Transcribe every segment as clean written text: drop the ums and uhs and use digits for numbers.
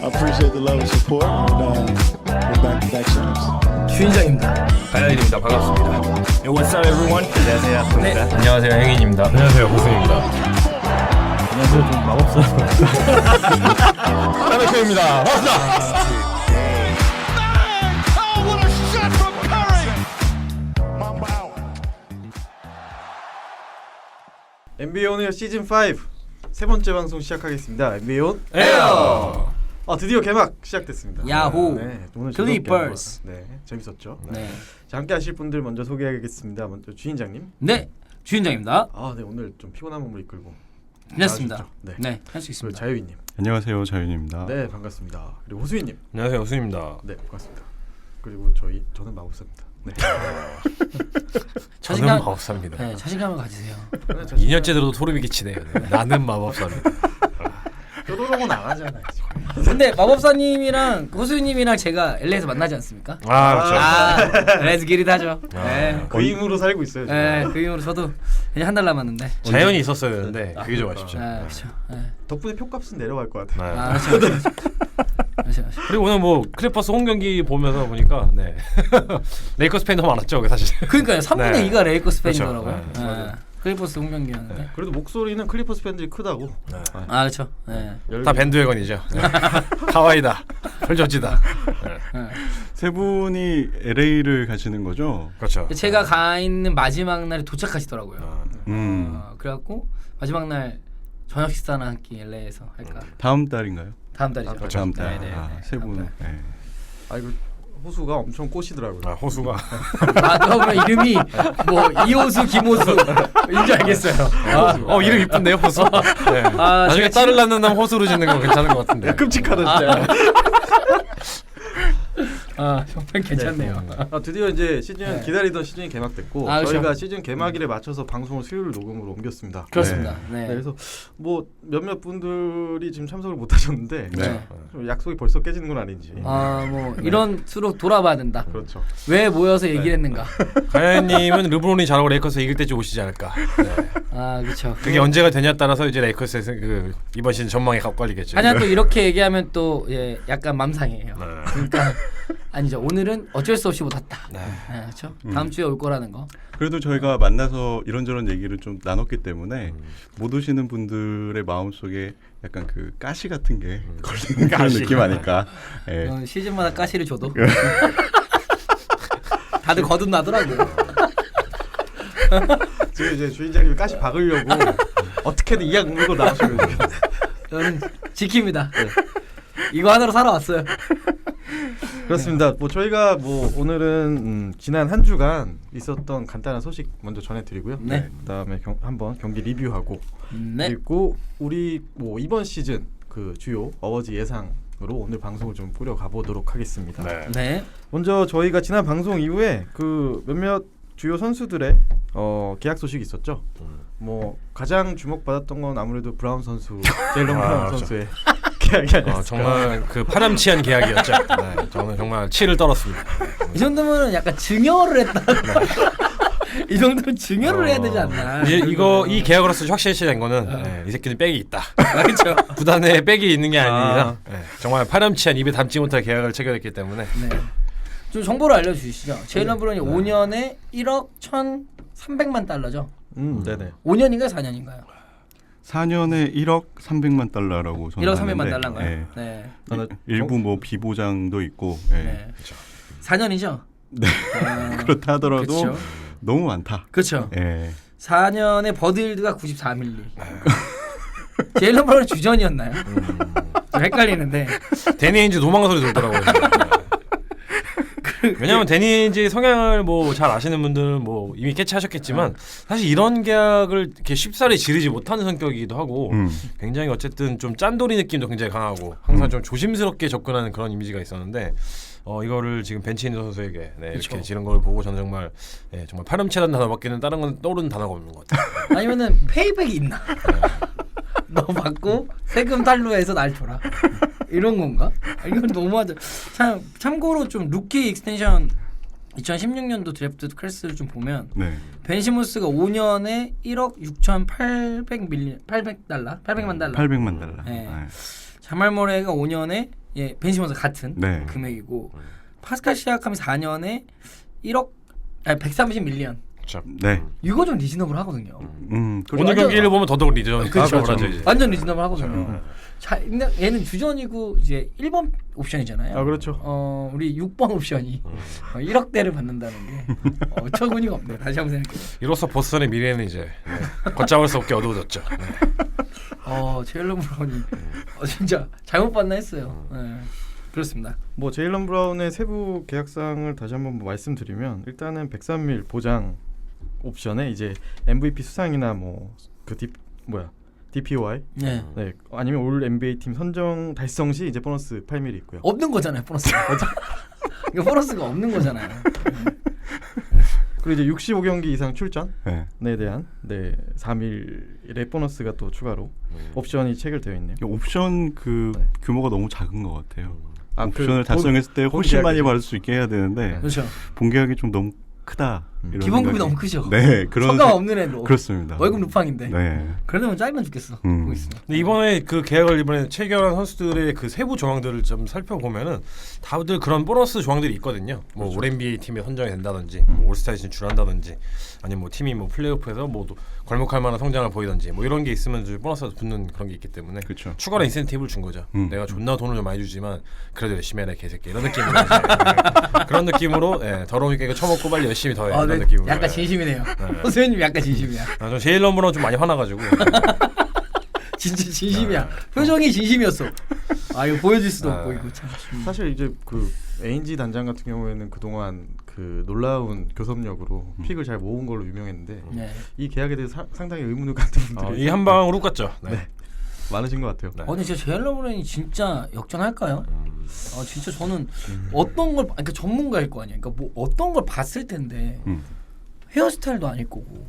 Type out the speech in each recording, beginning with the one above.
I appreciate the love and support, and we're back to back shows. 주인장입니다. 가야일입니다. 반갑습니다. Yo, what's up, everyone? 안녕하세요. 네. 안녕하세요. 행인입니다. 안녕하세요. 고승입니다. 안녕하세요. 좀 마법사. 사랑입니다. 반갑습니다. NBA 오늘 시즌 5 세 번째 방송 시작하겠습니다. NBA 온 에어. 드디어 개막 시작됐습니다. 야호. 네, 오늘 클리퍼스. 네, 재밌었죠. 네. 자, 함께 하실 분들 먼저 소개하겠습니다. 먼저 주인장님. 네. 주인장입니다. 네, 오늘 좀 피곤한 몸을 이끌고 괜찮습니다. 나와주셨죠? 네. 할 수 그리고 있습니다. 자유이님. 안녕하세요, 자윤입니다. 네, 반갑습니다. 그리고 호수이님. 안녕하세요. 우순입니다. 네, 반갑습니다. 그리고 저는 마법사입니다. 네. 저는 자신감- 마법사입니다. 네, 자신감을 가지세요. 2년째 들어도 소름이 끼치네요. 네. 나는 마법사입니다. 쪼로롱은 안 하잖아요. 근데 마법사님이랑 호수님이랑 제가 LA에서 만나지 않습니까? 그렇죠. let's get it 하죠. 네. 그 힘으로 살고 있어요. 지금. 네, 그 이후로 저도 이제 한 달 남았는데. 자연이 있었어야 되는데 그게 좀 아쉽죠. 그렇죠. 네. 덕분에 표값은 내려갈 것 같아요. 네. 그렇죠. 그렇죠. 그리고 오늘 뭐 클리퍼스 홈 경기 보면서 보니까 네. 레이커스 팬이 더 많았죠, 사실. 그러니까요. 3분의 네. 2가 레이커스 그렇죠. 팬이더라고요. 네, 네. 클리퍼스 홈경기였는데. 그래도 목소리는 클리퍼스 팬들이 크다고. 그렇죠. 네. 다 밴드웨건이죠. 네. 카와이다, 펄저지다. 네. 세 분이 LA를 가시는 거죠? 그렇죠. 제가 가 있는 마지막 날에 도착하시더라고요. 음. 그래갖고 마지막 날 저녁 식사나 한 끼 LA에서 할까. 다음 달인가요? 다음 달이죠. 다음 달. 네, 네, 네. 세 다음 분. 달. 네. 이거 호수가 엄청 꼬시더라고요. 호수가 누가 보면 이름이 뭐 이호수, 김호수 인지 알겠어요. 이름 이쁜데요, 호수. 네. 나중에 제가 딸을 낳는다면 호수로 짓는 건 괜찮은 것 같은데. 끔찍하다 진짜. 정말 괜찮네요. 드디어 이제 시즌 네. 기다리던 시즌이 개막됐고 그렇죠. 저희가 시즌 개막일에 맞춰서 방송을 수요일 녹음으로 옮겼습니다. 그렇습니다. 네. 네, 그래서 뭐 몇몇 분들이 지금 참석을 못 하셨는데 네. 좀 약속이 벌써 깨지는 건 아닌지. 뭐 이런 수록 돌아봐야 된다. 그렇죠. 왜 모여서 얘기를 했는가? 가야님은 르브론이 잘하고 레이커스 이길 때쯤 오시지 않을까. 네. 그렇죠. 그게 언제가 되냐에 따라서 이제 레이커스의 그 이번 시즌 전망이 엇갈리겠죠. 하지만 또 이렇게 얘기하면 또 약간 맘상해요. 네. 그러니까 아니죠. 오늘은 어쩔 수 없이 못 왔다. 네. 그렇죠. 다음 주에 올 거라는 거. 그래도 저희가 만나서 이런저런 얘기를 좀 나눴기 때문에 못 오시는 분들의 마음속에 약간 그 가시 같은 게 걸리는 그런 가시. 느낌 아닐까. 예. 시즌마다 가시를 줘도 다들 거듭나더라고. 지금 이제 주인장님이 가시 박으려고 어떻게든 이악 물고 나오시면 저는 지킵니다. 이거 하나로 살아왔어요. 그렇습니다. 뭐 저희가 뭐 오늘은 지난 한 주간 있었던 간단한 소식 먼저 전해드리고요. 네. 그다음에 한번 경기 리뷰하고 네. 그리고 우리 뭐 이번 시즌 그 주요 어워즈 예상으로 오늘 방송을 좀 꾸려가 보도록 하겠습니다. 네. 네. 먼저 저희가 지난 방송 이후에 그 몇몇 주요 선수들의 계약 소식이 있었죠. 뭐 가장 주목받았던 건 아무래도 브라운 선수, 제일런 브라운 그렇죠. 선수의 계약이 아니었을까. 정말 그 파렴치한 계약이었죠. 네. 저는 정말 치를 떨었습니다. 이 정도면 약간 증여를 했다. 이 정도면 증여를 해야 되지 않나. 이제 이 계약으로서 확실시된 거는 이 새끼는 백이 있다. 그렇죠. 구단에 백이 있는 게 아니라 정말 파렴치한 입에 담지 못할 계약을 체결했기 때문에 네. 좀 정보를 알려주시죠. 제일런 브라운이 5년에 1억 1,300만 달러죠. 네네. 5년인가요, 4년인가요? 4년에 1억 300만 달러라고 저는 1억 300만 아는데, 달러인가요? 예. 네. 일부 뭐 비보장도 있고. 예. 네. 4년이죠. 네. 그렇다 하더라도 그렇죠. 너무 많다. 그렇죠. 예. 4년에 버드힐드가 94밀리. 제일런 브라운이 주전이었나요? 좀 헷갈리는데. 데니 에인지 도망가 소리 들더라고요. 왜냐하면 데니 에인지 성향을 뭐 잘 아시는 분들은 뭐 이미 캐치하셨겠지만 사실 이런 계약을 이렇게 쉽사리 지르지 못하는 성격이기도 하고 굉장히 어쨌든 좀 짠돌이 느낌도 굉장히 강하고 항상 좀 조심스럽게 접근하는 그런 이미지가 있었는데 이거를 지금 벤치 있는 선수에게 이렇게 지른 걸 보고 저는 정말 정말 파렴치라는 단어밖에는 다른 건 떠오르는 단어가 없는 것 같아요. 아니면은 페이백이 있나? 너 받고 세금 탈루해서 날 줘라. 이런 건가? 이건 너무하죠. 참고로 좀 루키 익스텐션 2016년도 드래프트 클래스를 좀 보면 네. 벤 시몬스가 5년에 1억 6,800 800달러? 800만 달러. 800만 달러. 네. 네. 자말 모레가 5년에 예, 벤 시몬스 같은 네. 금액이고 파스칼 시아캄이 4년에 1억 아니 130 밀리언. 그렇죠. 네. 이거 좀 리즈너블 하거든요. 오늘 완전- 경기를 보면 더더욱 리전 그렇죠. 하죠 이제. 완전 리즈너블 하거든요. 자, 근데 얘는 주전이고 이제 1번 옵션이잖아요. 아 그렇죠. 우리 6번 옵션이 1억대를 받는다는 게 어처구니가 없네요. 다시 한번 생각해. 이로써 보스턴의 미래는 이제 걷잡을 수 없게 어두워졌죠. 네. 제일런 브라운이 진짜 잘못 봤나 했어요. 네. 그렇습니다. 뭐 제일런 브라운의 세부 계약상을 다시 한번 뭐 말씀드리면 일단은 103밀 보장 옵션에 이제 MVP 수상이나 뭐 그 DPOI 네. 네 아니면 올 NBA 팀 선정 달성 시 이제 보너스 8밀이 있고요. 없는 거잖아요, 보너스. 이거 보너스가 없는 거잖아요. 그리고 이제 65경기 이상 출전에 네. 대한 4밀의 보너스가 또 추가로 옵션이 체결되어 있네요. 옵션 그 네. 규모가 너무 작은 것 같아요. 아, 옵션을 그 달성했을 때 본 훨씬 많이 계약이죠. 받을 수 있게 해야 되는데 그렇죠. 본계약이 좀 너무 크다. 이런 기본급이 생각이- 너무 크죠. 네, 그런 성감 없는 애로. 그렇습니다. 월급 루팡인데. 네. 그러면 짧으면 죽겠어. 보고 있으면. 근데 이번에 그 계약을 이번에 체결한 선수들의 그 세부 조항들을 좀 살펴보면은 다들 그런 보너스 조항들이 있거든요. 뭐 올 NBA 팀에 선정이 된다든지, 뭐 올스타에 진출한다든지, 아니면 뭐 팀이 뭐 플레이오프에서 뭐 괄목할 만한 성장을 보이든지, 뭐 이런 게 있으면 좀 보너스가 붙는 그런 게 있기 때문에 그렇죠. 추가로 인센티브를 준 거죠. 내가 존나 돈을 좀 많이 주지만 그래도 열심히 해라 개새끼 이런 느낌으로 이제, 그런 느낌으로 더러우니까 이거 처먹고 빨리 열심히 더해 이런 느낌으로. 약간 진심이네요. 선생님 약간 진심이야. 저 제일런 브라운 좀 많이 화나가지고. 진짜 진심이야. 표정이 진심이었어. 이거 보여줄 수도 아. 없고 이거 참. 사실 이제 그 에인지 단장 같은 경우에는 그동안 그 놀라운 교섭력으로 픽을 잘 모은 걸로 유명했는데 네. 이 계약에 대해서 상당히 의문을 갖는 분들이 이 한 방으로 갔죠. 네. 많으신 것 같아요. 네. 근데 진짜 제일런 브라운이 진짜 역전할까요? 진짜 저는 어떤 걸 그러니까 전문가일 거 아니야. 그러니까 뭐 어떤 걸 봤을 텐데 헤어스타일도 아닐 거고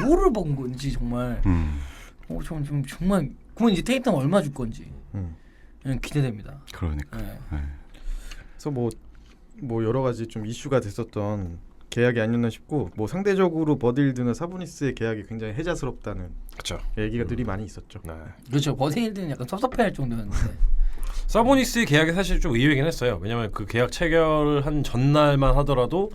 뭐를 본 건지 정말 저는 좀 정말 그러면 이제 테이텀 얼마 줄 건지 기대됩니다. 그러니까. 네. 네. 그래서 뭐 여러 가지 좀 이슈가 됐었던 계약이 아니었나 싶고 뭐 상대적으로 버딜드나 사보니스의 계약이 굉장히 해자스럽다는 그렇죠. 얘기가들이 많이 있었죠. 네. 그렇죠. 버세일드는 약간 섭섭해할 정도였는데. 사보니스의 계약이 사실 좀 의외긴 했어요. 왜냐면 그 계약 체결한 전날만 하더라도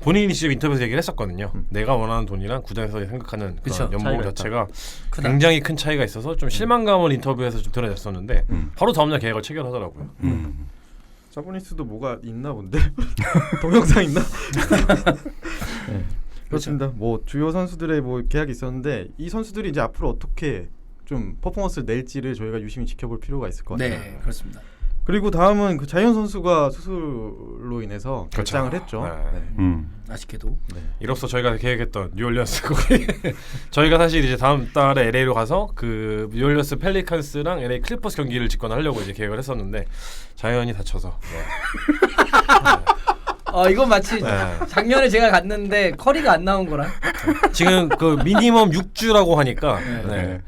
본인이 직접 인터뷰에서 얘기를 했었거든요. 내가 원하는 돈이랑 구단에서 생각하는 그쵸. 그런 연봉 차이가 자체가 크다. 굉장히 큰 차이가 있어서 좀 실망감을 인터뷰에서 좀 드러냈었는데 바로 다음날 계약을 체결하더라고요. 사보니스도 뭐가 있나 본데 동영상 있나? 네. 그렇습니다. 뭐 주요 선수들의 뭐 계약이 있었는데 이 선수들이 이제 앞으로 어떻게 좀 퍼포먼스를 낼지를 저희가 유심히 지켜볼 필요가 있을 것 같아요. 네, 그렇습니다. 그리고 다음은 그 자이언 선수가 수술로 인해서 결장을 했죠. 네. 네. 아쉽게도. 이로써 저희가 계획했던 뉴올리언스 거기 저희가 사실 이제 다음 달에 LA로 가서 그 뉴올리언스 펠리칸스랑 LA 클리퍼스 경기를 직관하려고 이제 계획을 했었는데 자이언이 다쳐서 이건 마치 네. 작년에 제가 갔는데 커리가 안 나온 거랑 지금 그 미니멈 6주라고 하니까 네.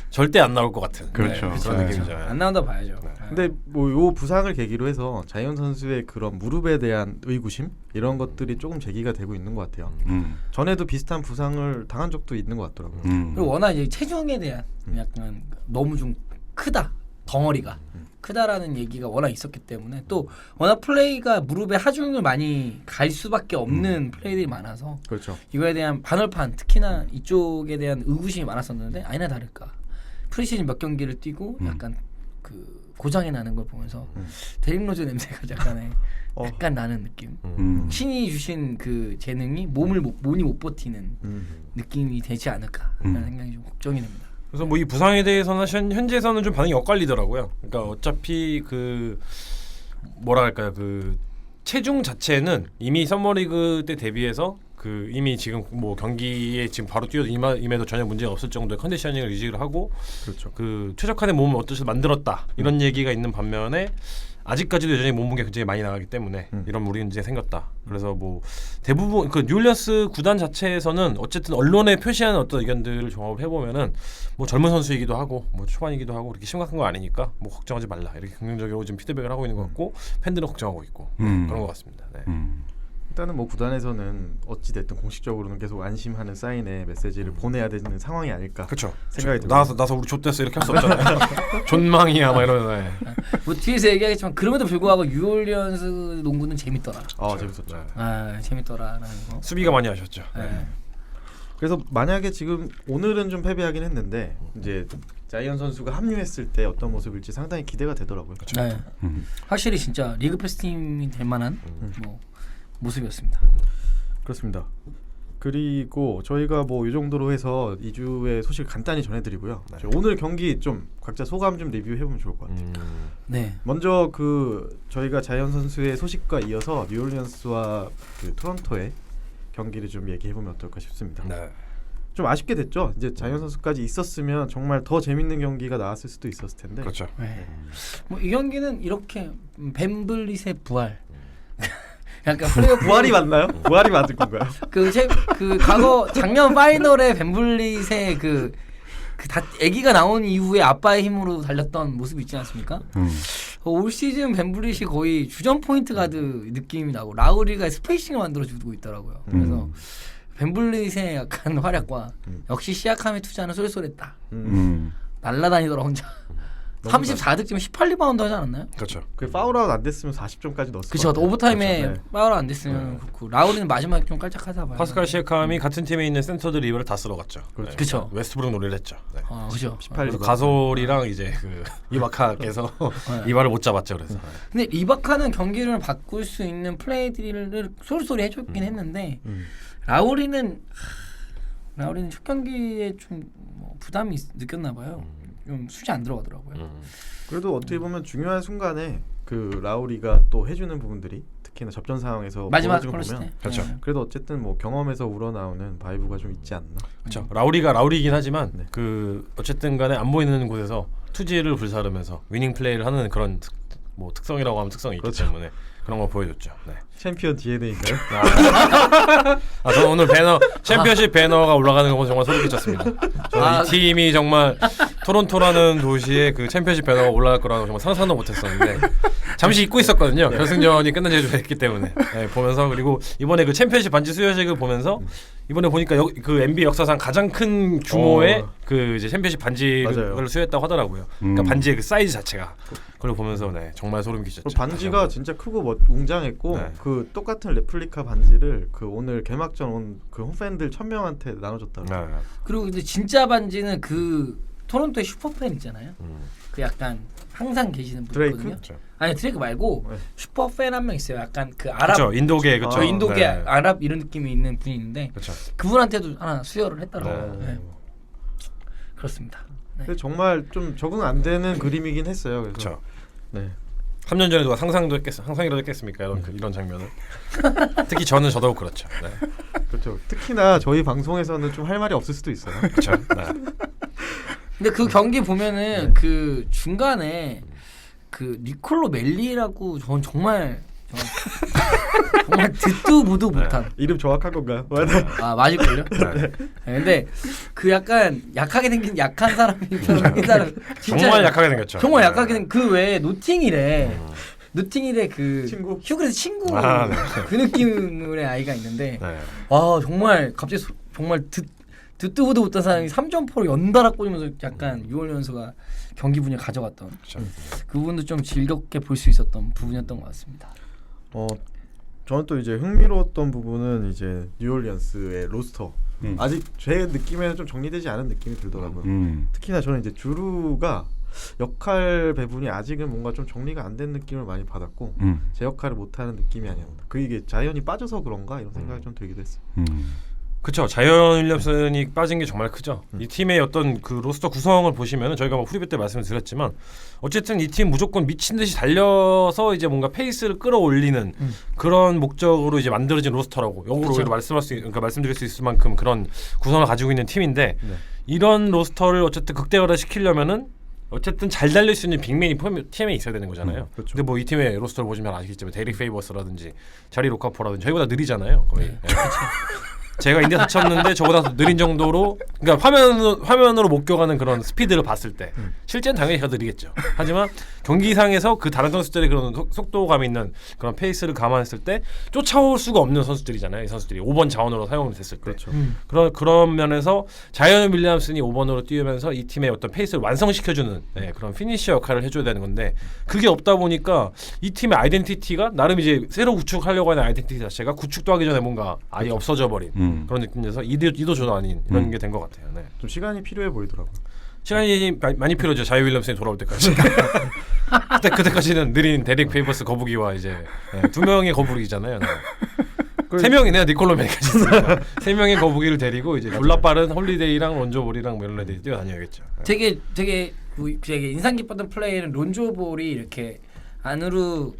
절대 안 나올 것 같은 그렇죠. 그런 네. 느낌이죠. 안 나온다 봐야죠. 근데 뭐 요 부상을 계기로 해서 자이언 선수의 그런 무릎에 대한 의구심 이런 것들이 조금 제기가 되고 있는 것 같아요. 전에도 비슷한 부상을 당한 적도 있는 것 같더라고요. 그리고 워낙 이제 체중에 대한 약간 너무 좀 크다 덩어리가 크다라는 얘기가 워낙 있었기 때문에 또 워낙 플레이가 무릎에 하중을 많이 갈 수밖에 없는 플레이들이 많아서 그렇죠. 이거에 대한 반월판 특히나 이쪽에 대한 의구심이 많았었는데 아니나 다를까 프리시즌 몇 경기를 뛰고 약간 그 고장이 나는 걸 보면서 데릭 로즈 냄새가 약간 나는 느낌. 신이 주신 그 재능이 몸이 못 버티는 느낌이 되지 않을까라는 생각이 좀 걱정이 됩니다. 그래서 뭐 이 부상에 대해서는 현재에서는 좀 반응이 엇갈리더라고요. 그러니까 어차피 그 뭐라 할까요? 그 체중 자체는 이미 서머리그 때 대비해서 그 이미 지금 뭐 경기에 지금 바로 뛰어도 임해도 전혀 문제가 없을 정도의 컨디셔닝을 유지를 하고 그렇죠. 그 최적화된 몸을 어떻게 만들었다 이런 얘기가 있는 반면에 아직까지도 여전히 몸무게 굉장히 많이 나가기 때문에 이런 문제가 생겼다. 그래서 뭐 대부분 그 뉴올리언스 구단 자체에서는 어쨌든 언론에 표시하는 어떤 의견들을 종합을 해보면은 뭐 젊은 선수이기도 하고 뭐 초반이기도 하고 그렇게 심각한 거 아니니까 뭐 걱정하지 말라 이렇게 긍정적으로 좀 피드백을 하고 있는 것 같고 팬들은 걱정하고 있고 그런 것 같습니다. 네. 일단은 뭐 구단에서는 어찌 됐든 공식적으로는 계속 안심하는 사인의 메시지를 보내야 되는 상황이 아닐까 그렇죠. 생각이 듭니다. 나서 우리 좆됐어 이렇게 할 수 없잖아요. 존망이야 막 이러면. 네. 뭐 뒤에서 얘기하겠지만 그럼에도 불구하고 뉴올리언스 농구는 재밌더라. 재밌었죠. 재밌더라라는 거. 수비가 많이 하셨죠. 네. 그래서 만약에 지금 오늘은 좀 패배하긴 했는데 이제 자이언 선수가 합류했을 때 어떤 모습일지 상당히 기대가 되더라고요. 네. 확실히 진짜 리그 패스 팀이 될 만한 뭐 모습이었습니다. 그렇습니다. 그리고 저희가 뭐 이 정도로 해서 2주의 소식을 간단히 전해드리고요. 오늘 경기 좀 각자 소감 좀 리뷰해보면 좋을 것 같아요. 네. 먼저 그 저희가 자이언 선수의 소식과 이어서 뉴올리언스와 그 토론토의 경기를 좀 얘기해보면 어떨까 싶습니다. 네. 좀 아쉽게 됐죠. 이제 자이언 선수까지 있었으면 정말 더 재밌는 경기가 나왔을 수도 있었을 텐데. 그렇죠. 네. 뭐 이 경기는 이렇게 벤블릿의 부활. 약간 플레이오프 부활이 맞나요? 부활이 맞을 건가요? 그 과거 작년 파이널에 벤블릿의 아기가 나온 이후에 아빠의 힘으로 달렸던 모습이 있지 않습니까? 올 시즌 벤블릿이 거의 주전 포인트 가드 느낌이 나고 라우리가 스페이싱을 만들어 주고 있더라고요. 그래서 벤블릿의 약간 활약과 역시 시약함에 투자는 쏠쏠했다. 날라다니더라 혼자. 34득점 18리바운드 하지 않았나요? 그렇죠. 그 파울아웃 안 됐으면 40점까지 넣었을 그쵸. 것 같아요. 오버타임에 그렇죠. 네. 파울 안 됐으면 그렇고 라우리는 마지막에 좀 깔짝하다 봐요. 파스칼 시에캄이 같은 팀에 있는 센터들 리버를 다 쓸어갔죠. 그렇죠. 그쵸. 웨스트브룩 놀이를 했죠. 네. 그죠. 18 그래서 리바운드. 가솔이랑 이제 그 이바카께서 이발을 못 잡았죠. 그래서 근데 리바카는 경기를 바꿀 수 있는 플레이들을 쏠쏠히 해줬긴 했는데 라우리는 첫 경기에 좀 뭐 부담이 느꼈나 봐요. 좀 수지 안 들어가더라고요. 그래도 어떻게 보면 중요한 순간에 그 라우리가 또 해주는 부분들이 특히나 접전 상황에서 마지막 벌어지는 거 클러치 보면 때. 그렇죠. 네. 그래도 어쨌든 뭐 경험에서 우러나오는 바이브가 좀 있지 않나. 그렇죠. 라우리가 라우리이긴 하지만 네. 그 어쨌든 간에 안 보이는 곳에서 투지를 불사르면서 위닝 플레이를 하는 그런 특성이라고 하면 특성이 있기 그렇죠. 때문에 그런 걸 보여줬죠. 네. 챔피언 DNA인가요? 저는 오늘 챔피언십 배너가 올라가는 거 보고 정말 소름 끼쳤습니다. 저는 이 팀이 정말 토론토라는 도시에 그 챔피언십 배너가 올라갈 거라고 정말 상상도 못했었는데 잠시 잊고 있었거든요. 결승전이 끝난 지 좀 됐기 때문에 보면서 그리고 이번에 그 챔피언십 반지 수여식을 보면서 이번에 보니까 그 NBA 역사상 가장 큰 규모의 그 이제 챔피언십 반지를 맞아요. 수여했다고 하더라고요. 그러니까 반지의 그 사이즈 자체가 그걸 보면서 정말 소름 끼쳤죠. 반지가 진짜 크고 웅장했고 네. 그 똑같은 레플리카 반지를 그 오늘 개막전 온 그 홈팬들 1000명한테 나눠줬다고. 네. 그리고 근데 진짜 반지는 그 토론토의 슈퍼팬 있잖아요. 그 약간 항상 계시는 분 드레이크? 있거든요. 그렇죠. 아니 드레이크 말고 네. 슈퍼팬 한 명 있어요. 약간 그 아랍 그렇죠. 인도계 그렇죠. 인도계 네. 아랍 이런 느낌이 있는 분이 있는데 그렇죠. 그분한테도 하나 수여를 했더라고요. 네. 네. 그렇습니다. 네. 근데 정말 좀 적응 안 되는 그림이긴 했어요. 그래서 그렇죠. 네. 3년 전에 누가 상상이라도 했겠습니까? 이런 장면을. 특히 저는 더더욱 그렇죠. 네. 그렇죠. 특히나 저희 방송에서는 좀 할 말이 없을 수도 있어요. 그렇죠. 네. 근데 그 경기 보면은 그 중간에 그 니콜로 멜리라고 전 정말 듣도 보도 못한 이름 정확한 건가요? 맞을걸요? 네. 네, 근데 그 약간 약하게 생긴 약한 사람이 생긴 사람 진짜 정말 약하게 생겼죠. 정말 약하게 생긴 그 외에 노팅힐에 그 친구? 휴그레스 친구 네. 그 느낌의 아이가 있는데 네. 와 정말 갑자기 정말 듣도 보도 못한 사람이 3점포를 연달아 꽂으면서 약간 뉴올리언스가 경기 분위기 가져갔던 그렇죠. 그 부분도 좀 즐겁게 볼 수 있었던 부분이었던 것 같습니다. 저는 또 이제 흥미로웠던 부분은 이제 뉴올리언스의 로스터. 아직 제 느낌에는 좀 정리되지 않은 느낌이 들더라고요. 특히나 저는 이제 주루가 역할 배분이 아직은 뭔가 좀 정리가 안 된 느낌을 많이 받았고 제 역할을 못하는 느낌이 아니었나. 그 이게 자이언이 빠져서 그런가 이런 생각이 좀 들기도 했어요. 그렇죠. 자이언 윌리엄슨이 빠진 게 정말 크죠. 이 팀의 어떤 그 로스터 구성을 보시면은 저희가 뭐 프리뷰 때 말씀을 드렸지만 어쨌든 이 팀 무조건 미친 듯이 달려서 이제 뭔가 페이스를 끌어올리는 그런 목적으로 이제 만들어진 로스터라고 역으로 말씀드릴 수 있을 만큼 그런 구성을 가지고 있는 팀인데 이런 로스터를 어쨌든 극대화를 시키려면은 어쨌든 잘 달릴 수 있는 빅맨이 팀에 있어야 되는 거잖아요. 그렇죠. 근데 뭐 이 팀의 로스터를 보시면 아시겠지만 데릭 페이버스라든지 자리 로카포라든지 저희보다 느리잖아요. 거의. 네. 제가 인디에서 쳤는데 저보다 더 느린 정도로, 그러니까 화면으로 목격하는 그런 스피드를 봤을 때 실제는 당연히 더 느리겠죠. 하지만 경기상에서 그 다른 선수들의 그런 속도감 있는 그런 페이스를 감안했을 때 쫓아올 수가 없는 선수들이잖아요. 이 선수들이 5번 자원으로 사용됐을 때. 그렇죠. 그런 면에서 자이언 윌리엄슨이 5번으로 뛰면서 이 팀의 어떤 페이스를 완성시켜주는 그런 피니셔 역할을 해줘야 되는 건데 그게 없다 보니까 이 팀의 아이덴티티가 나름 이제 새로 구축하려고 하는 아이덴티티 자체가 구축도 하기 전에 뭔가 아예 없어져 버린 그런 느낌에서 이도저도 아닌 이런 게 된 것 같아요. 네. 좀 시간이 필요해 보이더라고요. 시간이 많이 필요죠. 자이언 윌리엄슨이 돌아올 때까지. 그때까지는 느린 데릭 페이버스 거북이와 이제 두 명의 거북이잖아요. 네. 세 명이네요. 니콜로 맨까지 있으니까. 세 명의 거북이를 데리고 이제 졸라 빠른 홀리데이랑 론조볼이랑 뭐 이런 애들이 뛰어다녀야겠죠. 되게 인상 깊었던 플레이는 론조볼이 이렇게 안으로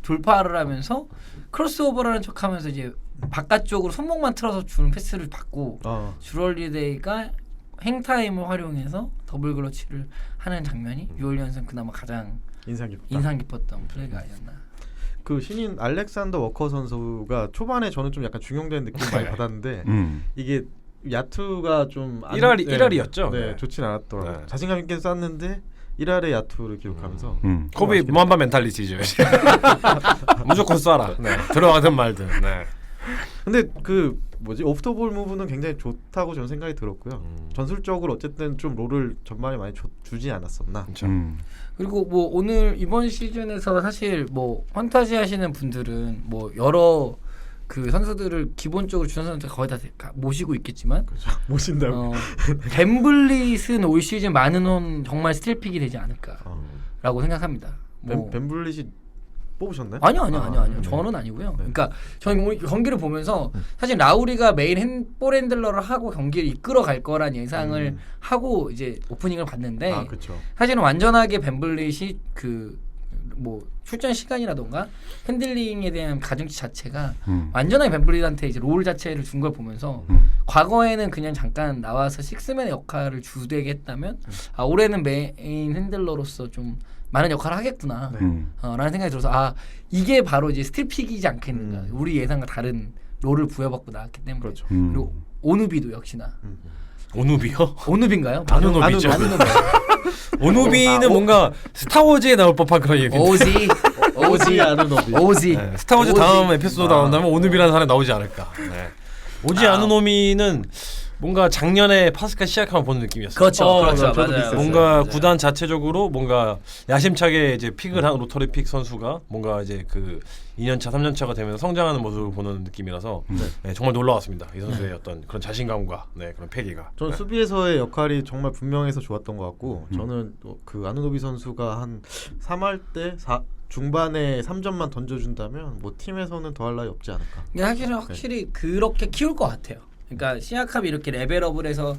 돌파를 하면서 크로스오버라는 척하면서 이제 바깥쪽으로 손목만 틀어서 주는 패스를 받고 주얼리데이가 행타임을 활용해서 더블 클러치를 하는 장면이 유얼리언스는 그나마 가장 인상 깊었던 플레이가 아니었나. 그 신인 알렉산더 워커 선수가 초반에 저는 좀 약간 중용되는 느낌 많이 받았는데 이게 야투가 좀 1할이었죠. 네, 좋진 않았더라고요. 네. 자신감 있게 쐈는데 1할의 야투를 기록하면서 코비 무한바 멘탈리티죠. 무조건 쏴라. 네. 들어가든 말든. 네. 근데 그 뭐지 오프더볼 무브는 굉장히 좋다고 저는 생각이 들었고요. 전술적으로 어쨌든 좀 롤을 전반에 많이 주지 않았었나. 그렇죠. 그리고 뭐 오늘 이번 시즌에서 사실 뭐 판타지 하시는 분들은 뭐 여러 그 선수들을 기본적으로 주전 선수들 거의 다 모시고 있겠지만 모신다고. 벤블릿은 올 시즌 많은 혼 정말 스틸픽이 되지 않을까라고 생각합니다. 뭐 벤블릿이 뽑으셨나요? 아니요. 저는 아니고요. 네. 그러니까 저는 오늘 경기를 보면서 사실 라우리가 메인 볼 핸들러를 하고 경기를 이끌어 갈 거란 예상을 하고 이제 오프닝을 봤는데 그렇죠. 사실은 완전하게 벤블릿이 그 뭐 출전 시간이라던가 핸들링에 대한 가중치 자체가 완전하게 벤블릿한테 이제 롤 자체를 준 걸 보면서 과거에는 그냥 잠깐 나와서 식스맨의 역할을 주되게 했다면 올해는 메인 핸들러로서 좀 많은 역할을 하겠구나 라는 생각이 들어서 이게 바로 이제 스틸픽이지 않겠는가. 우리 예상과 다른 롤을 부여받고 나왔기 때문에. 그렇죠. 그리고 오누비도 역시나 오누비요? 오누비인가요? 아누노비죠. 오누비는 뭔가 스타워즈에 나올 법한 그런 얘기. 오지 아누노비. 오지. 네, 스타워즈 다음 에피소드 나온다면 오누비라는 사람이 나오지 않을까. 네. 오지 아누노미는 뭔가 작년에 파스칼 시작하면 보는 느낌이었어요. 그렇죠. 맞아요. 뭔가 구단 자체적으로 뭔가 야심차게 이제 픽을 한 로터리 픽 선수가 뭔가 이제 그 2년차, 3년차가 되면서 성장하는 모습을 보는 느낌이라서 네, 정말 놀라웠습니다. 이 선수의 어떤 그런 자신감과 그런 패기가. 저는 수비에서의 역할이 정말 분명해서 좋았던 것 같고 저는 그 아누노비 선수가 한 3할 때 중반에 3점만 던져준다면 뭐 팀에서는 더할 나위 없지 않을까. 확실히 그렇게 키울 것 같아요. 그러니까 시아캅이 이렇게 레벨업을 해서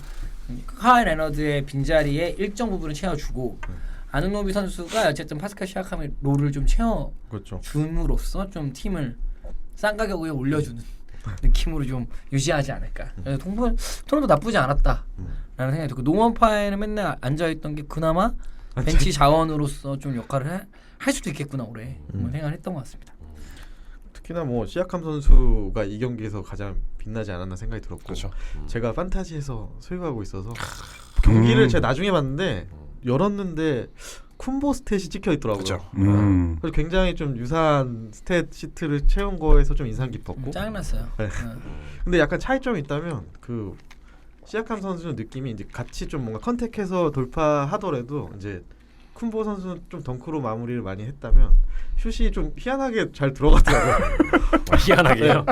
카와이 레너드의 빈자리에 일정 부분을 채워주고 아누노비 선수가 어쨌든 파스칼 시아캅의 롤을 좀 채워줌으로써 좀 팀을 싼 가격에 올려주는 느낌으로 좀 유지하지 않을까. 그래서 토론도 나쁘지 않았다라는 생각이 들고 노원파에는 맨날 앉아있던 게 그나마 벤치 자원으로서 좀 역할을 할 수도 있겠구나 올해 생각을 했던 것 같습니다. 특히나 뭐 시아캄 선수가 이 경기에서 가장 빛나지 않았나 생각이 들었고 그렇죠. 제가 판타지에서 소유하고 있어서 경기를 제가 나중에 봤는데 열었는데 쿤보 스탯이 찍혀 있더라고요. 그렇죠. 그래서 굉장히 좀 유사한 스탯 시트를 채운 거에서 좀 인상 깊었고 짜증났어요. 네. 근데 약간 차이점이 있다면 그 시아캄 선수는 느낌이 이제 같이 좀 뭔가 컨택해서 돌파하더라도 이제 쿤보 선수는 좀 덩크로 마무리를 많이 했다면 슛이 좀 희한하게 잘 들어갔더라고요. 희한하게요?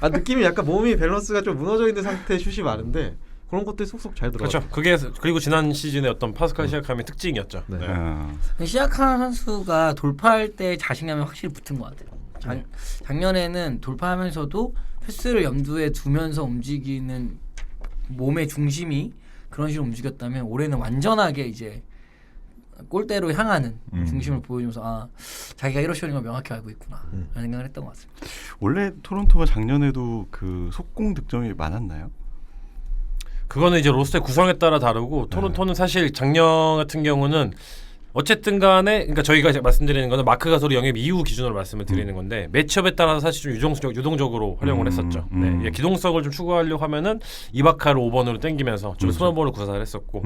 느낌이 약간 몸이 밸런스가 좀 무너져 있는 상태의 슛이 많은데 그런 것들이 쏙쏙 잘 들어갔어요. 그렇죠. 그리고 지난 시즌의 어떤 파스칼 시아캄의 특징이었죠. 네. 시아캄 선수가 돌파할 때 자신감이 확실히 붙은 것 같아요. 작년에는 돌파하면서도 패스를 염두에 두면서 움직이는 몸의 중심이 그런 식으로 움직였다면 올해는 완전하게 이제 골대로 향하는 중심을 보여주면서 자기가 이러시는 걸 명확히 알고 있구나 라는 생각을 했던 것 같습니다. 원래 토론토가 작년에도 그 속공 득점이 많았나요? 그거는 이제 로스터의 구성에 따라 다르고 토론토는 사실 작년 같은 경우는 어쨌든 간에 그러니까 저희가 이제 말씀드리는 거는 마크 가솔이 영입 이후 기준으로 말씀을 드리는 건데 매치업에 따라서 사실 좀 유동적으로 활용을 했었죠. 네, 이게 기동성을 좀 추구하려고 하면은 이바카를 5번으로 땡기면서 좀 스몰볼을 구사를 했었고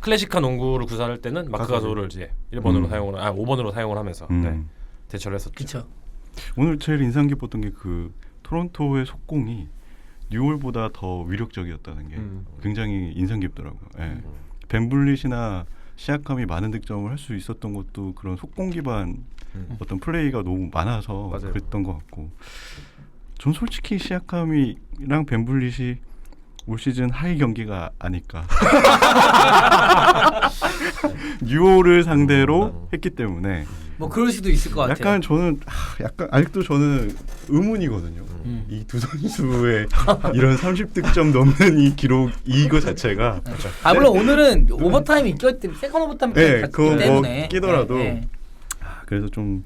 클래식한 농구를 구사할 때는 마크 가솔을 이제 1번으로 사용을 5번으로 사용을 하면서 네, 대처를 했었죠. 그렇죠. 오늘 제일 인상 깊었던 게 그 토론토의 속공이 뉴올보다 더 위력적이었다는 게 굉장히 인상 깊더라고요. 예. 벤블릿이나 시아캄이 많은 득점을 할 수 있었던 것도 그런 속공 기반 어떤 플레이가 너무 많아서 맞아요. 그랬던 것 같고, 전 솔직히 시아캄이랑 벤블릿이 올 시즌 하이 경기가 아닐까. 뉴올을 상대로 했기 때문에 뭐 그럴 수도 있을 것 같아요. 약간 저는 약간 아직도 저는 의문이거든요. 이 두 선수의 이런 30득점 넘는 이 기록 이거 자체가 물론 오늘은 오버타임이 있기 때문에 세컨 오버타임까지 네, 갔기 그거 뭐 때문에 끼더라도 네. 그래서 좀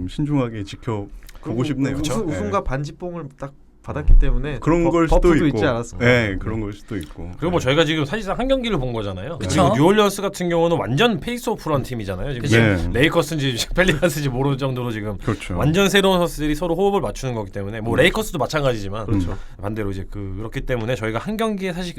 신중하게 지켜보고 싶네요. 우승과 반지뽕을 딱 받았기 때문에 그런 걸 수도 버프도 있고, 있지 않았을까. 네, 그런 걸 수도 있고. 그리고 뭐 저희가 지금 사실상 한 경기를 본 거잖아요. 그쵸. 그리고 뉴올리언스 같은 경우는 완전 페이스오프런 팀이잖아요. 지금 그쵸. 레이커스인지 펠리칸스인지 모르는 정도로 지금 그렇죠. 완전 새로운 선수들이 서로 호흡을 맞추는 거기 때문에 뭐 레이커스도 마찬가지지만 그렇죠. 반대로 이제 그렇기 때문에 저희가 한 경기에 사실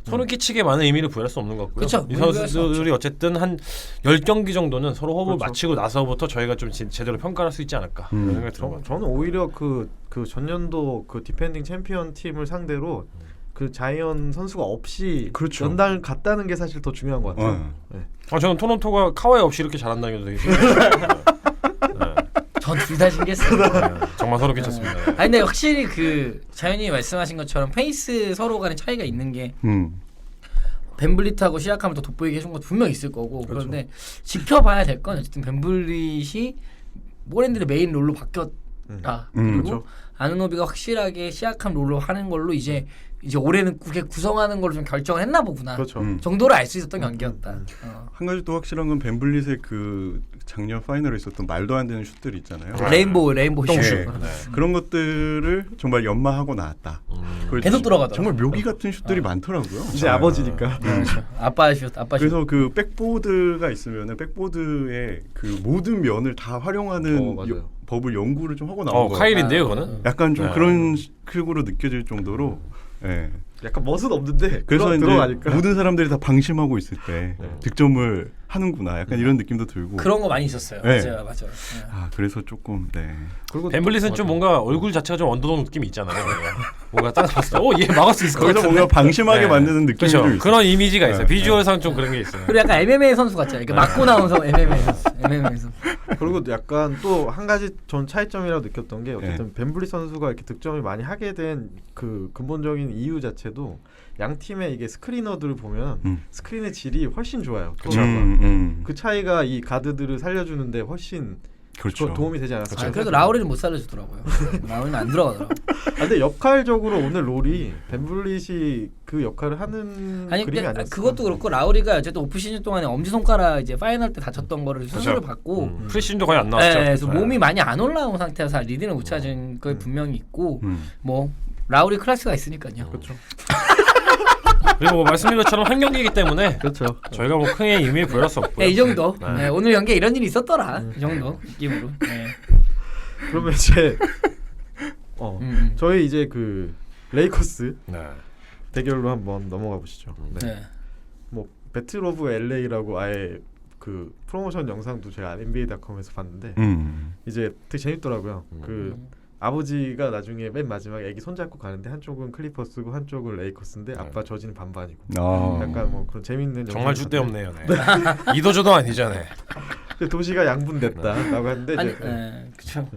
소름 끼치게 많은 의미를 부여할 수 없는 것 같고요. 그쵸. 이 선수들이 어쨌든 한 10경기 정도는 서로 호흡을 그렇죠. 맞추고 나서부터 저희가 좀 제대로 평가할 수 있지 않을까 그런 생각이 들어요. 저는 오히려 그 전년도 그 디펜딩 챔피언 팀을 상대로 그 자이언 선수가 없이 그렇죠. 연달 갔다는 게 사실 더 중요한 것 같아요. 네. 저는 토론토가 카와이 없이 이렇게 잘한다는 게 되게 신기해요. 전 둘 다 신기했어요. 정말 소름 끼쳤습니다. 아니 근데 확실히 그 자연이 말씀하신 것처럼 페이스 서로 간의 차이가 있는 게 벤블릿하고 시작하면 더 돋보이게 해준 것도 분명 있을 거고 그런데 지켜봐야 될 건 어쨌든 벤블릿이 모랜드의 메인 롤로 바뀌었다. 그리고 아누노비가 확실하게 시작함 롤로 하는 걸로 이제 올해는 그게 구성하는 걸로 좀 결정을 했나 보구나. 그렇죠. 정도를 알 수 있었던 경기였다. 한 가지 또 확실한 건 벤블릿의 그 작년 파이널에 있었던 말도 안 되는 슛들이 있잖아요. 레인보우 슛. 네. 그런 것들을 정말 연마하고 나왔다. 그걸 계속 들어가더라고요. 정말 묘기 같은 슛들이 많더라고요. 이제 아버지니까. 아빠 슛. 그래서 그 백보드가 있으면은 백보드의 그 모든 면을 다 활용하는 맞아요. 법을 연구를 좀 하고 나온 거예요. 카일인데요, 그거는. 약간 좀 그런 식으로 느껴질 정도로. 예. 약간 멋은 없는데 그래서 이제 들어가니까. 모든 사람들이 다 방심하고 있을 때 득점을 하는구나. 약간 이런 느낌도 들고. 그런 거 많이 있었어요. 네. 맞아요. 그래서 조금 그리고 벤블릿은 좀 뭔가 얼굴 자체가 좀 언더독 느낌이 있잖아요. 뭔가 딱 봤을 때, 얘 막을 수 있을 것 거기서 같은데. 뭔가 방심하게 만드는 느낌이 그렇죠. 좀 있어요. 그런 이미지가 있어요. 비주얼상 좀 그런 게 있어요. 그리고 약간 MMA 선수 같잖아요. 이렇게 맞고 나온 MMA 선수. 그리고 약간 또 한 가지 전 차이점이라고 느꼈던 게 어쨌든 벤블릿 선수가 이렇게 득점을 많이 하게 된 그 근본적인 이유 자체도 양 팀의 이게 스크리너들을 보면 스크린의 질이 훨씬 좋아요. 그 차이가 이 가드들을 살려주는데 훨씬 그렇죠. 도움이 되지 않았을까. 그래도 라우리는 못 살려주더라고요. 라우리는 안 들어가더라고. 근데 역할적으로 오늘 롤이 벤블릿이 그 역할을 하는 아니 그림이 근데 아니었을까. 그것도 그렇고 라우리가 어쨌든 오프 시즌 동안에 엄지 손가락 이제 파이널 때 다쳤던 거를 수술을 받고 프리시즌도 거의 안 나왔죠. 네, 그래서 몸이 많이 안 올라온 상태여서 리딩을 못 찾은 거 분명히 있고 뭐 라우리 클래스가 있으니까요. 그렇죠. 그리고 뭐 말씀드린 것처럼 한 경기이기 때문에 그렇죠. 저희가 뭐 크게 의미를 부여할 수 없고요. 네, 이 정도. 네. 네, 오늘 경기에 이런 일이 있었더라. 이 정도 느낌으로. 네. 그러면 이제 저희 이제 그 레이커스 네. 대결로 한번 넘어가 보시죠. 네. 뭐 배틀 오브 LA라고 아예 그 프로모션 영상도 제가 NBA.com에서 봤는데 이제 되게 재밌더라고요. 그 아버지가 나중에 맨 마지막에 애기 손잡고 가는데 한쪽은 클리퍼스고 한쪽은 레이커스인데 아빠 저지는 반반이고 약간 뭐 그런 재밌는 정말 영상이 줏대없네요. 네. 이도저도 아니잖아요. 봤는데 도시가 양분됐다라고 하는데 아니, 이제 그렇죠.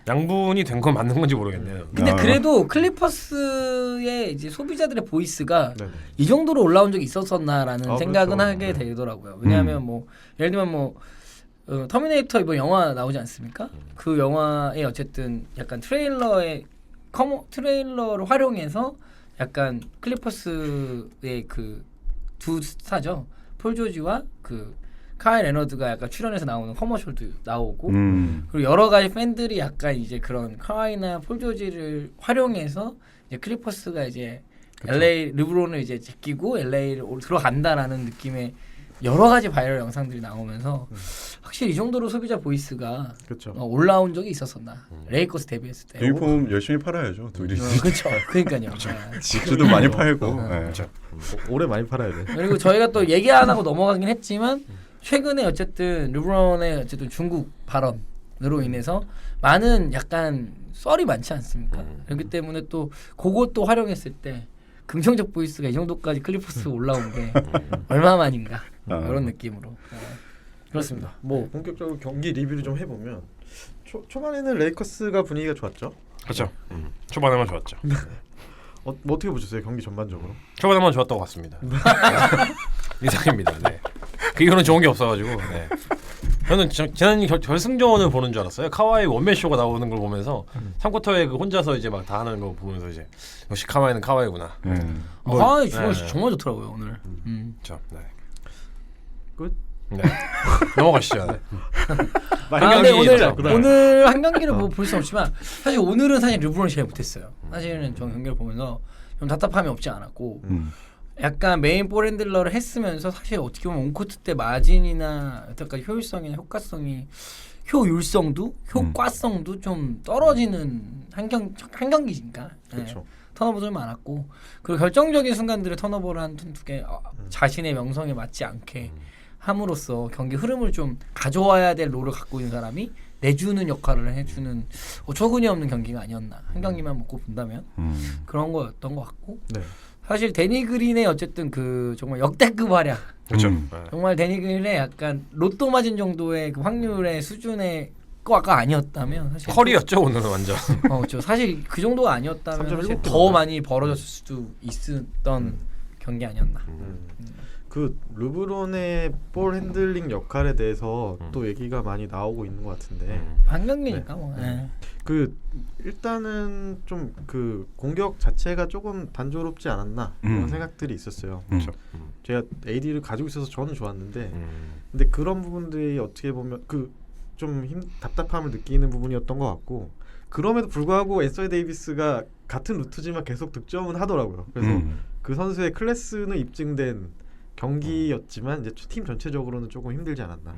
양분이 된 건 맞는 건지 모르겠네요. 근데 그래도 클리퍼스의 이제 소비자들의 보이스가 네네. 이 정도로 올라온 적이 있었었나라는 생각은 그렇죠. 하게 되더라고요. 왜냐하면 뭐 예를 들면 뭐 터미네이터 이번 영화 나오지 않습니까? 그 영화에 어쨌든 약간 트레일러를 활용해서 약간 클리퍼스의 그 두 스타죠. 폴 조지와 그 카일 레너드가 약간 출연해서 나오는 커머셜도 나오고 그리고 여러 가지 팬들이 약간 이제 그런 카와이나 폴 조지를 활용해서 이제 클리퍼스가 이제 LA 르브론을 이제 제끼고 LA를 들어간다라는 느낌의 여러 가지 바이럴 영상들이 나오면서 확실히 이 정도로 소비자 보이스가 그렇죠. 올라온 적이 있었었나. 레이커스 데뷔했을 때. 유니폼 열심히 팔아야죠. 둘이. 그렇죠. 그러니까요. 굿즈도 많이 팔고. 예. 그렇죠. 오래 많이 팔아야 돼. 그리고 저희가 또 얘기 안 하고 넘어가긴 했지만 최근에 어쨌든 르브론의 어쨌든 중국 발언으로 인해서 많은 약간 썰이 많지 않습니까? 그렇기 때문에 또 그것도 활용했을 때 긍정적 보이스가 이 정도까지 클리퍼스 올라온 게 얼마만인가 그런 느낌으로. 그렇습니다. 뭐 본격적으로 경기 리뷰를 좀 해보면 초반에는 레이커스가 분위기가 좋았죠. 그렇죠. 초반에만 좋았죠. 뭐 어떻게 보셨어요 경기 전반적으로? 초반에만 좋았다고 같습니다. 이상입니다. 네. 그 이후로는 좋은 게 없어가지고. 네. 저는 지난 결승전을 보는 줄 알았어요. 카와이 원맨 쇼가 나오는 걸 보면서 3쿼터에 그 혼자서 이제 막 다 하는 거 보면서 이제 역시 카와이는 카와이구나. 정말 좋더라고요 오늘. 자, 네. 끝. 네. 넘어가시죠. 네. 근데 경기죠. 오늘 한 경기를 뭐 볼 수 없지만 사실 오늘은 사실 르브론이 제일 못했어요. 사실은 저 경기를 보면서 좀 답답함이 없지 않았고 약간 메인 볼 핸들러를 했으면서 사실 어떻게 보면 온코트 때 마진이나 여태까지 효율성이나 효과성이 효율성도 효과성도 좀 떨어지는 한 경기니까. 그렇죠. 턴오버도 많았고 그리고 결정적인 순간들에 턴오버를 한 두 개 자신의 명성에 맞지 않게 함으로써 경기 흐름을 좀 가져와야 될 롤을 갖고 있는 사람이 내주는 역할을 해주는 어처구니 없는 경기가 아니었나 한 경기만 먹고 본다면 그런 거였던 것 같고 네. 사실 데니 그린의 어쨌든 그 정말 역대급 활약 그렇죠. 정말 데니 그린의 약간 로또 맞은 정도의 그 확률의 수준의 거가 아니었다면 사실 컬이었죠 오늘은 완전. 그렇죠. 사실 그 정도가 아니었다면 사실 3.7 더 많이 벌어졌을 수도 있었던 경기 아니었나. 그 르브론의 볼 핸들링 역할에 대해서 또 얘기가 많이 나오고 있는 것 같은데 한 경기니까 뭐. 그 일단은 좀 그 공격 자체가 조금 단조롭지 않았나 그런 생각들이 있었어요. 그렇죠. 제가 AD를 가지고 있어서 저는 좋았는데 근데 그런 부분들이 어떻게 보면 그 좀 답답함을 느끼는 부분이었던 것 같고 그럼에도 불구하고 앤서니 데이비스가 같은 루트지만 계속 득점은 하더라고요. 그래서 그 선수의 클래스는 입증된 경기였지만 이제 팀 전체적으로는 조금 힘들지 않았나.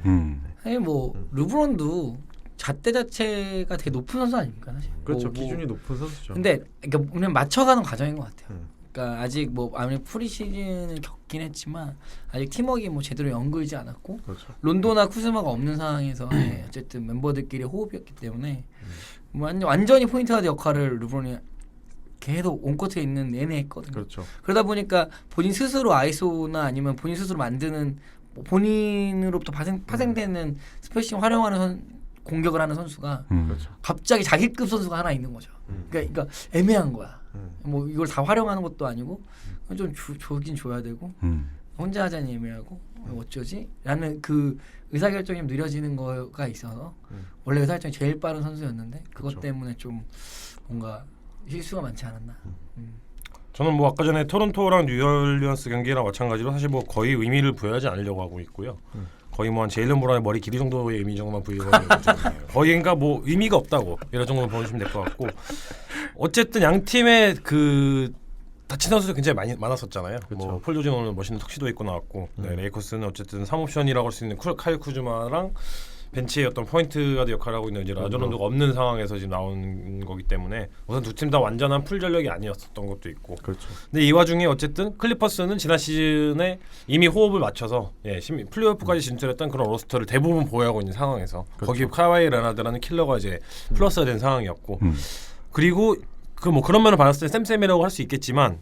아니 뭐 르브론도 잣대 자체가 되게 높은 선수 아닙니까 사실. 그렇죠. 기준이 높은 선수죠. 근데 그러니까 그냥 맞춰가는 과정인 것 같아요. 그러니까 아직 뭐 아무리 프리시즌을 겪긴 했지만 아직 팀워크가 뭐 제대로 연결지 않았고 그렇죠. 론도나 쿠즈마가 없는 상황에서 어쨌든 멤버들끼리 호흡이었기 때문에 완전히 포인트 가드 역할을 르브론이 계속 온코트에 있는 내내 했거든요. 그렇죠. 그러다 보니까 본인 스스로 아이소나 아니면 본인 스스로 만드는 뭐 본인으로부터 파생되는 스페이싱 활용하는 공격을 하는 선수가 그렇죠. 갑자기 자기급 선수가 하나 있는 거죠. 그러니까 애매한 거야. 뭐 이걸 다 활용하는 것도 아니고 좀 주긴 줘야 되고 혼자 하자니 애매하고 어쩌지? 라는 그 의사결정이 느려지는 거가 있어서 원래 의사결정이 제일 빠른 선수였는데 그것 그렇죠. 때문에 좀 뭔가 실수가 많지 않았나. 저는 뭐 아까 전에 토론토랑 뉴올리언스 경기랑 마찬가지로 사실 뭐 거의 의미를 부여하지 않으려고 하고 있고요. 거의 뭐 한 제일런 브라운의 머리 길이 정도의 의미 정도만 부여하고 거의 그러니까 뭐 의미가 없다고 이런 정도 보시면 될 것 같고 어쨌든 양 팀의 그 다친 선수도 굉장히 많았었잖아요. 그렇죠. 뭐 폴 조지 오늘 멋있는 턱시도 입고 나왔고 레이커스는 어쨌든 3옵션이라고 할 수 있는 카일 쿠즈마랑 벤치의 어떤 포인트 가드 역할을 하고 있는 이제 라조론도가 없는 상황에서 지금 나온 거기 때문에 우선 두 팀 다 완전한 풀 전력이 아니었던 것도 있고. 그렇죠. 근데 이 와중에 어쨌든 클리퍼스는 지난 시즌에 이미 호흡을 맞춰서 플레이오프까지 진출했던 그런 로스터를 대부분 보유하고 있는 상황에서 거기에 카와이 레나드라는 킬러가 이제 플러스가 된 상황이었고 그리고 그 뭐 그런 면을 봤을 때 쌤쌤이라고 할 수 있겠지만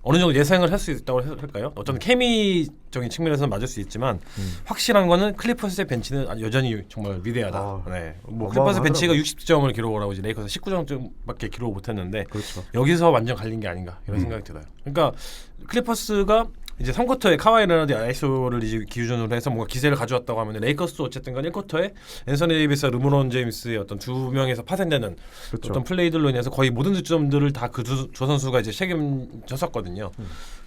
어느 정도 예상을 할 수 있다고 할까요? 어떤 케미적인 측면에서는 맞을 수 있지만 확실한 거는 클리퍼스의 벤치는 여전히 정말 위대하다. 네. 뭐 클리퍼스 벤치가 60점을 기록을 하고 이제 레이커스 19점밖에 기록을 못했는데 그렇죠. 여기서 완전 갈린 게 아닌가 이런 생각이 들어요. 그러니까 클리퍼스가 이제 3쿼터에 카와이 레나드 아이소를 이제 기준으로 해서 뭔가 기세를 가져왔다고 하면 레이커스도 어쨌든 간 1쿼터에 앤서니 데이비스와 르브론 제임스의 어떤 두 명에서 파생되는 그렇죠. 어떤 플레이들로 인해서 거의 모든 득점들을 다 그 두 선수가 이제 책임졌었거든요.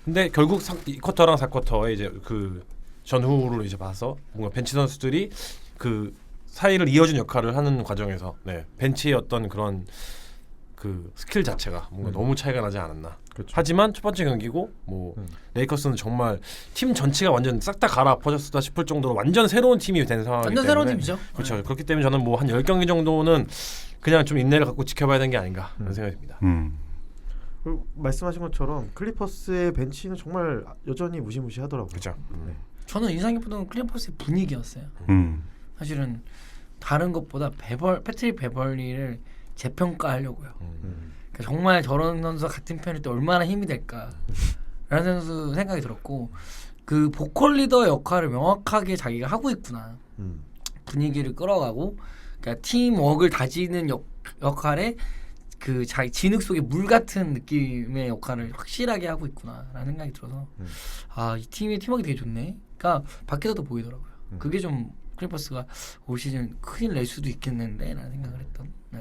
근데 결국 2쿼터랑 4쿼터에 이제 그 전후를 이제 봐서 뭔가 벤치 선수들이 그 사이를 이어준 역할을 하는 과정에서 벤치의 어떤 그런 그 스킬 자체가 뭔가 너무 차이가 나지 않았나. 그렇죠. 하지만 첫 번째 경기고 레이커스는 정말 팀 전체가 완전 싹 다 갈아엎어졌다 싶을 정도로 완전 새로운 팀이 된 상황이기 완전 때문에 새로운 팀이죠. 그렇죠. 그렇기 때문에 저는 뭐 한 10경기 정도는 그냥 좀 인내를 갖고 지켜봐야 되는 게 아닌가 그런 생각이 듭니다. 그리고 말씀하신 것처럼 클리퍼스의 ben치는 정말 여전히 무시무시하더라고요. 그렇죠. 네. 저는 인상 깊었던 클리퍼스의 분위기였어요. 사실은 다른 것보다 패트릭 베벌리를 재평가하려고요. 그러니까 정말 저런 선수가 같은 편일 때 얼마나 힘이 될까라는 선수 생각이 들었고 그 보컬 리더 역할을 명확하게 자기가 하고 있구나. 분위기를 끌어가고 그러니까 팀워크를 다지는 역할에 그 자기 진흙 속에 물 같은 느낌의 역할을 확실하게 하고 있구나라는 생각이 들어서 아, 이 팀의 팀워크 되게 좋네. 그러니까 밖에서도 보이더라고요. 그게 좀 클리퍼스가 올 시즌 큰일 낼 수도 있겠는데라는 생각을 했던. 네.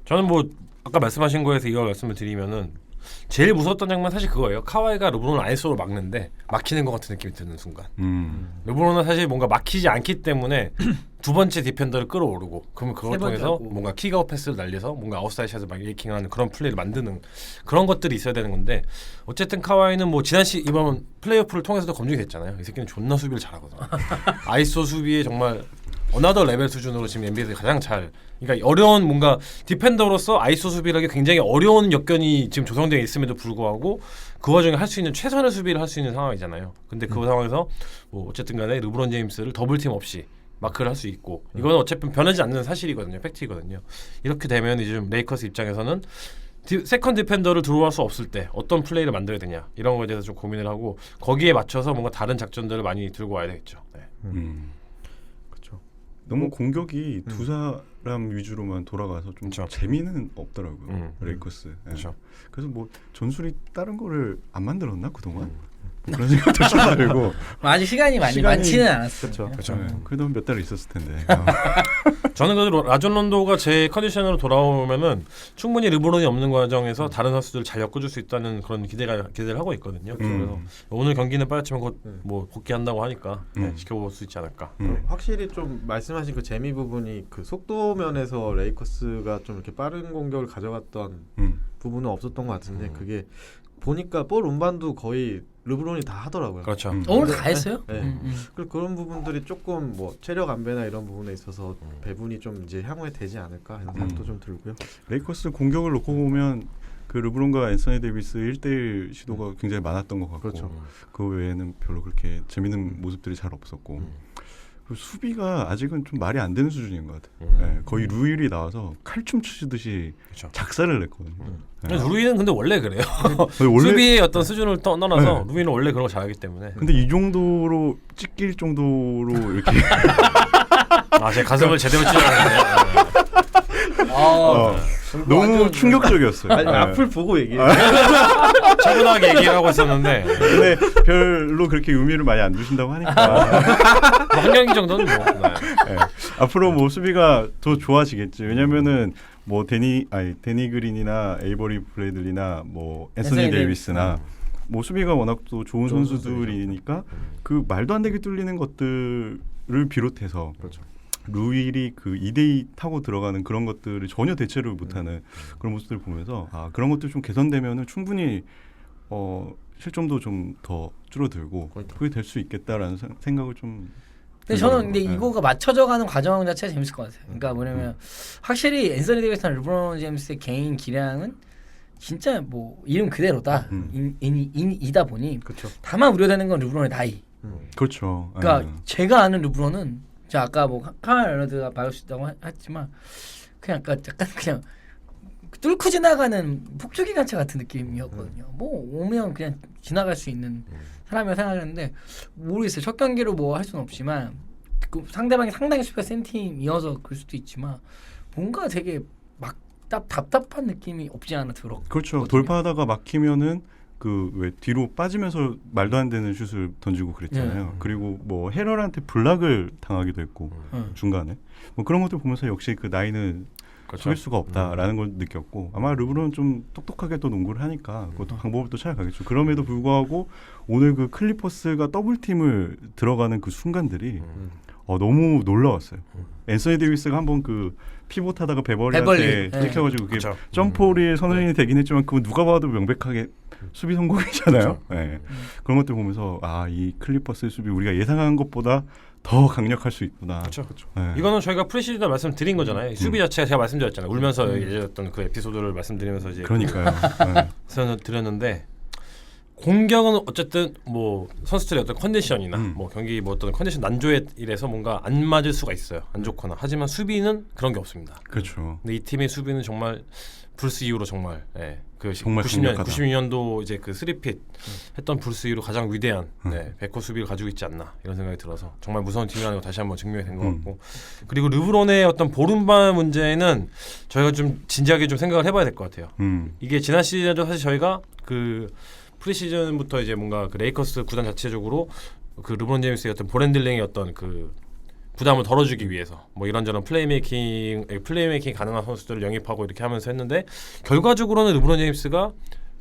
저는 뭐 아까 말씀하신 거에서 이거 말씀을 드리면은 제일 무서웠던 장면 사실 그거예요. 카와이가 르브론을 아이소로 막는데 막히는 것 같은 느낌이 드는 순간. 르브론은 사실 뭔가 막히지 않기 때문에 두 번째 디펜더를 끌어오르고 그러면 그걸 통해서 뭔가 킥아웃 패스를 날려서 뭔가 아웃사이드 샷을 막 메이킹하는 그런 플레이를 만드는 그런 것들이 있어야 되는 건데 어쨌든 카와이는 뭐 지난 이번 플레이오프를 통해서도 검증이 됐잖아요. 이 새끼는 존나 수비를 잘하거든. 아이소 수비에 정말 어나더 레벨 수준으로 지금 NBA에서 가장 잘 그러니까 어려운 뭔가 디펜더로서 아이소 수비를 하기 굉장히 어려운 여건이 지금 조성되어 있음에도 불구하고 그 와중에 할 수 있는 최선의 수비를 할 수 있는 상황이잖아요. 근데 그 상황에서 뭐 어쨌든 간에 르브론 제임스를 더블팀 없이 마크를 할 수 있고 이거는 어차피 변하지 않는 사실이거든요. 팩트이거든요. 이렇게 되면 이제 좀 레이커스 입장에서는 세컨 디펜더를 들어올 수 없을 때 어떤 플레이를 만들어야 되냐 이런 거에 대해서 좀 고민을 하고 거기에 맞춰서 뭔가 다른 작전들을 많이 들고 와야 되겠죠. 네. 그렇죠. 너무 공격이 두 사람 위주로만 돌아가서 좀 그쵸. 재미는 없더라고요. 레이커스. 예. 그렇죠. 그래서 뭐 전술이 다른 거를 안 만들었나 그동안? 뭐 그런 생각도 좀 들고. 아직 시간이 많지는 않았어요. 그렇죠. 예, 그래도 몇 달 있었을 텐데. 저는 그래도 라존 론도가 제 컨디션으로 돌아오면은 충분히 르브론이 없는 과정에서 다른 선수들 잘 엮어줄 수 있다는 그런 기대를 하고 있거든요. 그래서 오늘 경기는 빠졌지만 곧 뭐 복귀한다고 하니까 지켜볼 수 있지 않을까. 확실히 좀 말씀하신 그 재미 부분이 그 속도 면에서 레이커스가 좀 이렇게 빠른 공격을 가져갔던 부분은 없었던 것 같은데 그게 보니까 볼 운반도 거의 르브론이 다 하더라고요. 그렇죠. 오늘 다 했어요? 네. 그리고 그런 부분들이 조금 뭐 체력 안배나 이런 부분에 있어서 배분이 좀 이제 향후에 되지 않을까 하는 생각도 좀 들고요. 레이커스 공격을 놓고 보면 그 르브론과 앤서니 데이비스 1대1 시도가 굉장히 많았던 것 같고 그렇죠. 그 외에는 별로 그렇게 재밌는 모습들이 잘 없었고 수비가 아직은 좀 말이 안 되는 수준인 것 같아요. 네, 거의 루일이 나와서 칼춤 추시듯이 그렇죠. 작사를 냈거든요. 네. 루이는 근데 원래 그래요. 원래 수비의 어떤 수준을 떠나서 루이는 원래 그런 거 잘하기 때문에. 근데 이 정도로 찢길 정도로 이렇게 아, 제 가슴을 제대로 찢어내네요. 너무 충격적이었어요. 아니, 네. 앞을 보고 얘기해요. 차분하게 얘기를 하고 있었는데 근데 별로 그렇게 의미를 많이 안 두신다고 하니까 한 경기 정도는 뭐. 네. 네. 앞으로 뭐 수비가 더 좋아지겠지. 왜냐면은 뭐 데니 그린이나 에이버리 브래들리나 뭐 앤서니 데이비스나 뭐 수비가 워낙 또 좋은 선수들이니까 그 말도 안 되게 뚫리는 것들을 비롯해서 그렇죠. 루일이 그 2대2 타고 들어가는 그런 것들을 전혀 대체를 못하는 그런 모습들을 보면서 아 그런 것들 좀 개선되면은 충분히 실점도 좀 더 줄어들고 그게 될 수 있겠다라는 생각을 좀. 근데 저는 근데 이거가 맞춰져가는 과정 자체가 재밌을 것 같아요. 그러니까 뭐냐면 확실히 앤서니 데이비스나 르브론 제임스의 개인 기량은 진짜 뭐 이름 그대로다. 이다 보니 그렇죠. 다만 우려되는 건 르브론의 나이. 그렇죠. 그러니까 제가 아는 르브론은 제가 아까 뭐 카와이 레너드가 막을 수 있다고 했지만 그냥 약간 그냥 뚫고 지나가는 폭주기관차 같은 느낌이었거든요. 뭐 오면 그냥 지나갈 수 있는 사람이라고 생각했는데 모르겠어요. 첫 경기로 뭐 할 수는 없지만 그 상대방이 상당히 수비가 센 팀이어서 그럴 수도 있지만 뭔가 되게 막 답답한 느낌이 없지 않아 들어. 그렇죠. 돌파하다가 막히면은 그 왜 뒤로 빠지면서 말도 안 되는 슛을 던지고 그랬잖아요. 그리고 뭐 헤럴한테 블락을 당하기도 했고 중간에 뭐 그런 것들 보면서 역시 그 나이는 속일 수가 없다라는 걸 느꼈고 아마 르브론은 좀 똑똑하게 또 농구를 하니까 그것도 방법을 또 찾아가겠죠. 그럼에도 불구하고 오늘 그 클리퍼스가 더블팀을 들어가는 그 순간들이 너무 놀라웠어요. 앤서니 데이비스가 한번 그 피봇하다가 베벌리. 베벌리한테 네. 찍혀가지고 그게 그쵸. 점프홀이 선언이 되긴 했지만 그건 누가 봐도 명백하게 수비 성공이잖아요. 네. 그런 것들 보면서 이 클리퍼스의 수비 우리가 예상한 것보다 더 강력할 수 있구나. 그렇죠. 네. 이거는 저희가 프리시즌 말씀드린 거잖아요. 수비 자체가 제가 말씀드렸잖아요. 울면서 얘기했던 그 에피소드를 말씀드리면서 이제 그러니까요. 네. 드렸는데 공격은 어쨌든 뭐 선수들의 어떤 컨디션이나 뭐 경기 뭐 어떤 컨디션 난조에 이래서 뭔가 안 맞을 수가 있어요. 안 좋거나. 하지만 수비는 그런 게 없습니다. 그렇죠. 근데 이 팀의 수비는 정말 브루스 이후로 정말 그 정말 90년 강력하다. 92년도 이제 그 3핏 했던 브루스 이후로 가장 위대한 백호 수비를 가지고 있지 않나 이런 생각이 들어서 정말 무서운 팀이라는 거 다시 한번 증명이 된 것 같고 그리고 르브론의 어떤 보름바 문제는 저희가 좀 진지하게 좀 생각을 해봐야 될 것 같아요. 이게 지난 시즌에도 사실 저희가 그 프리시즌부터 이제 뭔가 그 레이커스 구단 자체적으로 그 르브론 제임스의 어떤 볼핸들링의 어떤 그 부담을 덜어주기 위해서 뭐 이런저런 플레이메이킹 가능한 선수들을 영입하고 이렇게 하면서 했는데 결과적으로는 르브론 제임스가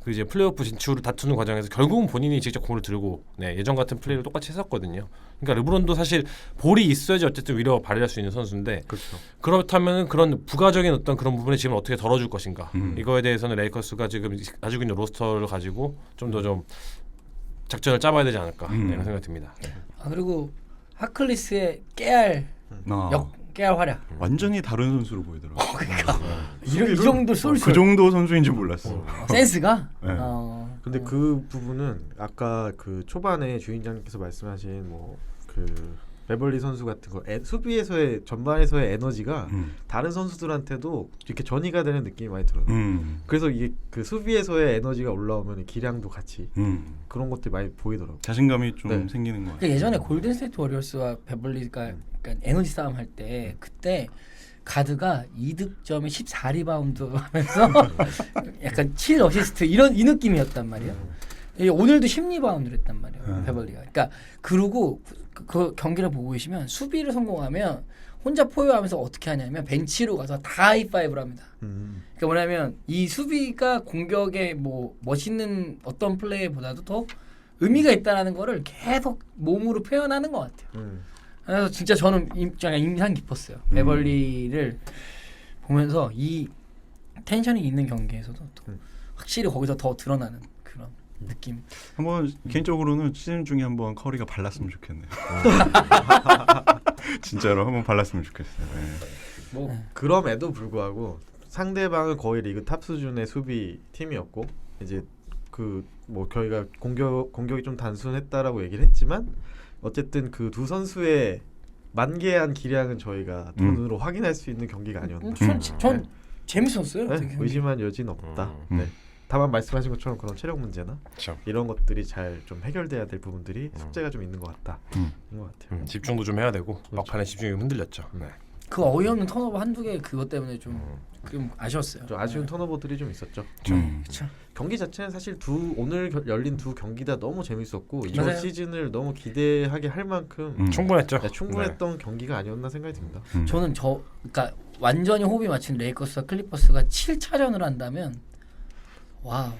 그 이제 플레이오프 진출을 다투는 과정에서 결국은 본인이 직접 공을 들고 예전 같은 플레이를 똑같이 했었거든요. 그러니까 르브론도 사실 볼이 있어야지 어쨌든 위력을 발휘할 수 있는 선수인데 그렇죠. 그렇다면 그런 부가적인 어떤 그런 부분에 지금 어떻게 덜어줄 것인가 이거에 대해서는 레이커스가 지금 가지고 있는 로스터를 가지고 좀 더 좀 작전을 짜봐야 되지 않을까 이런 생각이 듭니다. 그리고 하클리스의 깨알 깨알 활약. 완전히 다른 선수로 보이더라고요. 이 정도 쏠 수. 그 정도 선수인지 몰랐어. 센스가. 네. 근데 그 부분은 아까 그 초반에 주인장님께서 말씀하신 뭐 그 베벌리 선수 같은 거 수비에서의 전반에서의 에너지가 다른 선수들한테도 이렇게 전이가 되는 느낌이 많이 들어요. 그래서 이게 그 수비에서의 에너지가 올라오면 기량도 같이 그런 것들이 많이 보이더라고요. 자신감이 좀 네. 생기는 것 같아요. 그러니까 예전에 골든스테이트 워리어스와 베벌리가 그러니까 에너지 싸움 할 때 그때 가드가 2득점에 14리바운드 하면서 약간 7어시스트 이 느낌이었단 말이에요. 오늘도 10리바운드를 했단 말이에요. 베벌리가. 그러니까 그러고 그 경기를 보고 계시면 수비를 성공하면 혼자 포효하면서 어떻게 하냐면 벤치로 가서 다 하이파이브를 합니다. 그러니까 뭐냐면 이 수비가 공격에 뭐 멋있는 어떤 플레이보다도 더 의미가 있다라는 거를 계속 몸으로 표현하는 것 같아요. 그래서 진짜 저는 인상 깊었어요. 베벌리를 보면서 이 텐션이 있는 경기에서도 또 확실히 거기서 더 드러나는 그런 느낌. 한번 개인적으로는 시즌 중에 한번 커리가 발랐으면 좋겠네요. 진짜로 한번 발랐으면 좋겠어요. 네. 뭐 그럼에도 불구하고 상대방은 거의 리그 탑 수준의 수비 팀이었고 이제 그 뭐 저희가 공격이 좀 단순했다라고 얘기를 했지만 어쨌든 그 두 선수의 만개한 기량은 저희가 눈으로 확인할 수 있는 경기가 아니었나. 전 재밌었어요. 네, 되게. 의심한 여지는 없다. 네. 다만 말씀하신 것처럼 그런 체력 문제나 그렇죠. 이런 것들이 잘 좀 해결돼야 될 부분들이 숙제가 좀 있는 것 같다. 인것 같아요. 집중도 좀 해야 되고 막판에 집중이 흔들렸죠. 네. 그 어이없는 턴오버 한두 개 그것 때문에 좀 아쉬웠어요. 좀 아쉬운 턴오버들이 좀 있었죠. 그렇죠. 경기 자체는 사실 오늘 열린 두 경기 다 너무 재밌었고 이번 맞아요. 시즌을 너무 기대하게 할 만큼 충분했죠. 네, 충분했던 경기가 아니었나 생각이 듭니다. 저는 그러니까 완전히 호흡이 맞춘 레이커스와 클리퍼스가 7차전을 한다면 와우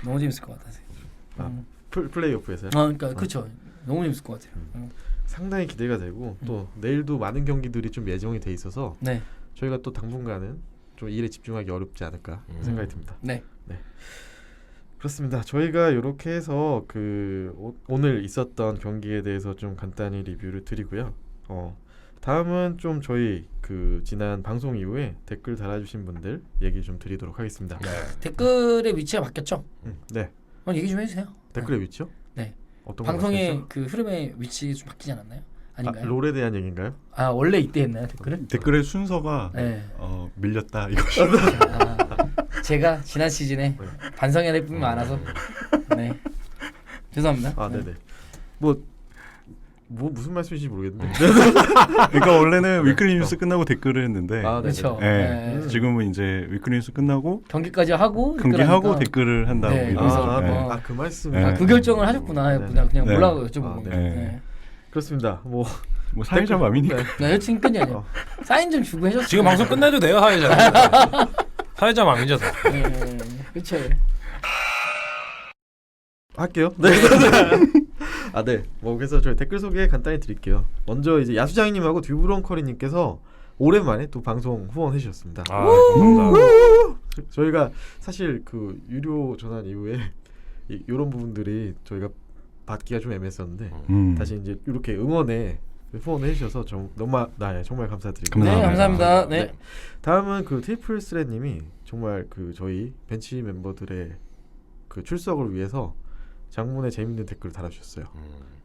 너무 재밌을 것 같아요. 플레이오프에서요. 그러니까 그렇죠. 너무 재밌을 것 같아요. 상당히 기대가 되고 또 내일도 많은 경기들이 좀 예정이 돼 있어서 네, 저희가 또 당분간은 좀 일에 집중하기 어렵지 않을까 생각이 듭니다. 네. 그렇습니다. 저희가 이렇게 해서 그 오늘 있었던 경기에 대해서 좀 간단히 리뷰를 드리고요. 다음은 좀 저희 그 지난 방송 이후에 댓글 달아주신 분들 얘기 좀 드리도록 하겠습니다. 댓글의 위치가 바뀌었죠? 네. 얘기 좀 해주세요. 댓글의 위치요? 네. 어떤 거 방송의 말씀하시죠? 그 흐름의 위치 좀 바뀌지 않았나요? 아닌가요? 롤에 대한 얘기인가요? 원래 이때 했나요 댓글을? 댓글의 순서가 네. 밀렸다 이것이. 제가 지난 시즌에 반성해야 될 부분이 많아서 네 죄송합니다. 네네. 뭐 무슨 말씀이신지 모르겠는데. 그러니까 원래는 위클리 뉴스 끝나고 댓글을 했는데 그렇죠. 네. 지금은 이제 위클리 뉴스 끝나고 경기까지 하고 경기하고 댓글을 한다고. 네, 그래서 그 말씀. 네. 그 결정을 하셨구나. 그냥 네. 몰라고 여쭤보고. 네. 네. 그렇습니다. 뭐 사회자 맘이니까. 네, 여튼 끝이 아니에요. 사인 좀 주고 해줬어요. 지금 방송 끝내도 돼요, 사회자. 사회자 맘이죠. 그렇죠. 할게요. 네. 네. 뭐 그래서 저희 댓글 소개 간단히 드릴게요. 먼저 이제 야수장님하고 듀브론커리님께서 오랜만에 또 방송 후원해 주셨습니다. 감사합니다. 저희가 사실 그 유료 전환 이후에 이런 부분들이 저희가 받기가 좀 애매했었는데 다시 이제 이렇게 응원에 후원을 해주셔서 정말 감사드립니다. 네, 감사합니다. 네. 다음은 그 트리플 스레님이 정말 그 저희 벤치 멤버들의 그 출석을 위해서 장문의 재밌는 댓글을 달아주셨어요.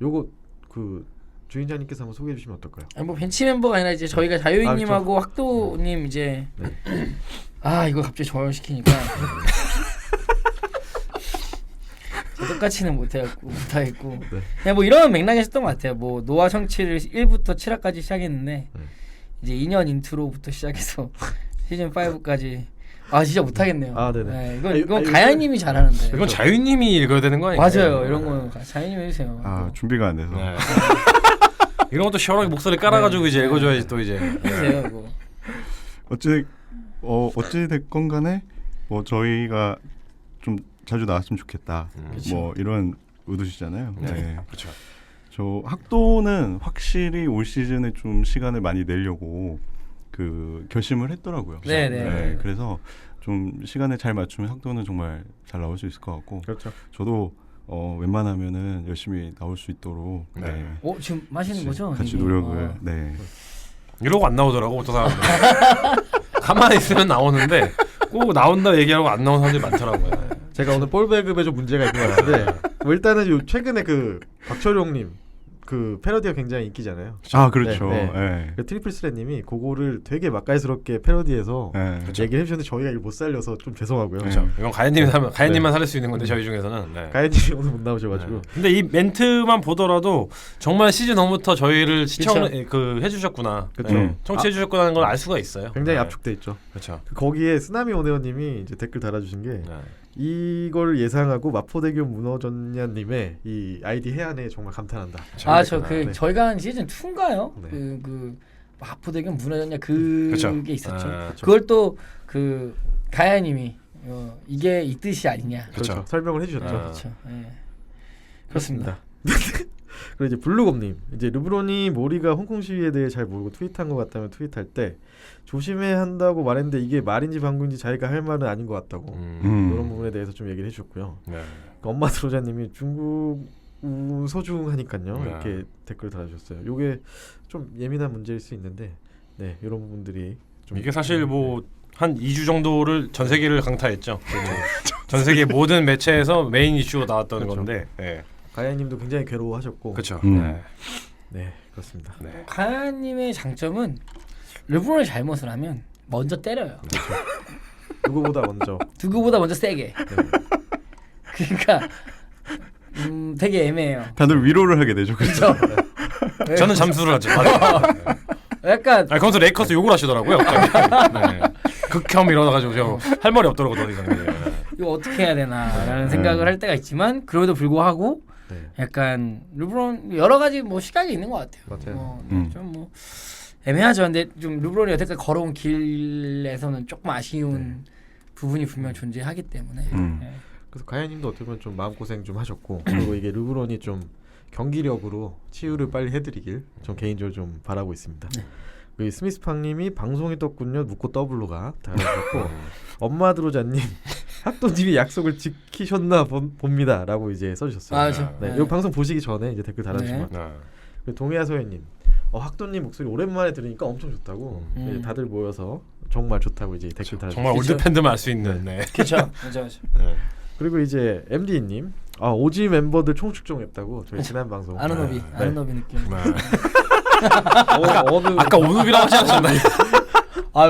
요거 그 주인장님께서 한번 소개해 주시면 어떨까요? 아니, 뭐 벤치 멤버가 아니라 이제 저희가 자유인님하고 학도님 이제 이거 갑자기 저를 시키니까 똑같이는 못하겠고 그냥 뭐 이런 맥락에서 했던 것 같아요. 뭐 노화 청취를 1부터 7화까지 시작했는데 이제 2년 인트로부터 시작해서 시즌 5까지 진짜 못하겠네요. 네네. 이건 가야님이 잘하는데. 이건 자유님이 읽어야 되는 거 아니에요? 맞아요. 이런 거 자유님이 해주세요. 준비가 안 돼서. 네. 이런 것도 시원하게 목소리 깔아가지고 이제 읽어줘야지 또 이제. 해주세요. 이거. 어찌 됐건 간에 뭐 저희가 좀 자주 나왔으면 좋겠다. 뭐 이런 의도시잖아요. 네. 그렇죠. 저 학도는 확실히 올 시즌에 좀 시간을 많이 내려고 그 결심을 했더라고요. 네네. 그래서 좀 시간을 잘 맞추면 학도는 정말 잘 나올 수 있을 것 같고. 그렇죠. 저도 웬만하면은 열심히 나올 수 있도록. 네. 지금 마시는 거죠? 같이 이게? 노력을. 네. 이러고 안 나오더라고 어떤 사람들. 가만히 있으면 나오는데 꼭 나온다 얘기하고 안 나오는 사람들이 많더라고요. 제가 오늘 볼 배급에 좀 문제가 있는 것 같은데 뭐 일단은 최근에 그 박철용님 그 패러디가 굉장히 인기잖아요. 그렇죠. 네. 네. 그 트리플 스레님이 그거를 되게 맛깔스럽게 패러디해서 얘기를 해주셨는데 저희가 이걸 못 살려서 좀 죄송하고요. 그렇죠. 이건 가연님만 살릴 수 있는 건데 저희 중에서는. 네. 가연님이 오늘 못 나오셔가지고. 네. 근데 이 멘트만 보더라도 정말 시즌 1부터 저희를 시청을 해주셨구나, 청취해주셨구나는 걸 알 수가 있어요. 굉장히 네. 압축돼 있죠. 그렇죠. 거기에 쓰나미 오네오님이 이제 댓글 달아주신 게 이걸 예상하고 마포대교 무너졌냐님의 이 아이디 해안에 정말 감탄한다. 저희가 한 시즌 2인가요? 네. 그 마포대교 무너졌냐 그게 있었죠. 그렇죠. 그걸 또 그 가야님이 이게 이 뜻이 아니냐. 그렇죠. 설명을 해주셨죠. 그렇죠. 네. 그렇습니다. 그리고 이제 블루곰님 이제 르브론이 모리가 홍콩 시위에 대해 잘 모르고 트윗한 것 같다면 트윗할 때 조심해야 한다고 말했는데 이게 말인지 방구인지 자기가 할 말은 아닌 것 같다고 이런 부분에 대해서 좀 얘기를 해주셨고요. 네. 엄마 드로자님이 중국 소중하니까요 네. 이렇게 댓글 달아주셨어요. 요게 좀 예민한 문제일 수 있는데 이런 부분들이 좀 이게 사실 뭐 한 2주 정도를 전 세계를 강타했죠. 전 세계 모든 매체에서 메인 이슈로 나왔던 건데. 네. 가야님도 굉장히 괴로워하셨고. 그렇죠. 네, 그렇습니다. 네. 가야님의 장점은 르브론이 잘못을 하면 먼저 때려요. 누구보다 먼저. 누구보다 먼저 세게. 그러니까 되게 애매해요. 다들 위로를 하게 되죠. 그렇죠. 저는 잠수를 하죠. 약간 거기서 레이커스 욕을 하시더라고요. 네. 극혐 이러다가지고 저 할 말이 없더라고 더 이상. 이거 어떻게 해야 되나라는 생각을 할 때가 있지만 그럼에도 불구하고 약간 르브론 여러 가지 뭐 시각이 있는 것 같아요. 맞아요. 좀 뭐 애매하죠. 근데 좀 르브론이 여태까지 걸어온 길에서는 조금 아쉬운 부분이 분명 존재하기 때문에. 그래서 가야님도 어떻게 보면 좀 마음고생 좀 하셨고 그리고 이게 르브론이 좀 경기력으로 치유를 빨리 해드리길 전 개인적으로 좀 바라고 있습니다. 그 스미스팡님이 방송이 떴군요. 묻고 더블로가 달아주셨고 엄마 드로자님 학도님이 약속을 지키셨나 봅니다라고 이제 써주셨어요. 네, 이 방송 보시기 전에 이제 댓글 달아주시면 동해아 소연님 학도님 목소리 오랜만에 들으니까 엄청 좋다고 이제 다들 모여서 정말 좋다고 이제 댓글 달아주셨어요. 정말 올드 팬들만 알 수 있는. 네. 그렇죠. 네. 그리고 이제 MD님 오지 멤버들 총축정했다고 저희 지난 방송 아르노비 느낌. 아까 오누비라고 하지 않았나요?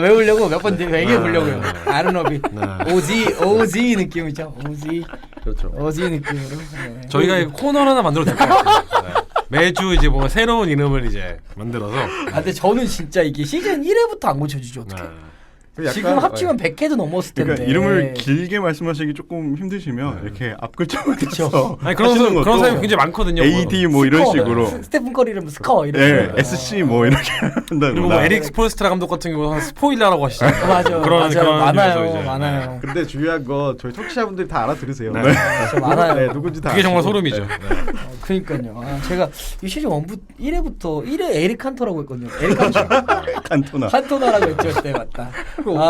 외우려고 몇 번 얘기해 보려고요. 아르노비 오지 느낌이죠. 오지 느낌으로. 네. 저희가 코너 하나 만들어도 될 것 같아요. 네. 매주 이제 뭐 새로운 이름을 이제 만들어서. 근데 저는 진짜 이게 시즌 1회부터 안 고쳐지죠. 어떻게? 지금 합치면 100회도 넘었을 텐데. 그러니까 이름을 길게 말씀하시기 조금 힘드시면 이렇게 앞글자만 그렇죠. 아니 그런 사람이 굉장히 많거든요. AD 뭐 이런 식으로. 스테픈 커리 이름 스커 이런. SC 뭐 이렇게 한다고. 그리고 뭐 에릭 스폴스트라 감독 같은 경우는 스포일러라고 하시죠. 맞아. 그런 많아요. 근데 중요한 거 저희 청취자분들이 다 알아들으세요. 많아요. 누군지 다. 그게 정말 소름이죠. 그러니까요. 제가 이 시즌 1회부터 1회 에릭 칸토라고 했거든요. 에릭 칸토나. 칸토나라고 했죠 그때 맞다.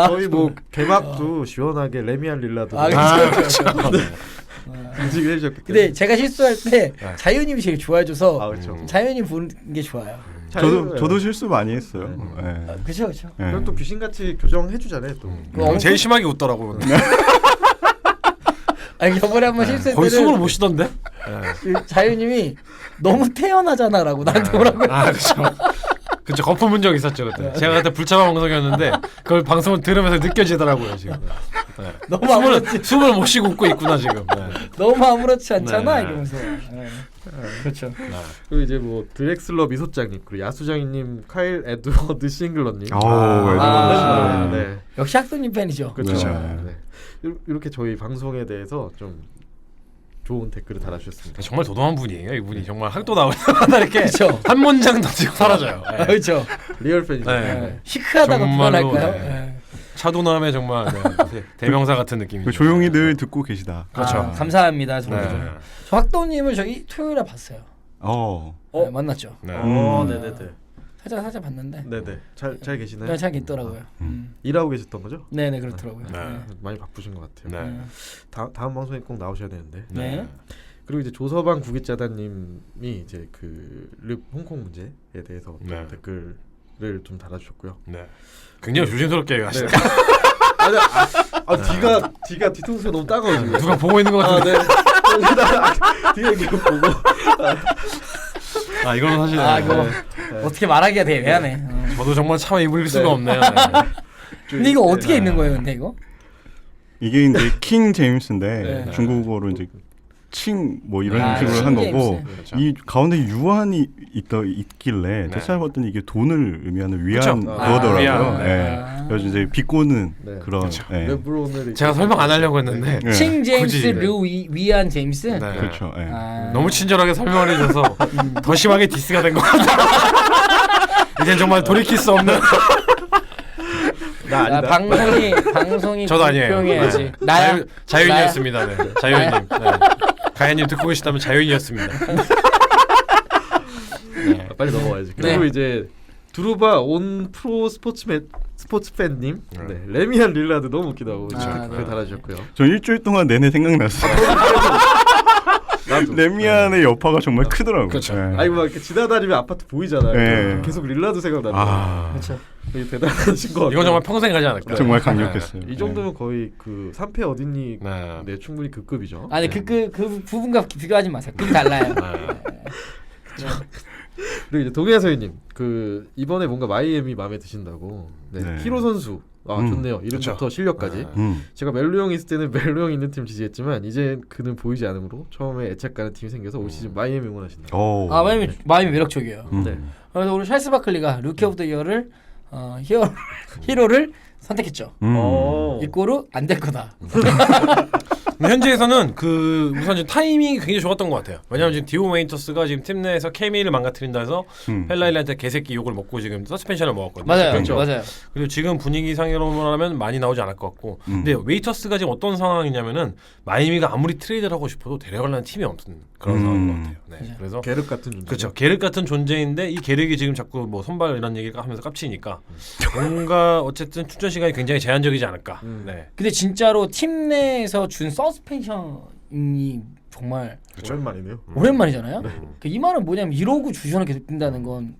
거의 뭐 개막도 시원하게 레미안 릴라드 그렇죠. 인식을 해주셨기 때문에. 근데 제가 실수할 때 자유님이 제일 좋아해줘서 그렇죠. 자유님 부르는 게 좋아요. 저도 실수 많이 했어요. 그렇죠. 그럼 또 귀신같이 교정해주잖아요 또. 제일 심하게 웃더라고. 아니 저번에 한번 실수했을 거의 숨을 때는 못 쉬던데. 그 자유님이 너무 태연하잖아라고 나한테 뭐라고 그렇죠. 그렇죠. 거품 본 적 있었죠 그때. 제가 그때 불참 방송이었는데 그걸 방송을 들으면서 느껴지더라고요 지금. 너무 숨을 못 쉬고 웃고 있구나 지금. 너무 아무렇지 않잖아 네. 이러면서. 그렇죠. 그리고 이제 뭐 드렉슬러 미소장님 그리고 야수장님 카일 에드워드 싱글러님. 네. 역시 학도님 팬이죠. 그렇죠. 네. 이렇게 저희 방송에 대해서 좀 좋은 댓글을 달아주셨습니다. 정말 도도한 분이에요 이분이. 정말 학도 나오자마자 이렇게 그쵸. 한 문장 던지고 사라져요. 네. 그렇죠. 리얼 팬이죠. 네. 시크하다고 정말로, 표현할까요? 네. 차도남의 정말 대명사 같은 느낌이죠. 조용히 늘 듣고 계시다. 그렇죠. 감사합니다. 정말. 네. 저 학도님을 저희 토요일에 봤어요. 네, 만났죠. 네. 네네네. 살짝 봤는데. 네네. 잘 계시나요? 잘 있더라고요. 일하고 계셨던 거죠? 네네 그렇더라고요. 네. 많이 바쁘신 것 같아요. 네. 다음 방송에 꼭 나오셔야 되는데. 네. 그리고 이제 조서방 구기자다님이 이제 그 릅 홍콩 문제에 대해서 좀 네. 댓글을 좀 달아주셨고요. 네. 굉장히 조심스럽게 하시네. 뒤가 뒤통수가 너무 따가워지고. 누가 보고 있는 것 같은데. 네. 뒤에 이거 보고. 이거는 사실 이거 어떻게 말하기가 되게 애매하네. 저도 정말 참 입을 수가 없네요. 근데 이거 어떻게 읽는 거예요, 근데 이거? 이게 이제 킹 제임스인데 네. 중국어로 이제 칭 뭐 이런 식으로 킹 한 거고 제임스. 그렇죠. 이 가운데 유한이 있길래 네. 찾아봤더니 이게 돈을 의미하는 위안 그렇죠. 그거더라고요. 위안. 네. 그래서 이제 비꼬는 네. 그런. 그렇죠. 네. 랩으로 오늘 제가 설명 안 하려고 했는데 네. 칭 제임스 굳이, 류 위안 제임스. 네. 그렇죠. 네. 너무 친절하게 설명을 해줘서 더 심하게 디스가 된 것 같아요. 이젠 정말 돌이킬 수 없는. 나 아니다. 방송이 저도 아니에요. 공평해야지. 나야. 자유인이었습니다. 네. 자유인님. 네. 가연님 듣고 계시다면 자유인이었습니다. 네. 빨리 넘어가야지. 그리고 이제 두루바 온 프로 스포츠팬님, 네. 레미안 릴라드 너무 웃기다고 댓글 달아주셨고요. 전 일주일 동안 내내 생각났어요. 레미안의 여파가 정말 크더라고요. 그렇죠. 네. 아니 막 이렇게 지나다니면 아파트 보이잖아요. 네. 계속 릴라드 생각나는. 그렇죠. 되게 대단하신 것 같아요. 이건 정말 평생 가지 않을까. 정말 강력했어요. 이 정도면 거의 그 3패 어딨니? 네. 네, 충분히 그 급이죠. 아니 그 부분과 비교하지 마세요. 급이 달라요. 그리고 이제 동해서희님 그 이번에 뭔가 마이애미 마음에 드신다고. 네. 네. 히로 선수. 좋네요. 이름부터 그렇죠. 실력까지. 제가 멜로 형이 있을 때는 멜로 형 있는 팀 지지했지만 이제 그는 보이지 않으므로 처음에 애착 가는 팀이 생겨서 올 시즌 마이애미 응원하신다. 마이애미 매력적이에요. 네. 그래서 오늘 찰스 바클리가 루키 오브 더 이어를 히어로를 선택했죠. 이꼬르 안 될 거다. 현지에서는 그 우선 지금 타이밍이 굉장히 좋았던 것 같아요. 왜냐하면 지금 디오 메인터스가 지금 팀 내에서 케미를 망가뜨린다 해서 펠라일한테 개새끼 욕을 먹고 지금 서스펜션을 먹었거든요. 맞아요. 그렇죠? 맞아요. 그리고 지금 분위기상으로는 많이 나오지 않을 것 같고 근데 웨이터스가 지금 어떤 상황이냐면은 마이애미가 아무리 트레이드를 하고 싶어도 데려가려는 팀이 없는 그런 상황인 것 같아요. 네. 그래서 게르 같은 존재. 그렇죠. 게륵 같은 존재인데 이 게륵이 지금 자꾸 뭐 선발 이런 얘기를 하면서 깝치니까 뭔가 어쨌든 출전 시간이 굉장히 제한적이지 않을까. 네. 근데 진짜로 팀 내에서 준 서스펜션이 정말 오랜만이네요. 오랜만이잖아요. 이 말은 뭐냐면 이러고 주전을 계속 뛴다는 건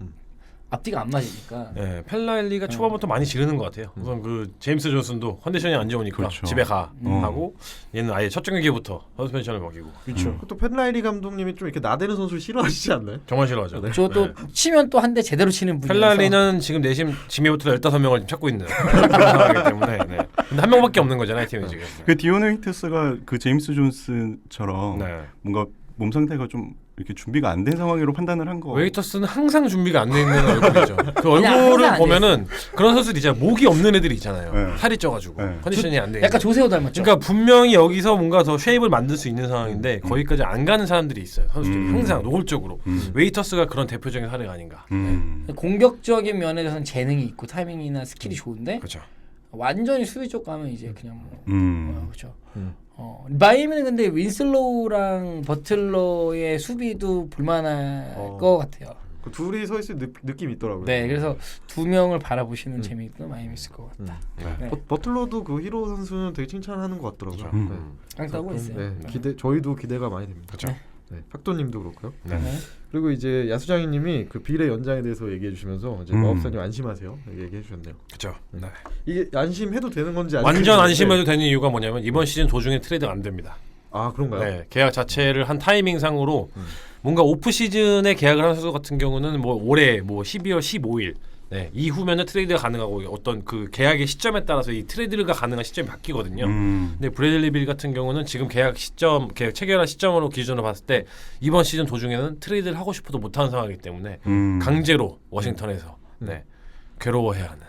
앞뒤가 안 맞으니까. 네, 펠라일리가 초반부터 많이 지르는 것 같아요. 우선 그 제임스 존슨도 컨디션이 안 좋으니까 그렇죠. 집에 가 하고 얘는 아예 첫 경기부터 서스펜션을 먹이고. 그렇죠. 또 펜라이리 감독님이 좀 이렇게 나대는 선수를 싫어하시지 않나요? 정말 싫어하죠. 저 또 치면 또 한 대 제대로 치는 분이라서. 펠라일리는 지금 내심 지미부터 15명을 지금 찾고 있는 그런 상황이기 때문에. 네. 근데 한 명밖에 없는 거잖아요, 팀이 지금. 그 디온 웨이터스가 그 제임스 존스처럼 네. 뭔가 몸 상태가 좀 이렇게 준비가 안 된 상황으로 판단을 한 거. 웨이터스는 항상 준비가 안 돼 있는 얼굴이죠. 그 그냥 항상 얼굴을 안 보면은 그런 선수들 있잖아요. 목이 없는 애들이 있잖아요. 네. 살이 쪄가지고 네. 컨디션이 안 돼. 약간 조세호 닮았죠. 그러니까 분명히 여기서 뭔가 더 쉐입을 만들 수 있는 상황인데 거기까지 안 가는 사람들이 있어요. 선수들이 항상 노골적으로. 웨이터스가 그런 대표적인 사례가 아닌가. 공격적인 면에 대해서는 재능이 있고 타이밍이나 스킬이 좋은데 그렇죠. 완전히 수비 쪽 가면 이제 그냥 뭐 그렇죠. 마이애미는 근데 윈슬로우랑 버틀러의 수비도 볼만할 것 같아요. 그 둘이 서 있을 느낌이 있더라고요. 네, 그래서 두 명을 바라보시는 재미도 마이애미 있을 것 같다. 네. 버틀러도 그 히로 선수는 되게 칭찬하는 것 같더라고요. 네. 깡따고 있어요. 네, 네. 저희도 기대가 많이 됩니다. 그렇죠. 네, 팍도님도 그렇고요. 네. 그리고 이제 야수장이님이 그 빌의 연장에 대해서 얘기해 주시면서 이제 마법사님 안심하세요 얘기해 주셨네요. 그렇죠. 네. 이게 안심해도 되는 건지 아직 완전 모르겠는데. 안심해도 되는 이유가 뭐냐면 이번 시즌 도중에 트레이드가 안 됩니다. 아 그런가요? 네, 계약 자체를 한 타이밍상으로 뭔가 오프 시즌에 계약을 한 선수 같은 경우는 뭐 올해 뭐 12월 15일 네, 이후면은 트레이드가 가능하고 어떤 그 계약의 시점에 따라서 이 트레이드가 가능한 시점이 바뀌거든요. 근데 브래들리 빌 같은 경우는 지금 계약 체결한 시점으로 기준으로 봤을 때 이번 시즌 도중에는 트레이드를 하고 싶어도 못하는 상황이기 때문에 강제로 워싱턴에서 네, 괴로워해야 하는.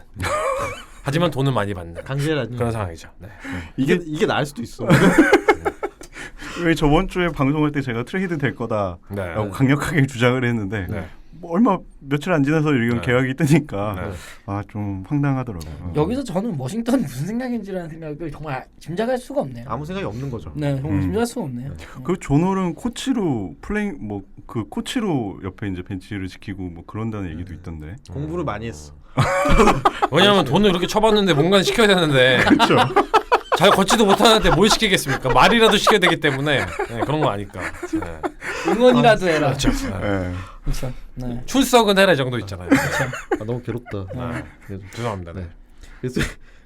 하지만 돈은 많이 받는 강제라니 그런 상황이죠. 네. 이게 나을 수도 있어. 왜 저번 주에 방송할 때 제가 트레이드 될 거다라고 네. 강력하게 주장을 했는데 네. 뭐 얼마 며칠 안 지나서 이런 네. 계약이 뜨니까 네. 좀 황당하더라고요. 여기서 저는 워싱턴이 무슨 생각인지라는 생각을 정말 짐작할 수가 없네요. 아무 생각이 없는 거죠. 네, 정말 짐작할 수가 없네요. 그 존홀은 코치로 그 코치로 옆에 이제 벤치를 지키고 뭐 그런다는 얘기도 있던데. 공부를 많이 했어. 왜냐하면 돈을 그렇게 쳐봤는데 뭔가는 시켜야 되는데 그렇죠. 잘 걷지도 못하는데 뭘 시키겠습니까? 말이라도 시켜야 되기 때문에 네, 그런 거 아니까. 네. 응원이라도 해라. 그렇죠. 네. 네. 그렇죠. 네. 출석은 해라 이 정도 있잖아요. 아, 너무 괴롭다. 네. 죄송합니다. 네. 네. 그래서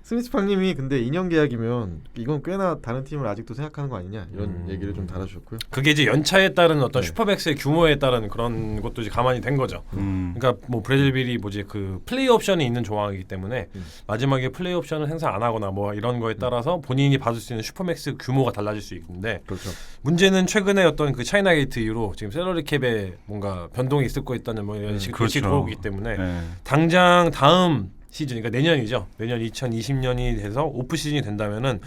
스미스팡님이 근데 2년 계약이면 이건 꽤나 다른 팀을 아직도 생각하는 거 아니냐 이런 얘기를 좀 달아주셨고요. 그게 이제 연차에 따른 어떤 네. 슈퍼맥스의 규모에 따른 그런 것도 이제 가만히 된 거죠. 그러니까 뭐 브래들리 빌이 뭐지 그 플레이 옵션이 있는 조항이기 때문에 마지막에 플레이 옵션을 행사 안 하거나 뭐 이런 거에 따라서 본인이 받을 수 있는 슈퍼맥스 규모가 달라질 수 있는데 그렇죠. 문제는 최근에 어떤 그 차이나 게이트 이후로 지금 샐러리 캡에 뭔가 변동이 있을 거 있다는 뭐 이런 식의 그렇죠. 들어오기 때문에 네. 당장 다음 시즌 그러니까 내년이죠. 내년 2020년이 돼서 오프 시즌이 된다면은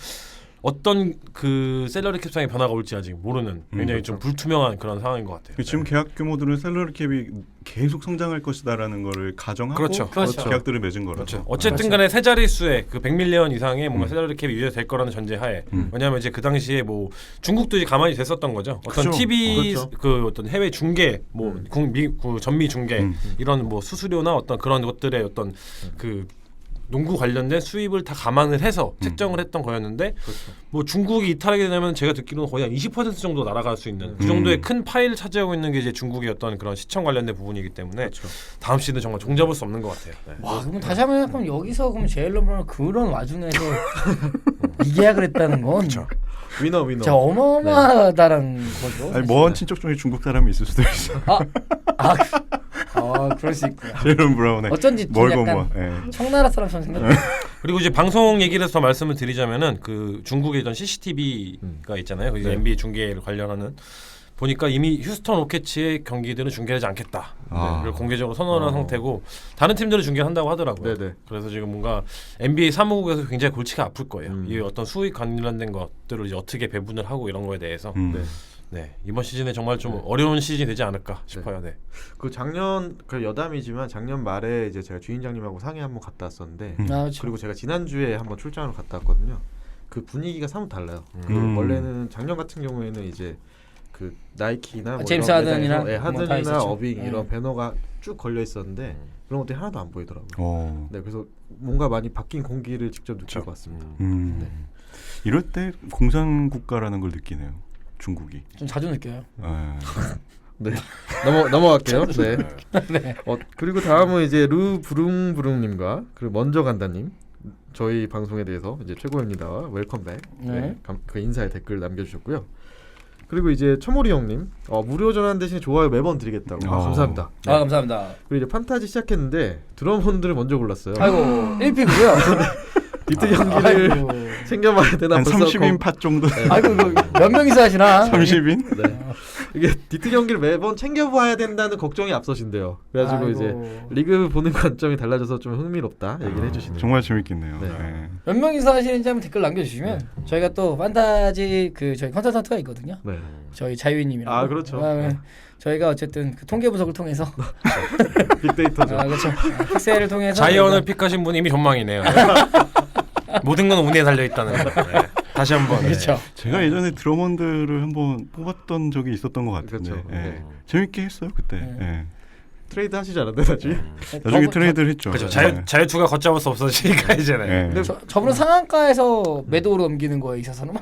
어떤 그 셀러리 캡상의 변화가 올지 아직 모르는 굉장히 좀 불투명한 그런 상황인 것 같아요. 지금 계약 규모들은 셀러리 캡이 계속 성장할 것이다라는 거를 가정하고 그렇죠. 계약들을 맺은 거라서. 그렇죠. 어쨌든 간에 세 자릿수의 그 100밀리언 이상의 뭔가 셀러리 캡이 유지될 거라는 전제하에 왜냐하면 이제 그 당시에 뭐 중국도 이제 가만히 됐었던 거죠. 어떤 그렇죠. TV 그렇죠. 그 어떤 해외 중계 뭐 전미 중계 이런 뭐 수수료나 어떤 그런 것들의 어떤 그 농구 관련된 수입을 다 감안을 해서 책정을 했던 거였는데 뭐 중국이 이탈하게 되면 제가 듣기로는 거의 한 20% 정도 날아갈 수 있는 그 정도의 큰 파일을 차지하고 있는 게 이제 중국의 어떤 그런 시청 관련된 부분이기 때문에 다음 시즌 정말 종잡을 수 없는 것 같아요. 네. 와, 그럼 다시 한번 생각하면 여기서 그럼 제일런 브라운 그런 와중에서 이 계약을 했다는 건 위너. 진짜 어마어마하다는 거죠. 아니 먼 친척 중에 중국 사람이 있을 수도 있어. 그럴 수 있구나. 제일런 브라운의 어쩐지 좀 멀건 약간 뭐. 예. 청나라 사람처럼 생겼네. 그리고 이제 방송 얘기를 해서 말씀을 드리자면은 그 중국의 전 CCTV가 있잖아요. 그 이제 NBA 중계를 관련하는 보니까 이미 휴스턴 로켓츠의 경기들은 중계하지 않겠다. 를 공개적으로 선언한 상태고 다른 팀들은 중계한다고 하더라고요. 네네. 그래서 지금 뭔가 NBA 사무국에서 굉장히 골치가 아플 거예요. 이 어떤 수익 관련된 것들을 이제 어떻게 배분을 하고 이런 거에 대해서 네, 이번 시즌에 정말 좀 어려운 시즌이 되지 않을까 싶어요. 네. 그 작년 그 여담이지만 작년 말에 이제 제가 주인장님하고 상해 한번 갔다 왔었는데 그렇죠. 그리고 제가 지난주에 한번 출장을 갔다 왔거든요. 그 분위기가 사뭇 달라요. 그 원래는 작년 같은 경우에는 이제 그 나이키나 뭐 제임스 이런 하든이랑 매장에서, 뭐 다 하든이나 있었죠. 어빙 이런 배너가 쭉 걸려 있었는데 그런 것들이 하나도 안 보이더라고요. 어. 네, 그래서 뭔가 많이 바뀐 공기를 직접 느낄 것 같습니다. 이럴 때 공산 국가라는 걸 느끼네요. 중국이. 좀 자주 느껴요. 네, 넘어갈게요. 네. 네. 그리고 다음은 이제 루 부릉부릉님과 그리고 먼저 간다님 저희 방송에 대해서 이제 최고입니다. 웰컴백. 네. 그 인사에 댓글 남겨주셨고요. 그리고 이제 처모리 형님 무료 전환 대신 좋아요 매번 드리겠다고. 감사합니다. 네. 감사합니다. 그리고 이제 판타지 시작했는데 드럼헌들을 먼저 골랐어요. 아이고 1픽이고요. 디트 경기를 챙겨봐야 되나 한 벌써 30인 팟 정도. 네. 아이고 몇 명이서 하시나? 30인? 네. 이게 디트 경기를 매번 챙겨봐야 된다는 걱정이 앞서신대요. 그래가지고 아이고. 이제 리그 보는 관점이 달라져서 좀 흥미롭다 얘기를 해주시네요. 정말 재밌겠네요. 네. 네. 몇 명이서 하시는지 한번 댓글 남겨주시면 저희가 또 판타지 그 저희 컨설턴트가 있거든요. 네. 저희 자유인님이라고. 아, 그렇죠. 그다음에 저희가 어쨌든 그 통계 분석을 통해서 빅데이터죠. 그렇죠. 픽셀을 통해서 자이언을 픽하신 분이 이미 전망이네요. 모든 건 운에 달려 있다는. 네. 다시 한번. 그렇죠. 제가 예전에 드러먼드를 한번 뽑았던 적이 있었던 것 같은데 그렇죠. 예. 네. 재밌게 했어요 그때. 네. 예. 트레이드 하시지 않았나요, 나중에? 나중에 트레이드를 했죠. 그렇죠. 예. 자유투가 걷잡을 수 없어지니까 이제는. 예. 저분은 상한가에서 매도로 넘기는 거에 있어서는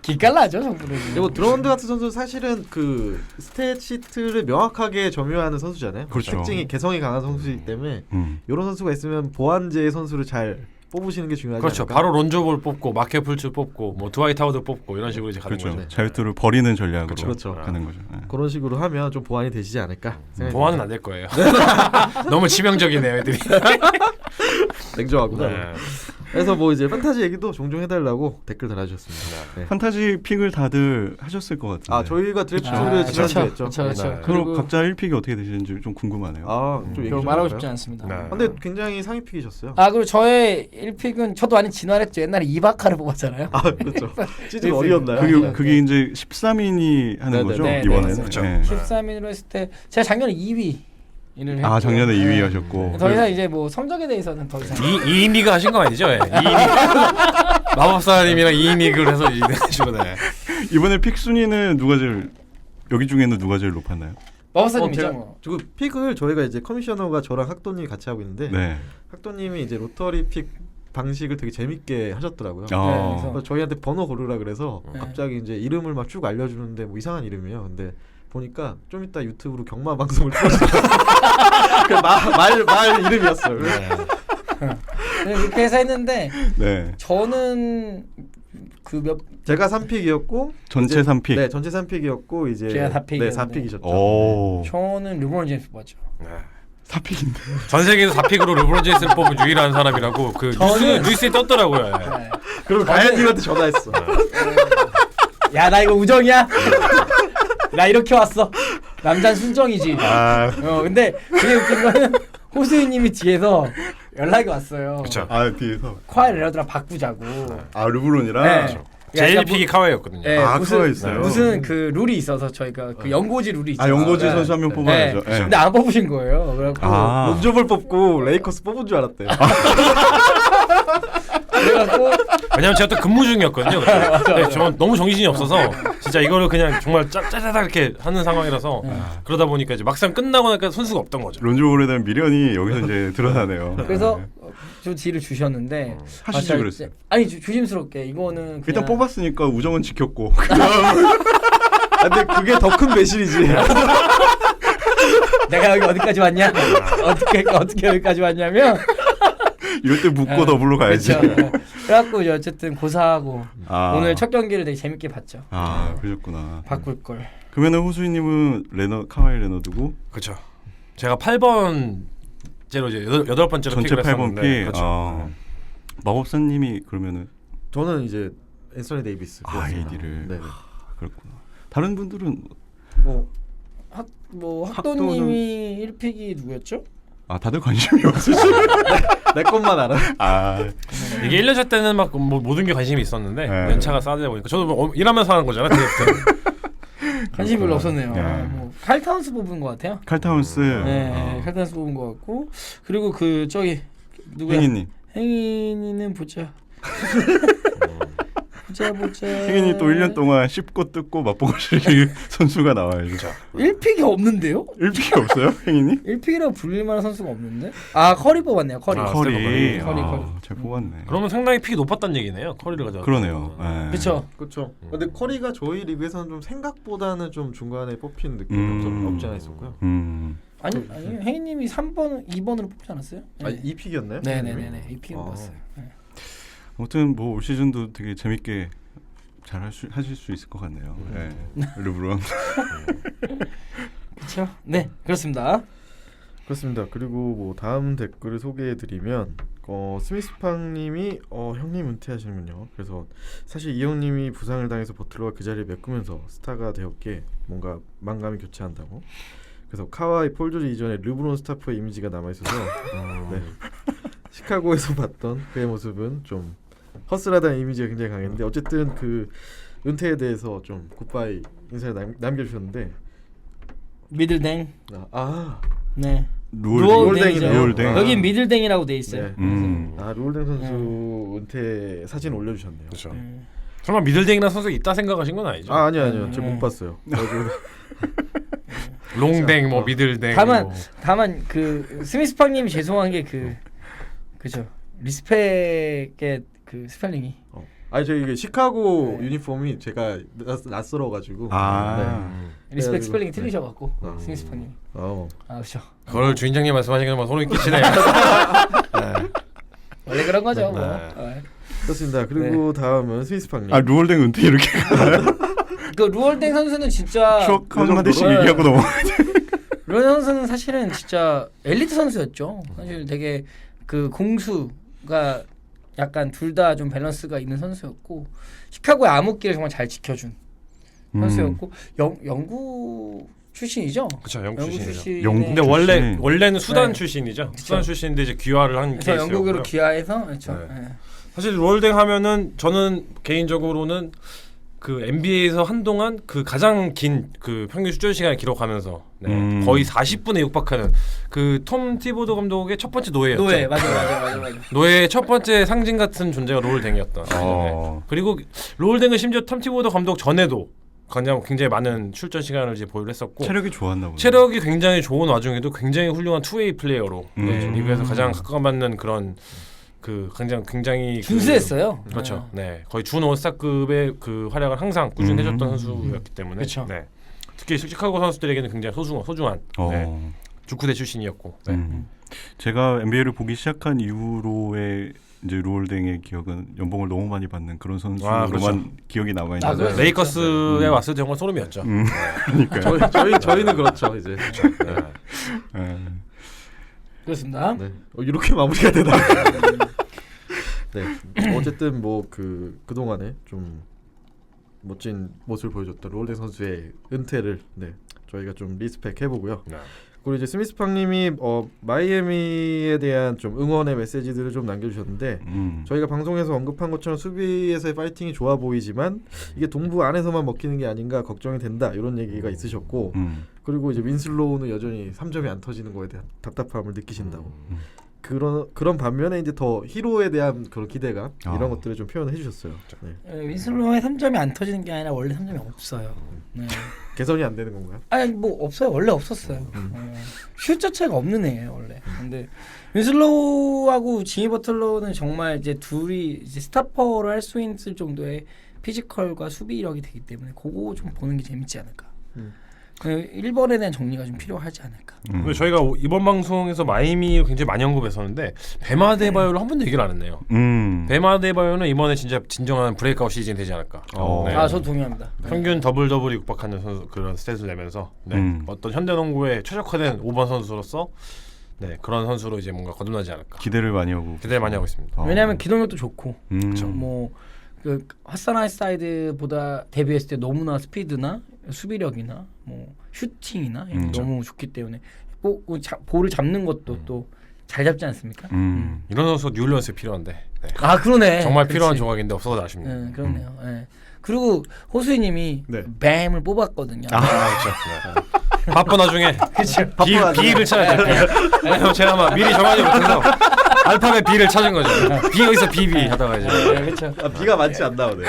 기깔나죠, 저분은. 그리고 드러먼드 같은 선수 사실은 그 스탯 시트를 명확하게 점유하는 선수잖아요. 그렇죠. 특징이 개성이 강한 선수이기 때문에 이런 선수가 있으면 보완제의 선수를 잘 뽑으시는 게 중요하지 그렇죠. 않을까? 바로 론조볼 뽑고 마켓 풀츠 뽑고 뭐 드와이트 하워드 뽑고 이런 식으로 이제 가는 그렇죠. 거죠. 자유투를 버리는 전략으로 그렇죠. 가는 거죠. 예. 그런 식으로 하면 좀 보완이 되시지 않을까 생각이 보완은 안 될 거예요. 너무 치명적이네요, 애들이. 냉정하구나. 네. 그래서 뭐 이제 판타지 얘기도 종종 해달라고 댓글 달아주셨습니다. 네. 판타지 픽을 다들 하셨을 것 같은데. 아 저희가 드래프트를 지난주에 그렇죠. 했죠. 그렇죠. 그렇죠. 네. 그리고 각자 1픽이 어떻게 되시는지 좀 궁금하네요. 아좀 얘기 좀 말하고 해볼까요? 싶지 않습니다. 네. 근데 굉장히 상위 픽이셨어요. 아 그리고 저의 1픽은 저도 많이 진화했죠. 옛날에 이바카를 뽑았잖아요. 아 그렇죠. 시즌 어리였나요? 그게 이제 13인이 하는 네, 거죠 네, 네, 이번에는. 그렇죠. 예. 13인으로 했을 때 제가 작년에 2위를 했고 아 작년에 2위 하셨고. 더 이상 이제 뭐 성적에 대해서는 더 이상 이인 리그 하신 거 아니죠? 예. 2인 마법사님이랑 2인 리그를 해서 이제 하시고 네. 이번에 픽 순위는 누가 제일 여기 중에는 누가 제일 높았나요? 마법사님이죠. 제가 뭐. 그 픽을 저희가 이제 커미셔너가 저랑 학도님이 같이 하고 있는데 네. 학도님이 이제 로터리 픽 방식을 되게 재밌게 하셨더라고요. 어. 그래서 그래서 저희한테 번호 고르라 그래서 네. 갑자기 이제 이름을 막 쭉 알려주는데 뭐 이상한 이름이에요. 근데 보니까 좀 이따 유튜브로 경마 방송을 틀어주더라고요. 말 이름이었어요. 네, 이렇게 해서 했는데 네. 저는 그 제가 3픽이었고 전체 3픽. 네, 전체 3픽이었고 이제 제가 4픽 네, 이었는데. 4픽이셨죠. 오. 저는 르브론 제임스 뽑았죠. 4픽인데. 전 세계에서 4픽으로 르브론 제임스를 뽑은 유일한 사람이라고 그 뉴스에 떴더라고요. 예. 네. 그리고 가야님한테 전화했어. 야 나 이거 우정이야? 나 이렇게 왔어. 남자는 순정이지. 근데 되게 웃긴 거는 호수이님이 뒤에서 연락이 왔어요. 그렇죠. 아 뒤에서. 콰이 레너드랑 바꾸자고. 아 르브론이랑. 네. 제일 그러니까 픽이 카와이였거든요. 네, 아, 무슨 그거 있어요? 무슨 그 룰이 있어서 저희가 그 연고지 룰이 아 있잖아요. 연고지 네. 선수 한 명 네. 뽑아야죠. 네. 근데 안 뽑으신 거예요. 그래갖고 아. 론조볼 뽑고 레이커스 뽑은 줄 알았대. 그래갖고 왜냐면 제가 또 근무 중이었거든요. 네, 저 너무 정신이 없어서 진짜 이거를 그냥 정말 짜자자 이렇게 하는 상황이라서 그러다 보니까 이제 막상 끝나고 나니까 선수가 없던 거죠. 론조볼에 대한 미련이 여기서 이제 드러나네요. 그래서 네. 저 뒤를 주셨는데 하시지 아, 그랬어요. 아니 조심스럽게 이거는 그냥 일단 뽑았으니까 우정은 지켰고. 근데 그게 더 큰 배신이지. 내가 여기 어디까지 왔냐? 어떻게 여기까지 왔냐면 이럴 때 묻고 더블로 가야지. 그렇죠. 그래갖고 이제 어쨌든 고사하고 아. 오늘 첫 경기를 되게 재밌게 봤죠. 아 그러셨구나. 바꿀 걸. 그러면은 호수이님은 카와이 레너드고 그렇죠. 제가 8번째로 이제 8번째로 전체 픽을 8번 했었는데 픽. 그렇죠. 아. 마법사님이 그러면은 저는 이제 앤서니 데이비스. AD를. 네. 그렇구나. 다른 분들은 뭐 학도님이 1픽이 누구였죠? 아 다들 관심이 없으시네. 내 것만 알아. 아 이게 1년차 때는 막 뭐 모든 게 관심이 있었는데 네. 연차가 쌓이다 보니까 저도 뭐 일하면서 하는 거잖아요. 관심이 별로 없었네요. 네. 뭐 칼타운스 뽑은 것 같아요. 칼타운스. 네, 칼타운스 뽑은 것 같고 그리고 그 저기 누구야? 행인님. 행인이는 보자. 보자. 행인이 또 1년 동안 씹고 뜯고 맛보고 즐길 선수가 나와야죠. 1픽이 없는데요? 1픽이 없어요? 행인이? 1픽이라고 불릴 만한 선수가 없는데? 아 커리 뽑았네요. 커리. 아, 커리. 커리. 잘 뽑았네. 그러면 상당히 픽이 높았다는 얘기네요. 커리를 가져. 그러네요. 네. 그렇죠. 그렇죠. 근데 커리가 저희 리그에서는 좀 생각보다는 좀 중간에 뽑힌 느낌이 없지 않아 있었고요. 아니 혜인님이 3번, 2번으로 뽑지 않았어요? 아, 이 픽이었나요? 네네네네. 이 픽은 아. 뽑았어요. 네. 아무튼 뭐 올 시즌도 되게 재밌게 잘 하실 수 있을 것 같네요. 네. 르브론. 그렇죠. 네 그렇습니다. 그렇습니다. 그리고 뭐 다음 댓글을 소개해드리면 스미스팡님이 형님 은퇴하시는군요. 그래서 사실 이 형님이 부상을 당해서 버틀러가 그 자리를 메꾸면서 스타가 되었기에 뭔가 만감이 교차한다고. 그래서 카와이 폴 조지 이전에 르브론 스타프의 이미지가 남아있어서 네. 시카고에서 봤던 그의 모습은 좀 허슬하다는 이미지가 굉장히 강했는데 어쨌든 그 은퇴에 대해서 좀 굿바이 인사를 남겨주셨는데 미들댕. 아 네. 루올댕이죠. 루올댕. 여긴 미들댕이라고 돼 있어요. 네. 음. 루올댕 선수 은퇴 사진 올려주셨네요. 그렇죠. 설마 미들댕이나 선수가 있다 생각하신 건 아니죠? 아니요, 제가 못 봤어요. 롱댕 뭐 미들댕. 뭐. 다만 그 스미스 팡님이 죄송한 게 그죠. 리스펙의 그 스펠링이 아니 저 이게 시카고 유니폼이 제가 낯설어가지고. 리스펙 그래가지고- 스펠링이 틀리셔갖고 스미스 팡님이. 그렇죠. 그걸 주인장님 말씀하시는 건 소름이 끼치네요. 원래 그런 거죠. 뭐. 네. 그렇습니다. 그리고 다음은 스미스팡님. 루올댕 은퇴 이렇게 그 루올댕 선수는 진짜 추억 한마디씩 네. 얘기하고 넘어. 루올댕 선수는 사실은 진짜 엘리트 선수였죠. 사실 되게 그 공수가 약간 둘 다 좀 밸런스가 있는 선수였고 시카고의 암흑기를 정말 잘 지켜준 선수였고 영국 출신이죠. 그렇죠. 영국 출신이죠. 출신의- 영국 근데 원래는 수단 네. 출신이죠. 그쵸. 수단 출신인데 이제 귀화를 한 그래서 케이스였고요. 영국으로 귀화해서 그렇죠. 네. 네. 사실 롤댕 하면은 저는 개인적으로는 그 NBA에서 한동안 그 가장 긴 그 평균 출전 시간을 기록하면서 거의 40분에 육박하는 그 톰 티보드 감독의 첫 번째 노예였죠. 노예 맞아. 노예의 첫 번째 상징 같은 존재가 롤댕이었다. 그리고 롤댕은 심지어 톰 티보드 감독 전에도 굉장히 많은 출전 시간을 이제 보유를 했었고 체력이 좋았나 보네. 체력이 굉장히 좋은 와중에도 굉장히 훌륭한 투웨이 플레이어로 리그에서 가장 가까워맞는 그런 그 굉장히 준수했어요. 그렇죠. 네, 거의 준 올스타급의 그 활약을 항상 꾸준히 해줬던 선수였기 때문에. 그렇죠. 네. 특히 시카고 선수들에게는 굉장히 소중한 네. 주쿠대 출신이었고. 네. 제가 NBA를 보기 시작한 이후로의 이제 루올댕의 기억은 연봉을 너무 많이 받는 그런 선수로만 그렇죠. 기억이 남아 있는데. 그렇죠. 레이커스에 왔을 때 정말 소름이었죠. 그러니까요. 저희는 그렇죠 이제. 그렇습니다. 네. 이렇게 마무리가 되나? 네. 어쨌든 뭐 그 동안에 좀 멋진 모습을 보여줬던 롤댕 선수의 은퇴를 저희가 좀 리스펙 해보고요. 네. 그리고 이제 스미스팡님이 마이애미에 대한 좀 응원의 메시지들을 좀 남겨주셨는데 저희가 방송에서 언급한 것처럼 수비에서의 파이팅이 좋아 보이지만 이게 동부 안에서만 먹히는 게 아닌가 걱정이 된다 이런 얘기가 있으셨고 그리고 이제 윈슬로우는 여전히 3점이 안 터지는 거에 대한 답답함을 느끼신다고 그런 반면에 이제 더 히로에 대한 그런 기대감 이런 것들을 좀 표현을 해주셨어요. 네. 윈슬로우의 3점이 안 터지는 게 아니라 원래 3점이 없어요. 네. 개선이 안 되는 건가요? 아니 뭐 없어요. 원래 없었어요. 슛 자체가 없는 애예요 원래. 근데 윈슬로우하고 지미 버틀러는 정말 이제 둘이 이제 스타퍼를 할 수 있을 정도의 피지컬과 수비력이 되기 때문에 그거 좀 보는 게 재밌지 않을까. 1번에 대한 정리가 좀 필요하지 않을까. 그리고 저희가 이번 방송에서 마이애미를 굉장히 많이 언급했었는데 베마 데바요를 한 번도 얘기를 안 했네요. 베마 데바요는 이번에 진짜 진정한 브레이크아웃 시즌이 되지 않을까. 네. 저 동의합니다. 평균 더블 육박하는 선수 그런 스탯을 내면서 어떤 현대농구에 최적화된 5번 선수로서 그런 선수로 이제 뭔가 거듭나지 않을까. 기대를 많이 하고 있습니다. 왜냐하면 기동력도 좋고, 뭐 그 핫산 아이사이드보다 데뷔했을 때 너무나 스피드나 수비력이나 뭐 슈팅이나 너무 좋기 때문에 볼을 잡는 것도 또 잘 잡지 않습니까? 이런 선수 뉴올리언스에 필요한데. 네. 그러네. 정말 그렇지. 필요한 조각인데 없어서 아쉽네요. 네, 그렇네요. 네. 그리고 호수이님이 뱀을 뽑았거든요. 그렇죠. 바빠 나중에 그렇죠. B를 찾아야 돼요. 왜냐면 제가 막 미리 정하지 못해서 알파벳 B를 찾은 거죠. B 어디서 BB 하다가 이제. 그렇죠. 비가 많지 않나 보네.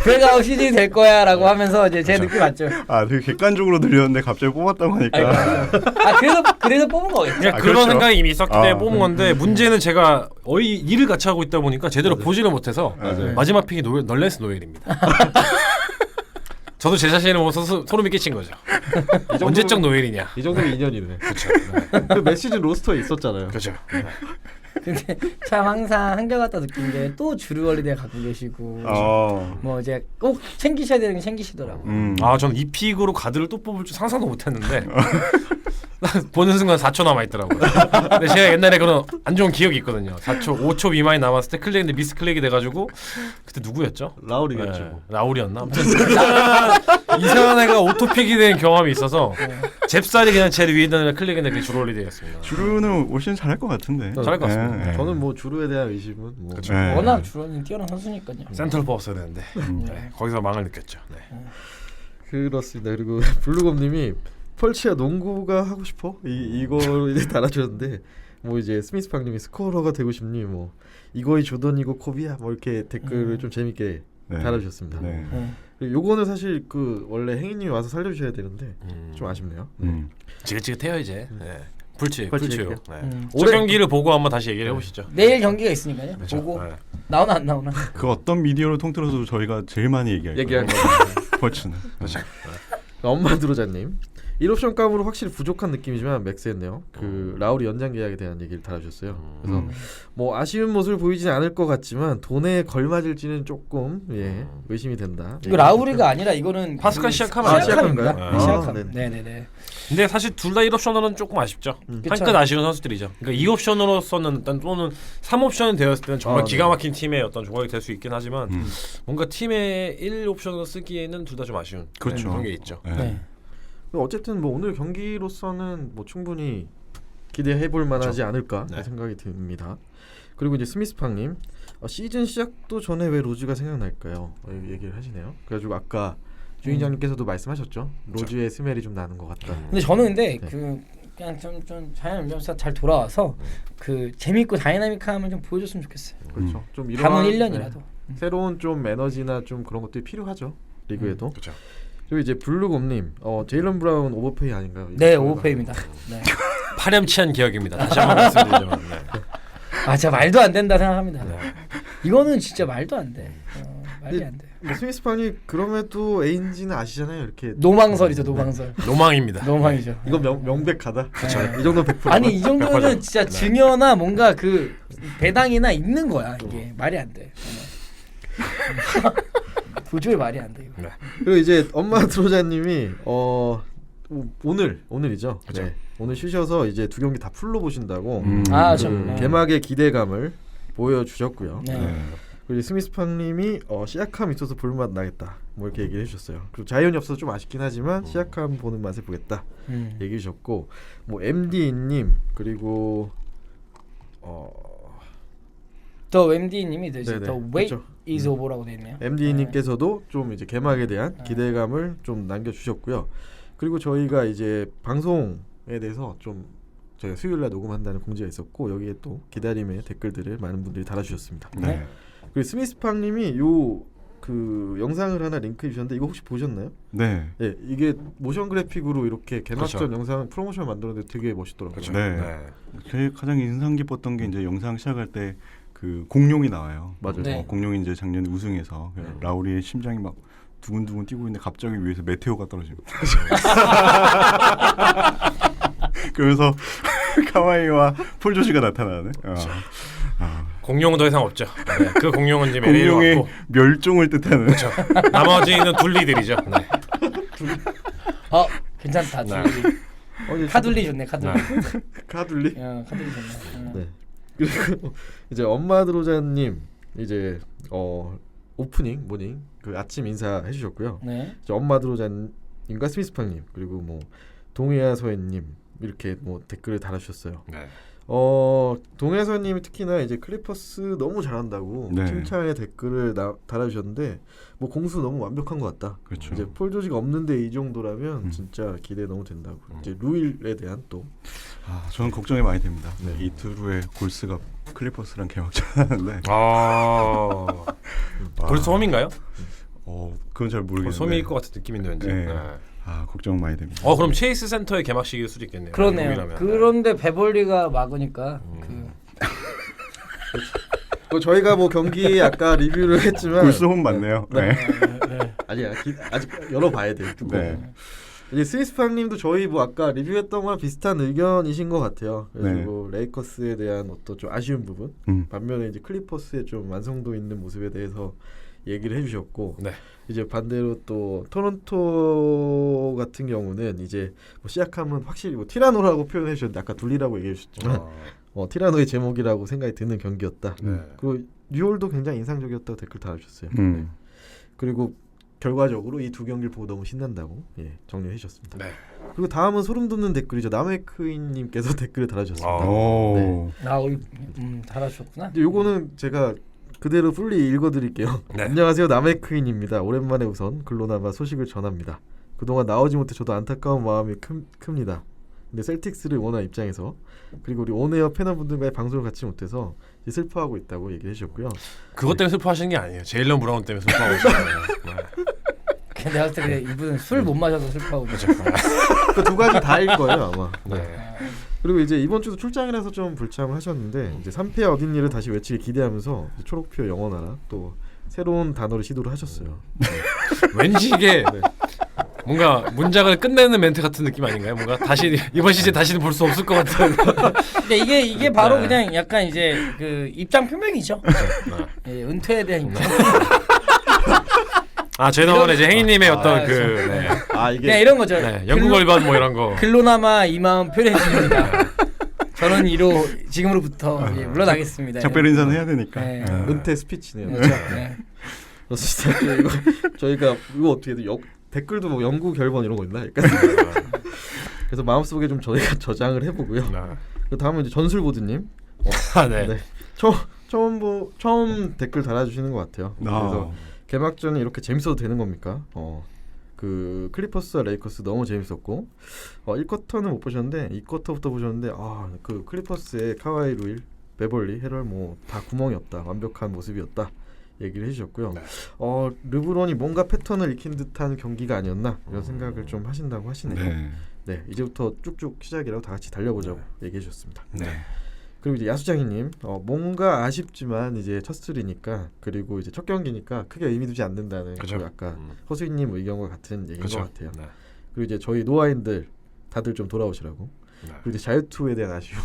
브레이크아웃 시즌이 될 거야라고 하면서 이제 제 느낌 맞죠? 되게 객관적으로 들렸는데 갑자기 뽑았다고 하니까. 그래서 뽑은 거겠죠. 그냥 그런 그렇죠. 생각이 이미 있었기 때문에 뽑은 건데 문제는 제가 거의 일을 같이 하고 있다 보니까 제대로 보지를 못해서 마지막 픽이 널레스 노엘입니다. 저도 제 자신을 보면서 소름이 끼친 거죠. 언제적 노엘이냐. 이 정도면 2년이네. 그렇죠. 그 몇 시즌 로스터에 있었잖아요. 그렇죠. 근데 참 항상 한결같다 느낀 게 또 주루 월리데 갖고 계시고 뭐 이제 꼭 챙기셔야 되는 게 챙기시더라고. 저는 이 픽으로 가드를 또 뽑을 줄 상상도 못했는데 보는 순간 4초 남아 있더라고요. 근데 제가 옛날에 그런 안 좋은 기억이 있거든요. 5초 미만이 남았을 때 클렉인데 미스 클렉이 돼가지고 그때 누구였죠? 라울이겠죠. 뭐. 라울이었나? 아무튼 이상한 애가 오토픽이 된 경험이 있어서 잽살이 그냥 제 위에 있는 클렉인데 그게 주로 올리데였습니다. 주루는 올 시즌 잘할 것 같은데. 잘할 것 같습니다. 저는 뭐 주루에 대한 의심은 뭐. 그렇죠. 워낙 주루는 뛰어난 선수니까요. 센터를 뽑았어야 되는데 거기서 망을 느꼈죠. 그렇습니다. 그리고 블루곰님이 펄치야 농구가 하고 싶어? 이걸 이제 달아주셨는데 뭐 이제 스미스팡님이 스코어러가 되고 싶니? 뭐 이거이 조던이고 코비야? 뭐 이렇게 댓글을 좀 재밌게 네. 달아주셨습니다. 네. 그리고 요거는 사실 그 원래 행인님이 와서 살려주셔야 되는데 좀 아쉽네요. 지긋지긋해요 이제. 네. 불치 펄치 불치요. 얘기요? 네. 올해- 첫 경기를 보고 한번 다시 얘기를 해보시죠. 내일 경기가 있으니까요. 그렇죠. 보고 네. 나오나 안 나오나. 그 어떤 미디어를 통틀어서 저희가 제일 많이 얘기할 얘기할 거예요. 펄츠는. 그렇죠. 엄마 드로자님 1옵션 값으로 확실히 부족한 느낌이지만 맥스했네요. 그 라우리 연장 계약에 대한 얘기를 달아주셨어요. 그래서 뭐 아쉬운 모습을 보이지는 않을 것 같지만 돈에 걸맞을지는 조금 의심이 된다. 이거 라우리가 아니라 이거는 파스칼 그 시아캄 시아캄인가요? 아, 시아캄. 네. 네네네. 근데 사실 둘 다 1옵션으로는 조금 아쉽죠. 한 그쵸. 끗 아쉬운 선수들이죠. 그러니까 2옵션으로서는 일단 또는 3옵션이 되었을 때는 정말 기가 막힌 팀의 어떤 조각이 될 수 있긴 하지만 뭔가 팀의 1옵션으로 쓰기에는 둘 다 좀 아쉬운 그렇죠. 그런 게 있죠. 네. 네. 어쨌든 뭐 오늘 경기로서는 뭐 충분히 기대해볼 만하지 않을까 네. 생각이 듭니다. 그리고 이제 스미스팡님 시즌 시작도 전에 왜 로즈가 생각날까요? 얘기를 하시네요. 그래가지고 아까 주인장님께서도 말씀하셨죠. 로즈의 스멜이 좀 나는 것 같다. 근데 저는 근데 네. 그 그냥 좀 자연 연습사 잘 돌아와서 그 재밌고 다이나믹함을 좀 보여줬으면 좋겠어요. 그렇죠. 좀 남은 이러한 1년이라도. 새로운 좀 에너지나 좀 그런 것들이 필요하죠. 리그에도. 그렇죠. 그리고 이제 블루곰님 제일런 브라운 오버페이 아닌가요? 네, 저희가. 오버페이입니다. 네. 파렴치한 기억입니다. 다시 한번 말씀드리지만. 네. 아, 진짜 말도 안 된다 생각합니다. 네. 이거는 진짜 말도 안 돼. 말이 안 돼. 뭐 스미스팡이 그럼에도 A인지는 아시잖아요. 이렇게 노망설이죠, 노망설. 로망입니다. 노망이죠. 이거 명백하다. 네. 이 정도 100%. 아니 이 정도는 100%. 진짜 증여나 뭔가 그 배당이나 있는 거야 이게 말이 안 돼. 도저히 말이 안 돼 이거. 네. 그리고 이제 엄마 드로자님이 오늘이죠. 그쵸. 네. 오늘 쉬셔서 이제 두 경기 다 풀로 보신다고 아, 그 참. 개막의 기대감을 보여주셨고요. 네. 그리고 스미스팡님이 시아캄 있어서 볼맛 나겠다. 뭐 이렇게 얘기를 해주셨어요. 그리고 자이언이 없어서 좀 아쉽긴 하지만 시아캄 보는 맛을 보겠다. 얘기해 주셨고 뭐 MD님 그리고 더 MD님이 네네, 더 wait 그쵸. is over라고 돼 있네요. MD님께서도 좀 이제 개막에 대한 기대감을 좀 남겨주셨고요. 그리고 저희가 이제 방송에 대해서 좀 저희가 수요일날 녹음한다는 공지가 있었고 여기에 또 기다림의 댓글들을 많은 분들이 달아주셨습니다. 네. 그리고 스미스팡님이 그 영상을 하나 링크해 주셨는데 이거 혹시 보셨나요? 네. 예, 이게 모션 그래픽으로 이렇게 개막전 그렇죠. 영상 프로모션을 만들었는데 되게 멋있더라고요. 그렇죠. 네. 제일 가장 인상 깊었던 게 이제 영상 시작할 때 그 공룡이 나와요. 맞아요. 네. 공룡이 이제 작년에 우승해서 라우리의 심장이 막 두근두근 뛰고 있는데 갑자기 위에서 메테오가 떨어집니다. 그래서 카와이와 폴 조시가 나타나네. 공룡은 더 이상 없죠. 네. 그 공룡은 이제 메리로 공룡의 왔고 멸종을 뜻하는. 그렇죠. 나머지는 둘리들이죠. 네. 괜찮다. 네. 둘리. 카둘리 좋네. 카둘리. 카둘리. 카둘리 좋네. 네. 그리고 이제 엄마 드로자님 이제 오프닝 모닝 그 아침 인사 해주셨고요. 네. 이제 엄마 드로자님과 스미스팡님 그리고 뭐 동해아 서해님 이렇게 뭐 댓글을 달아주셨어요. 네. 동해아 서해님이 특히나 이제 클리퍼스 너무 잘한다고 네. 칭찬의 댓글을 달아주셨는데 뭐 공수 너무 완벽한 것 같다. 그렇죠. 이제 폴 조지가 없는데 이 정도라면 진짜 기대 너무 된다고. 이제 루일에 대한 또 저는 걱정이 많이 됩니다. 네. 이틀 후에 골스가 클리퍼스랑 개막전 하는데 벌써 홈인가요? 그건 잘 모르겠는데. 벌써 홈일 것 같은 느낌인데 왠지. 네. 네. 걱정 많이 됩니다. 그럼 체이스 센터의 개막식일 수도 있겠네요. 그러네요. 홈이라면. 그런데 베벌리가 막으니까 그 저희가 뭐 경기 아까 리뷰를 했지만 골스 홈 맞네요. 네. 아니야 아직 열어봐야 돼요. 네. 이제 스위스팡님도 저희 뭐 아까 리뷰했던 거랑 비슷한 의견이신 것 같아요. 그리고 레이커스에 대한 어떤 좀 아쉬운 부분, 반면에 이제 클리퍼스의 좀 완성도 있는 모습에 대해서 얘기를 해주셨고, 네. 이제 반대로 또 토론토 같은 경우는 이제 뭐 시작하면 확실히 뭐 티라노라고 표현해 주셨는데 아까 둘리라고 얘기해 주셨지만 티라노의 제목이라고 생각이 드는 경기였다. 네. 그리고 뉴올도 굉장히 인상적이었다고 댓글 달아주셨어요. 네. 그리고 결과적으로 이 두 경기를 보고 너무 신난다고 정리해 주셨습니다. 네. 그리고 다음은 소름 돋는 댓글이죠. 남해크인님께서 댓글을 달아주셨습니다. 오. 달아주셨구나. 근데 요거는 제가 그대로 풀리 읽어드릴게요. 네. 안녕하세요, 남해크인입니다. 오랜만에 우선 글로나바 소식을 전합니다. 그동안 나오지 못해 저도 안타까운 마음이 큽니다. 근데 셀틱스를 원하는 입장에서 그리고 우리 온에어 패널분들과의 방송을 같이 못해서 이제 슬퍼하고 있다고 얘기해 주셨고요. 그것 때문에 슬퍼하시는 게 아니에요. 제일런 브라운 때문에 슬퍼하고 있어요. 근데 내가 봤을 때 이분은 술 못 마셔서 슬퍼하고 그렇죠. 그 두 가지 다일 거예요 아마. 네. 그리고 이제 이번 주도 출장이라서 좀 불참을 하셨는데 이제 3패 얻은 일을 다시 외치기 기대하면서 초록표 영원하라 또 새로운 단어를 시도를 하셨어요. 왠지 이게 뭔가 문장을 끝내는 멘트 같은 느낌 아닌가요? 뭔가 다시 이번 시즌 다시는 볼 수 없을 것 같은. 근데 이게 바로 네. 그냥 약간 이제 그 입장 표명이죠. 예, 은퇴에 대한 입장. 아 저희는 이제 행인님의 어떤 그 그렇죠. 네. 아 이게 그냥 이런 거죠. 네, 연구 결반 뭐 이런 거. 글로나마 이 마음 표현해 줍니다. 저는 이로 지금으로부터 예, 물러나겠습니다. 작별 인사는 해야 되니까. 네. 은퇴 스피치네요. 그렇죠. 네. 그렇습니다. 저희가 이거 어떻게 해도 댓글도 뭐 연구 결번 이런 거 있나? 약간 그래서 마음속에 좀 저희가 저장을 해보고요. 그 다음은 이제 전술보드님. 아 네. 네. 처음 댓글 달아주시는 것 같아요. 그래서 개막전이 이렇게 재밌어도 되는 겁니까? 그 클리퍼스와 레이커스 너무 재밌었고 1쿼터는 못 보셨는데 2쿼터부터 보셨는데 그 클리퍼스의 카와이 루일, 베벌리, 헤럴 뭐 다 구멍이 없다. 완벽한 모습이었다. 얘기를 해주셨고요. 네. 르브론이 뭔가 패턴을 익힌 듯한 경기가 아니었나 이런 생각을 좀 하신다고 하시네요. 네. 네, 이제부터 쭉쭉 시작이라고 다 같이 달려보자고 얘기해 주셨습니다. 네. 그리고 이제 야수장이님 뭔가 아쉽지만 이제 첫 술이니까 그리고 이제 첫 경기니까 크게 의미 두지 않는다는 그죠. 그 아까 허수인님 의견과 같은 얘기인 그죠. 것 같아요. 네. 그리고 이제 저희 노아인들 다들 좀 돌아오시라고. 네. 그리고 이제 자유투에 대한 아쉬움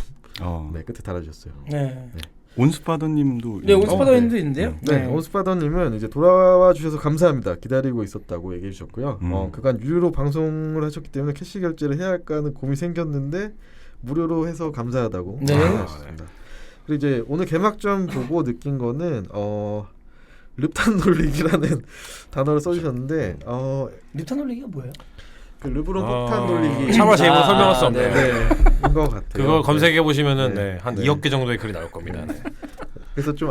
네. 끝에 달아주셨어요. 네. 온스파더님도 네, 온스파더님도 네. 있는데요. 네, 온스파더님은 이제 돌아와 주셔서 감사합니다. 기다리고 있었다고 얘기해 주셨고요. 그간 유료로 방송을 하셨기 때문에 캐시 결제를 해야 할까 하는 고민이 생겼는데 무료로 해서 감사하다고 네. 말씀하셨습니다. 그리고 이제 오늘 개막전 보고 느낀 거는 릅탄 돌리기라는 단어를 써주셨는데 립탄 올리기가 뭐예요? 그 르브론 폭탄 돌리기 차마 제 입으로 설명할 수 없네요. 네인 것 같아요. 그거 검색해 보시면은 네. 한 네. 2억 개 정도의 글이 나올 겁니다. 네. 그래서 좀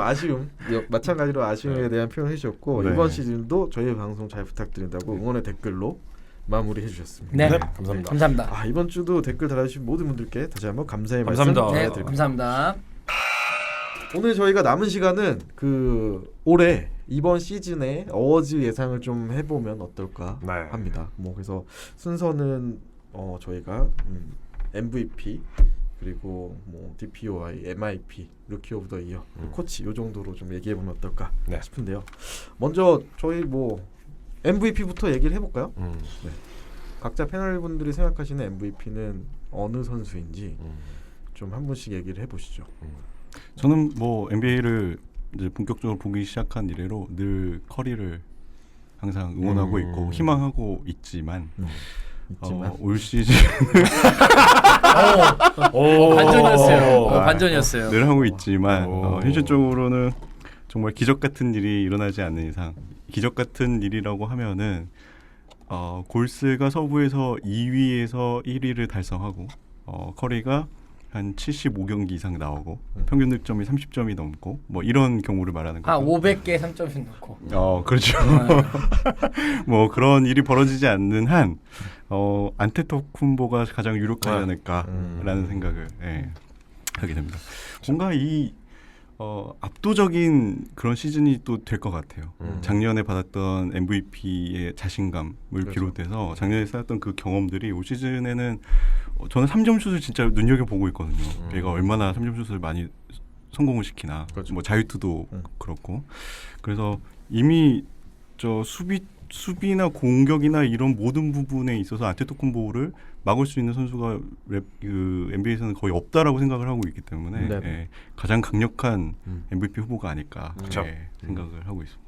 마찬가지로 아쉬움에 대한 표현을 해주셨고 네. 이번 시즌도 저희 방송 잘 부탁드린다고 응원의 댓글로 마무리해 주셨습니다. 네. 감사합니다. 감사합니다. 이번 주도 댓글 달아주신 모든 분들께 다시 한번 감사의 감사합니다. 말씀 네, 드립니다. 감사합니다. 오늘 저희가 남은 시간은 올해 이번 시즌의 어워즈 예상을 좀 해보면 어떨까 네. 합니다. 그래서 순서는 저희가 MVP 그리고 DPOI, MIP, 루키 오브 더 이어, 코치 요 정도로 좀 얘기해 보면 어떨까 네. 싶은데요. 먼저 저희 MVP부터 얘기를 해볼까요? 네. 각자 패널 분들이 생각하시는 MVP는 어느 선수인지 좀 한 분씩 얘기를 해보시죠. 저는 NBA를 이제 본격적으로 보기 시작한 이래로 늘 커리를 항상 응원하고 있고 희망하고 있지만 올 시즌 반전이었어요. 반전이었어요. 늘 하고 있지만 현실적으로는 정말 기적 같은 일이 일어나지 않는 이상 기적 같은 일이라고 하면은 골스가 서부에서 2위에서 1위를 달성하고 커리가 한 75경기 이상 나오고 평균 득점이 30점이 넘고 이런 경우를 말하는 거죠. 500개 3점씩 넣고. 그렇죠. 그런 일이 벌어지지 않는 한 안테토쿤보가 가장 유력하지 않을까라는 생각을 하게 됩니다. 뭔가 이 압도적인 그런 시즌이 또 될 것 같아요. 작년에 받았던 MVP의 자신감을 비롯해서 작년에 쌓았던 그 경험들이 올 시즌에는 저는 3점 슛을 진짜 눈여겨보고 있거든요. 얘가 얼마나 3점 슛을 많이 성공을 시키나. 그렇죠. 자유투도 그렇고. 그래서 이미 수비나 공격이나 이런 모든 부분에 있어서 안테토쿤보를 막을 수 있는 선수가 NBA에서는 거의 없다라고 생각을 하고 있기 때문에 가장 강력한 MVP 후보가 아닐까 생각을 하고 있습니다.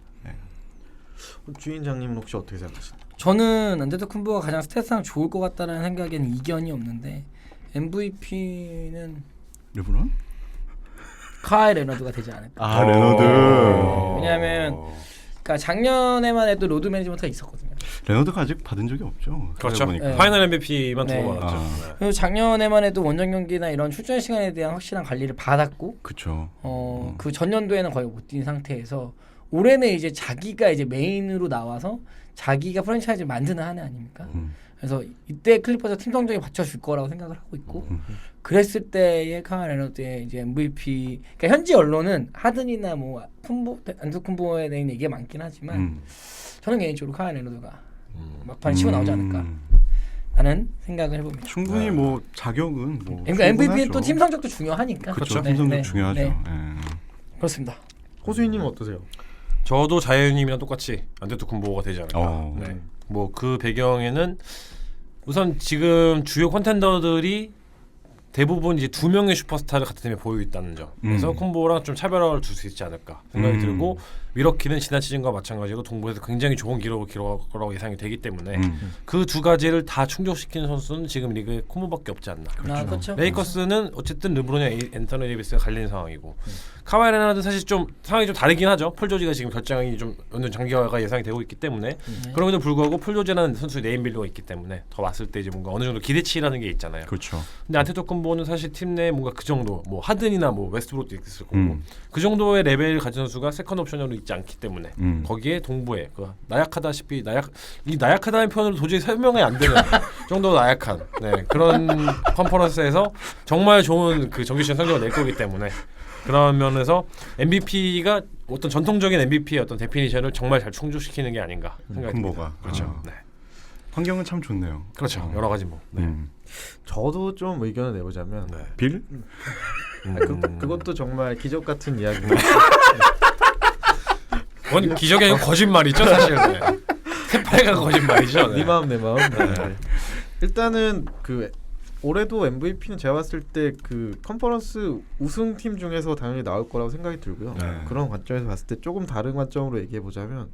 주인장님은 혹시 어떻게 생각하시나요? 저는 안테토쿤보가 가장 스탯상 좋을 것 같다는 생각에는 이견이 없는데 MVP는 르브론? 카와이 레너드가 되지 않을까. 레너드. 왜냐하면 작년에만 해도 로드 매니지먼트가 있었거든요. 레너드가 아직 받은 적이 없죠. 그렇죠. 네. 파이널 MVP만 네. 두고 받았죠. 그리고 작년에만 해도 원정 경기나 이런 출전 시간에 대한 확실한 관리를 받았고, 그렇죠. 그 전년도에는 거의 못 뛴 상태에서 올해는 이제 자기가 이제 메인으로 나와서 자기가 프랜차이즈를 만드는 한 해 아닙니까? 그래서 이때 클리퍼즈 팀 성적에 받쳐줄 거라고 생각을 하고 있고 그랬을 때의 카와이 레너드의 이제 MVP 그러니까 현지 언론은 하든이나 뭐 안토쿤보에 대한 얘기가 많긴 하지만 저는 개인적으로 카와이 레너드가 막판 치고 나오지 않을까 라는 생각을 해봅니다. 충분히 뭐 자격은 뭐 그러니까 MVP는 충분하죠. 또 팀 성적도 중요하니까. 그렇죠. 네, 팀 성적 네, 중요하죠. 네. 예. 그렇습니다. 호수인님은 어떠세요? 저도 자연님이랑 똑같이 안테토쿤보가 되지 않을까. 어. 네. 뭐 그 배경에는 우선 지금 주요 콘텐더들이 대부분 이제 2명의 슈퍼스타를 같은 팀에 보이고 있다는 점. 그래서 콤보랑 좀 차별화를 둘 수 있지 않을까 생각이 들고 미러키는 지난 시즌과 마찬가지로 동부에서 굉장히 좋은 기록을 기록할 거라고 예상이 되기 때문에 그 두 가지를 다 충족시키는 선수는 지금 리그에 콤보밖에 없지 않나. 아, 그렇죠. 레이커스는 어쨌든 르브론이랑 앤서니 데이비스가 갈리는 상황이고 카와이 레나드는 사실 좀 상황이 좀 다르긴 하죠. 폴 조지가 지금 결장이 좀 어느 장기화가 예상이 되고 있기 때문에 그럼에도 불구하고 폴 조지라는 선수의 네임밸류가 있기 때문에 더 왔을 때 이제 뭔가 어느 정도 기대치라는 게 있잖아요. 그렇죠. 근데 안테토쿤보는 사실 팀 내 뭔가 그 정도 뭐 하든이나 뭐 웨스트브룩도 있을 거고 그 정도의 레벨을 가진 선수가 세컨 옵션으로 있지 않기 때문에 거기에 동부에 그 나약하다시피 이 나약하다는 표현으로 도저히 설명이 안 되는 정도로 나약한 그런 컨퍼런스에서 정말 좋은 그 정규 시즌 성적을 낼 거기 때문에 그런 면에서 MVP가 어떤 전통적인 MVP의 어떤 데피니션을 정말 잘 충족시키는 게 아닌가 생각이 듭니다. 콤보가. 그렇죠. 네. 환경은 참 좋네요. 그렇죠. 여러 가지 뭐. 네. 저도 좀 의견을 내보자면 네. 빌? 그것도 정말 기적 같은 이야기고 그건 기적이 아니고 거짓말이죠 사실. 네. 새빨간 거짓말이죠. 네. 네 마음 내 마음. 네. 일단은 그 올해도 MVP는 제가 봤을 때 그 컨퍼런스 우승팀 중에서 당연히 나올 거라고 생각이 들고요. 네. 그런 관점에서 봤을 때 조금 다른 관점으로 얘기해 보자면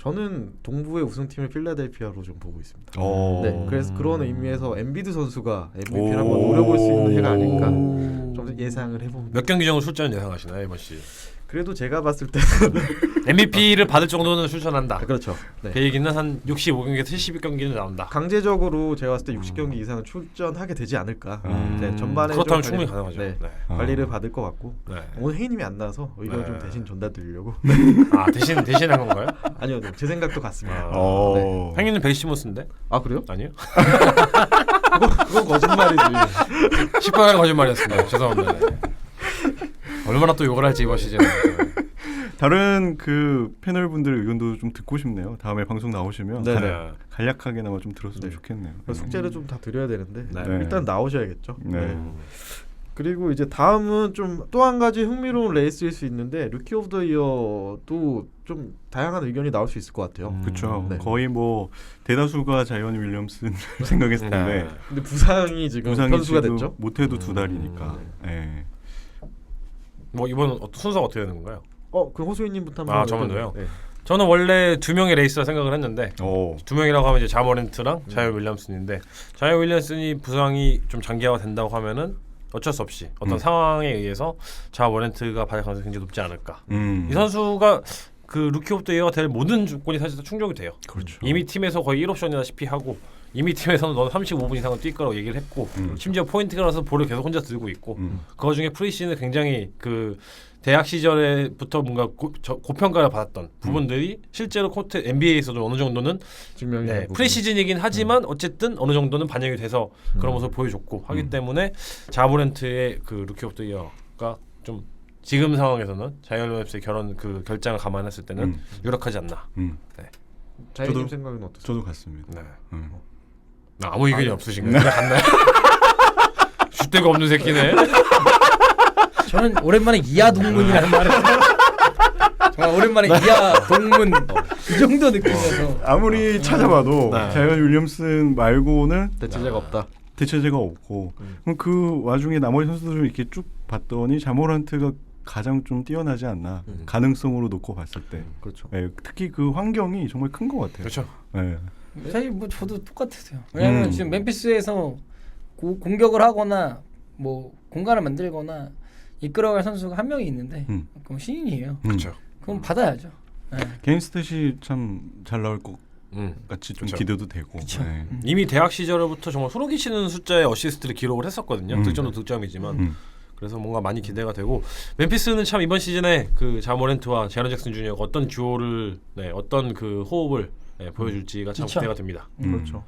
저는 동부의 우승팀을 필라델피아로 좀 보고 있습니다. 네, 그래서 그런 의미에서 엠비드 선수가 MVP를 한번 노려볼 수 있는 해가 아닐까 좀 예상을 해봅니다. 몇 경기 정도 출전 예상하시나요 이번 시즌? 그래도 제가 봤을 때 MVP를 받을 정도는 출전한다. 그렇죠. 네. 그 얘기는 한 65경기에서 70경기는 나온다. 강제적으로 제가 봤을 때 60경기 이상은 출전하게 되지 않을까. 네, 전반에 그렇다면 좀 충분히 관리- 가능하죠. 네, 네. 관리를 받을 것 같고 네. 오늘 혜인님이 안 나와서 의견 네. 좀 대신 전달드리려고. 아 대신한 건가요? 아니요, 네, 제 생각도 같습니다. 어. 행위는 벤시몬스인데? 아 그래요? 아니요. 그건 거짓말이지. 시뻘건 거짓말이었습니다. 죄송합니다. 네. 얼마나 또 욕을 할지 이번 시즌. 다른 그 패널 분들 의견도 좀 듣고 싶네요. 다음에 방송 나오시면 네. 간략하게나마 좀 들었으면 네. 좋겠네요. 숙제를 좀 다 드려야 되는데 네. 일단 나오셔야겠죠. 네. 그리고 이제 다음은 좀 또 한 가지 흥미로운 레이스일 수 있는데 루키 오브 더 이어도 좀 다양한 의견이 나올 수 있을 것 같아요. 그렇죠. 네. 거의 뭐 대다수가 자이언 윌리엄슨 생각했을 텐데 네. 근데 부상이 지금 편수가 지금 됐죠. 못해도 2달이니까. 예. 뭐 이번 순서가 어떻게 되는 건가요? 그 호수인님부터 한번. 아, 저만요? 네. 저는 원래 2명의 레이스라 생각을 했는데 오. 2명이라고 하면 이제 자모렌트랑 자이언 윌리엄슨인데 자이언 윌리엄슨이 부상이 좀 장기화가 된다고 하면은 어쩔 수 없이 어떤 상황에 의해서 자모렌트가 받을 가능성이 굉장히 높지 않을까. 이 선수가 그 루키 오브 더 이어가 될 모든 조건이 사실 다 충족이 돼요. 그렇죠. 이미 팀에서 거의 1옵션이다시피 하고 이미 팀에서는 너는 35분 이상은 뛸 거라고 얘기를 했고 심지어 포인트가 나서 볼을 계속 혼자 들고 있고 그 와중에 프리시즌은 굉장히 그 대학 시절에부터 뭔가 고평가를 받았던 부분들이 실제로 코트 NBA에서도 어느 정도는 증명이 네, 되고. 프리시즌이긴 하지만 어쨌든 어느 정도는 반영이 돼서 그런 모습을 보여줬고 하기 때문에 자모렌트의 그 루키 오브 더 이어가 좀 지금 상황에서는 자이언 윌리엄스의 결장을 감안했을 때는 유력하지 않나. 자이님 저도- 생각은 어떠세요? 저도 같습니다. 네. 음. 아무 의견이 없으신가요? 그냥 갔나요? 줏대가 없는 새끼네. 저는 오랜만에 이하 동문이라는 말을 정말 오랜만에 이하 동문 이 정도 느낌이어서 아무리 찾아봐도 네. 자이언 윌리엄슨 말고는 대체제가 없다. 대체제가 없고 그럼 그 와중에 나머지 선수들을 이렇게 쭉 봤더니 자모란트가 가장 좀 뛰어나지 않나 가능성으로 놓고 봤을 때 그렇죠. 예, 특히 그 환경이 정말 큰 것 같아요. 그렇죠. 예. 사실 뭐 저도 똑같으세요. 왜냐하면 지금 멤피스에서 공격을 하거나 뭐 공간을 만들거나 이끌어갈 선수가 한 명이 있는데 그럼 신인이에요. 그렇죠. 그럼 받아야죠. 네. 개인 스탯이 참 잘 나올 것 같이 좀 그쵸. 기대도 되고. 예. 이미 대학 시절부터 정말 소름 끼치는 숫자의 어시스트를 기록을 했었거든요. 득점도 득점이지만 그래서 뭔가 많이 기대가 되고 멤피스는 참 이번 시즌에 그 자모렌트와 제런 잭슨 주니어가 어떤 듀오를 어떤 그 호흡을 보여줄지가 참 그쵸. 기대가 됩니다. 그렇죠.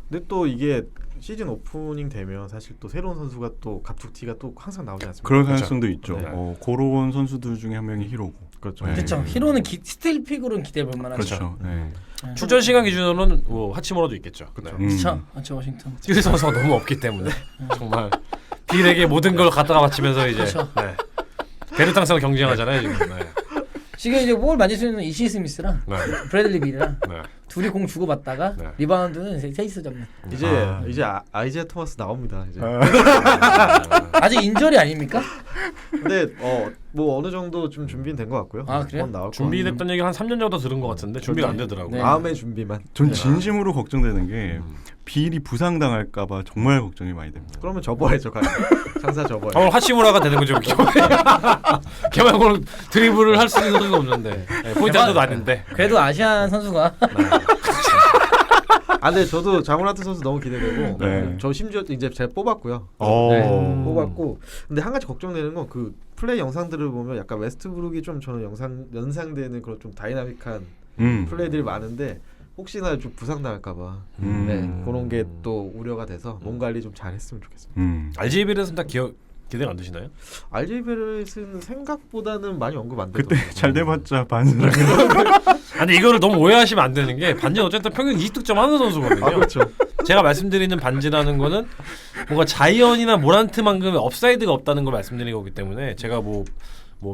근데 또 이게 시즌 오프닝 되면 사실 또 새로운 선수가 또 갑툭튀가 또 항상 나오지 않습니까? 그럴 가능성도 있죠. 네. 고로운 선수들 중에 한 명이 히로고. 그렇죠. 네. 그렇죠. 히로는 스틸 픽으로는 기대해 볼 만하죠. 그렇죠. 네. 출전 시간 기준으로는 뭐 하치무라도 있겠죠. 그렇죠. 그렇죠. 워싱턴. 뛸 선수가 너무 없기 때문에 정말 빌에게 모든 걸 갖다가 바치면서 이제 그렇죠. 베르탕스랑 경쟁하잖아요 지금. 지금 이제 볼 만질 수 있는 이시 스미스랑 네. 브래들리 빌이랑 네. 둘이 공 주고 받다가 네. 리바운드는 세이스 잡는. 이제 아이지아 토마스 나옵니다. 이제. 아직 인절이 아닙니까? 근데 뭐 어느 정도 좀 준비는 된 것 같고요. 아, 그래요? 나올 것 준비됐던 얘기 한 3년 정도 들은 것 같은데 준비가 안 되더라고요. 네. 마음의 준비만. 전 진심으로 걱정되는 게 빌이 부상 당할까봐 정말 걱정이 많이 됩니다. 그러면 접어야죠. 장사 접어야. 오늘 하치무라가 되는 거죠. 걔만 오늘 드리블을 할 수 있는 선수가 없는데 포인트 한도 아닌데. 그래도 아시안 선수가 근데 저도 자모란트 선수 너무 기대되고 네. 저 심지어 이제 제가 뽑았고요. 네. 뽑았고 근데 한 가지 걱정되는 건 그 플레이 영상들을 보면 약간 웨스트브룩이 좀 저는 연상되는 그런 좀 다이나믹한 플레이들이 많은데 혹시나 좀 부상 나갈까봐 네, 그런 게 또 우려가 돼서 몸 관리 좀 잘했으면 좋겠습니다. RJ-벨렛은 다 기대가 안 되시나요? RJ-벨렛은 생각보다는 많이 언급 안 그때 되더라고요. 잘 돼봤자 반스랑. 아니 이거를 너무 오해하시면 안 되는 게 반지는 어쨌든 평균 20득점 하는 선수거든요. 그렇죠. 제가 말씀드리는 반지라는 거는 뭔가 자이언이나 모란트만큼의 업사이드가 없다는 걸 말씀드리는 거기 때문에 제가 뭐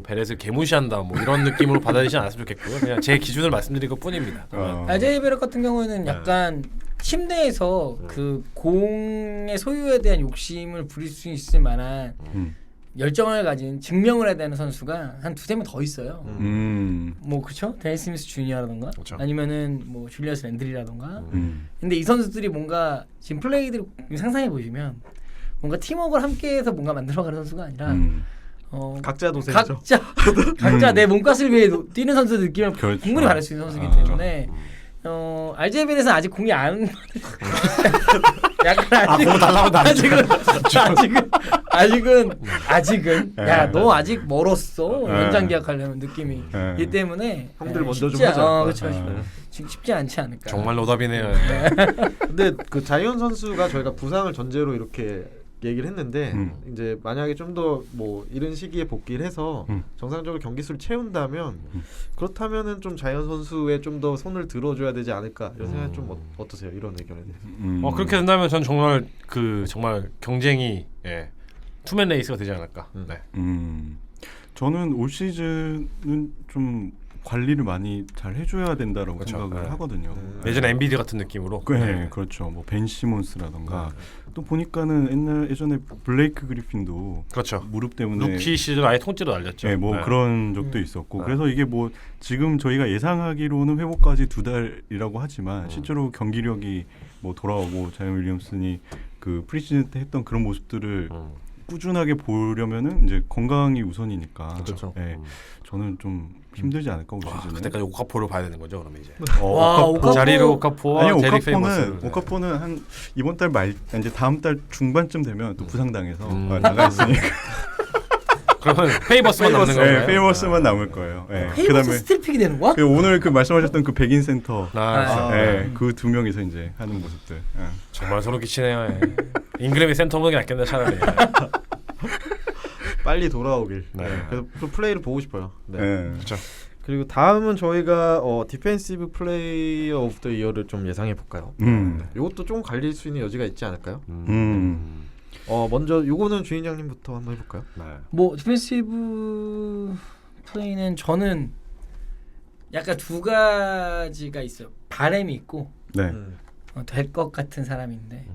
베렛을 개무시한다 뭐 이런 느낌으로 받아들이지 않았으면 좋겠고요. 그냥 제 기준을 말씀드릴 것 뿐입니다. 아제이 베럿 같은 경우에는 약간 침대에서 그 공의 소유에 대한 욕심을 부릴 수 있을 만한 열정을 가진 증명을 해야 되는 선수가 한 두세 명 더 있어요. 뭐 그렇죠? 데니스 스미스 주니어라던가 그쵸. 아니면은 뭐 줄리어스 랜드리라던가. 근데 이 선수들이 뭔가 지금 플레이들을 상상해 보시면 뭔가 팀워크를 함께해서 뭔가 만들어가는 선수가 아니라 각자 도생이죠. 각자 내 몸값을 위해 뛰는 선수 느낌을 그렇죠. 충분히 받을 수 있는 선수이기 때문에 RJ-벨렛은 아직 공이 안 약간 공을 달라고 아직은 야 너 아직 멀었어 연장 계약하려면 느낌이 이 때문에 형들 먼저 쉽지 좀 하자. 그렇죠. 쉽지 않지 않을까. 정말 노답이네요. 근데 그 자이언 선수가 저희가 부상을 전제로 이렇게 얘기를 했는데 이제 만약에 좀 더 뭐 이런 시기에 복귀를 해서 정상적으로 경기 수를 채운다면 그렇다면은 좀 자이언 선수에 좀 더 손을 들어줘야 되지 않을까 이런 생각이 좀 어떠세요? 이런 의견에 대해서. 그렇게 된다면 전 정말 정말 경쟁이 투맨 레이스가 되지 않을까. 네. 저는 올 시즌은 좀 관리를 많이 잘 해줘야 된다라고 그렇죠. 생각을 네. 하거든요. 예전에 엔비디 같은 느낌으로. 네, 그렇죠. 뭐 벤 시몬스라던가 또 보니까는 예전에 블레이크 그리핀도 그렇죠. 무릎 때문에 루키 시즌 아예 통째로 날렸죠. 네, 뭐 그런 적도 있었고 그래서 이게 뭐 지금 저희가 예상하기로는 회복까지 2달이라고 하지만 실제로 경기력이 뭐 돌아오고 자이언 윌리엄슨이 그 프리시즌 때 했던 그런 모습들을 꾸준하게 보려면은 이제 건강이 우선이니까. 그렇죠. 네, 저는 좀 힘들지 않을까 올 시즌에. 그때까지 오카포를 봐야 되는 거죠, 그러면 이제. 와, 오카포. 자리로 오카포와 아니 제리 페이머스. 오카포는 한 이번 달 말 이제 다음 달 중반쯤 되면 또 부상당해서 나가 있으니까. 그러면 페이머스만 남는 거예요. 네, 페이머스만 남을 거예요. 네. 페이머스 스틸픽이 되는 거야? 오늘 그 말씀하셨던 그 백인 센터, 네. 그 두 명이서 이제 하는 모습들. 정말 소름 끼치네요. 잉그램이 센터 보는 게 낫겠네 차라리. 빨리 돌아오길. 네. 그래서 좀 플레이를 보고 싶어요. 네. 그렇죠. 그리고 다음은 저희가 디펜시브 플레이어 오브 더 이어를 좀 예상해 볼까요? 이것도 좀 갈릴 수 있는 여지가 있지 않을까요? 먼저 요거는 주인장님부터 한번 해볼까요? 뭐 디펜시브 플레이는 저는 약간 두 가지가 있어요. 바램이 있고 네. 될 것 같은 사람인데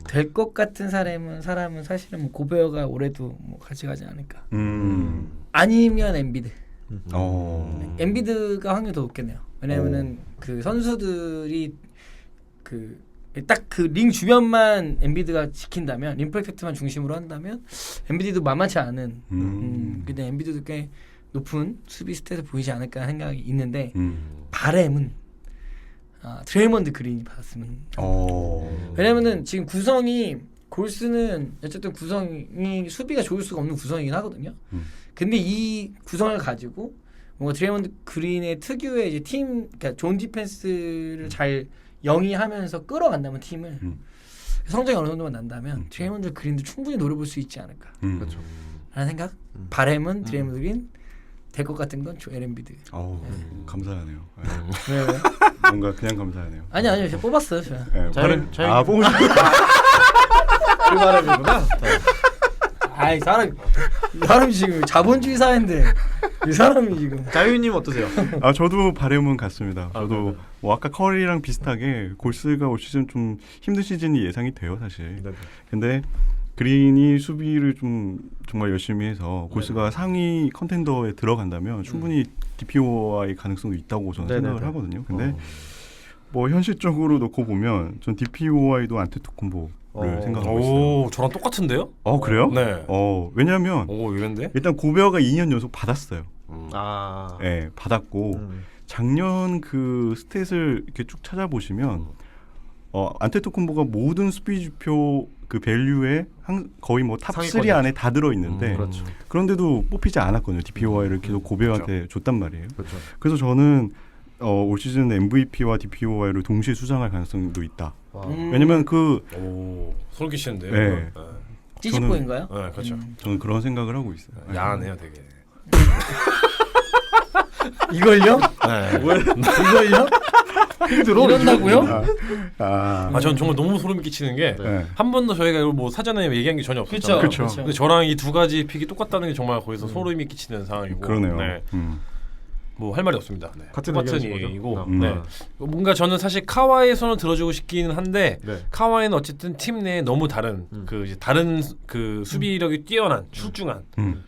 될 것 같은 사람은 사실은 뭐 고베어가 올해도 뭐 같이 가지 않을까. 아니면 엔비드. 엔비드가 확률이 더 높겠네요. 왜냐면은 그 선수들이 딱 그 링 주변만 엔비드가 지킨다면 림 프로텍트만 중심으로 한다면 엔비드도 만만치 않은 근데 엔비드도 꽤 높은 수비 스탯을 보이지 않을까 생각이 있는데 바램은 드레이먼드 그린이 받았으면 왜냐면은 지금 구성이 골스는 어쨌든 구성이 수비가 좋을 수가 없는 구성이긴 하거든요. 근데 이 구성을 가지고 뭔가 드레이먼드 그린의 특유의 이제 팀, 그러니까 존 디펜스를 잘 영위하면서 끌어간다면 팀을 성적이 어느 정도만 난다면 드레이먼드 그린도 충분히 노려볼 수 있지 않을까. 그렇죠. 라는 생각. 바램은 드레이먼드 그린 될 것 같은 건 조엘 엠비드. 어우, 감사하네요. 왜? 뭔가 그냥 감사하네요. 아니요, 제가 뽑았어요. 제가. 아 뽑으신 그 바람이구나. 아이 사람이 지금 자본주의 사회인데 이 사람이 지금. 자유님 어떠세요? 아 저도 바램은 같습니다. 아, 저도 네네. 뭐 아까 커리랑 비슷하게 골스가 올 시즌 좀 힘든 시즌이 예상이 돼요 사실. 네. 근데 그린이 수비를 좀 정말 열심히 해서 골스가 상위 컨텐더에 들어간다면 충분히 DPO와의 가능성도 있다고 저는 네네네. 생각을 하거든요. 근데 뭐 현실적으로 놓고 보면 전 DPO와도 안테토쿤보를 생각하고 있어요. 오, 저랑 똑같은데요? 그래요? 네. 왜냐면 오, 이런데? 일단 고베어가 2년 연속 받았어요. 아. 네, 받았고 작년 그 스탯을 이렇게 쭉 찾아보시면 안테토쿤보가 모든 수비 지표 그 밸류에 거의 뭐 탑 3 상위권이었죠. 안에 다 들어 있는데 그렇죠. 그런데도 뽑히지 않았거든요. DPOI를 계속 고베어한테 줬단 말이에요. 그렇죠. 그래서 저는 올 시즌 MVP와 DPOI를 동시에 수상할 가능성도 있다. 왜냐면 그 오, 소름 끼치는데요. 네. 이거? 찌직보인가요? 네, 그렇죠. 저는 그런 생각을 하고 있어요. 야하네요, 되게. 이걸요? 네. 이걸요? 힘들어. 이런다고요? 아, 전 정말 너무 소름 끼치는 게 한 네. 번도 저희가 이걸 뭐 사전에 얘기한 게 전혀 없었잖아요. 그쵸. 근데 저랑 이 두 가지 픽이 똑같다는 게 정말 거기서 소름이 끼치는 상황이고. 그러네요. 네. 뭐 할 말이 없습니다. 네. 같은 똑같은 의견이신 거죠? 얘기고. 아, 네. 뭔가 저는 사실 카와이의 손을 들어주고 싶기는 한데 네. 카와이는 어쨌든 팀 내에 너무 다른 그 이제 다른 그 수비력이 뛰어난 출중한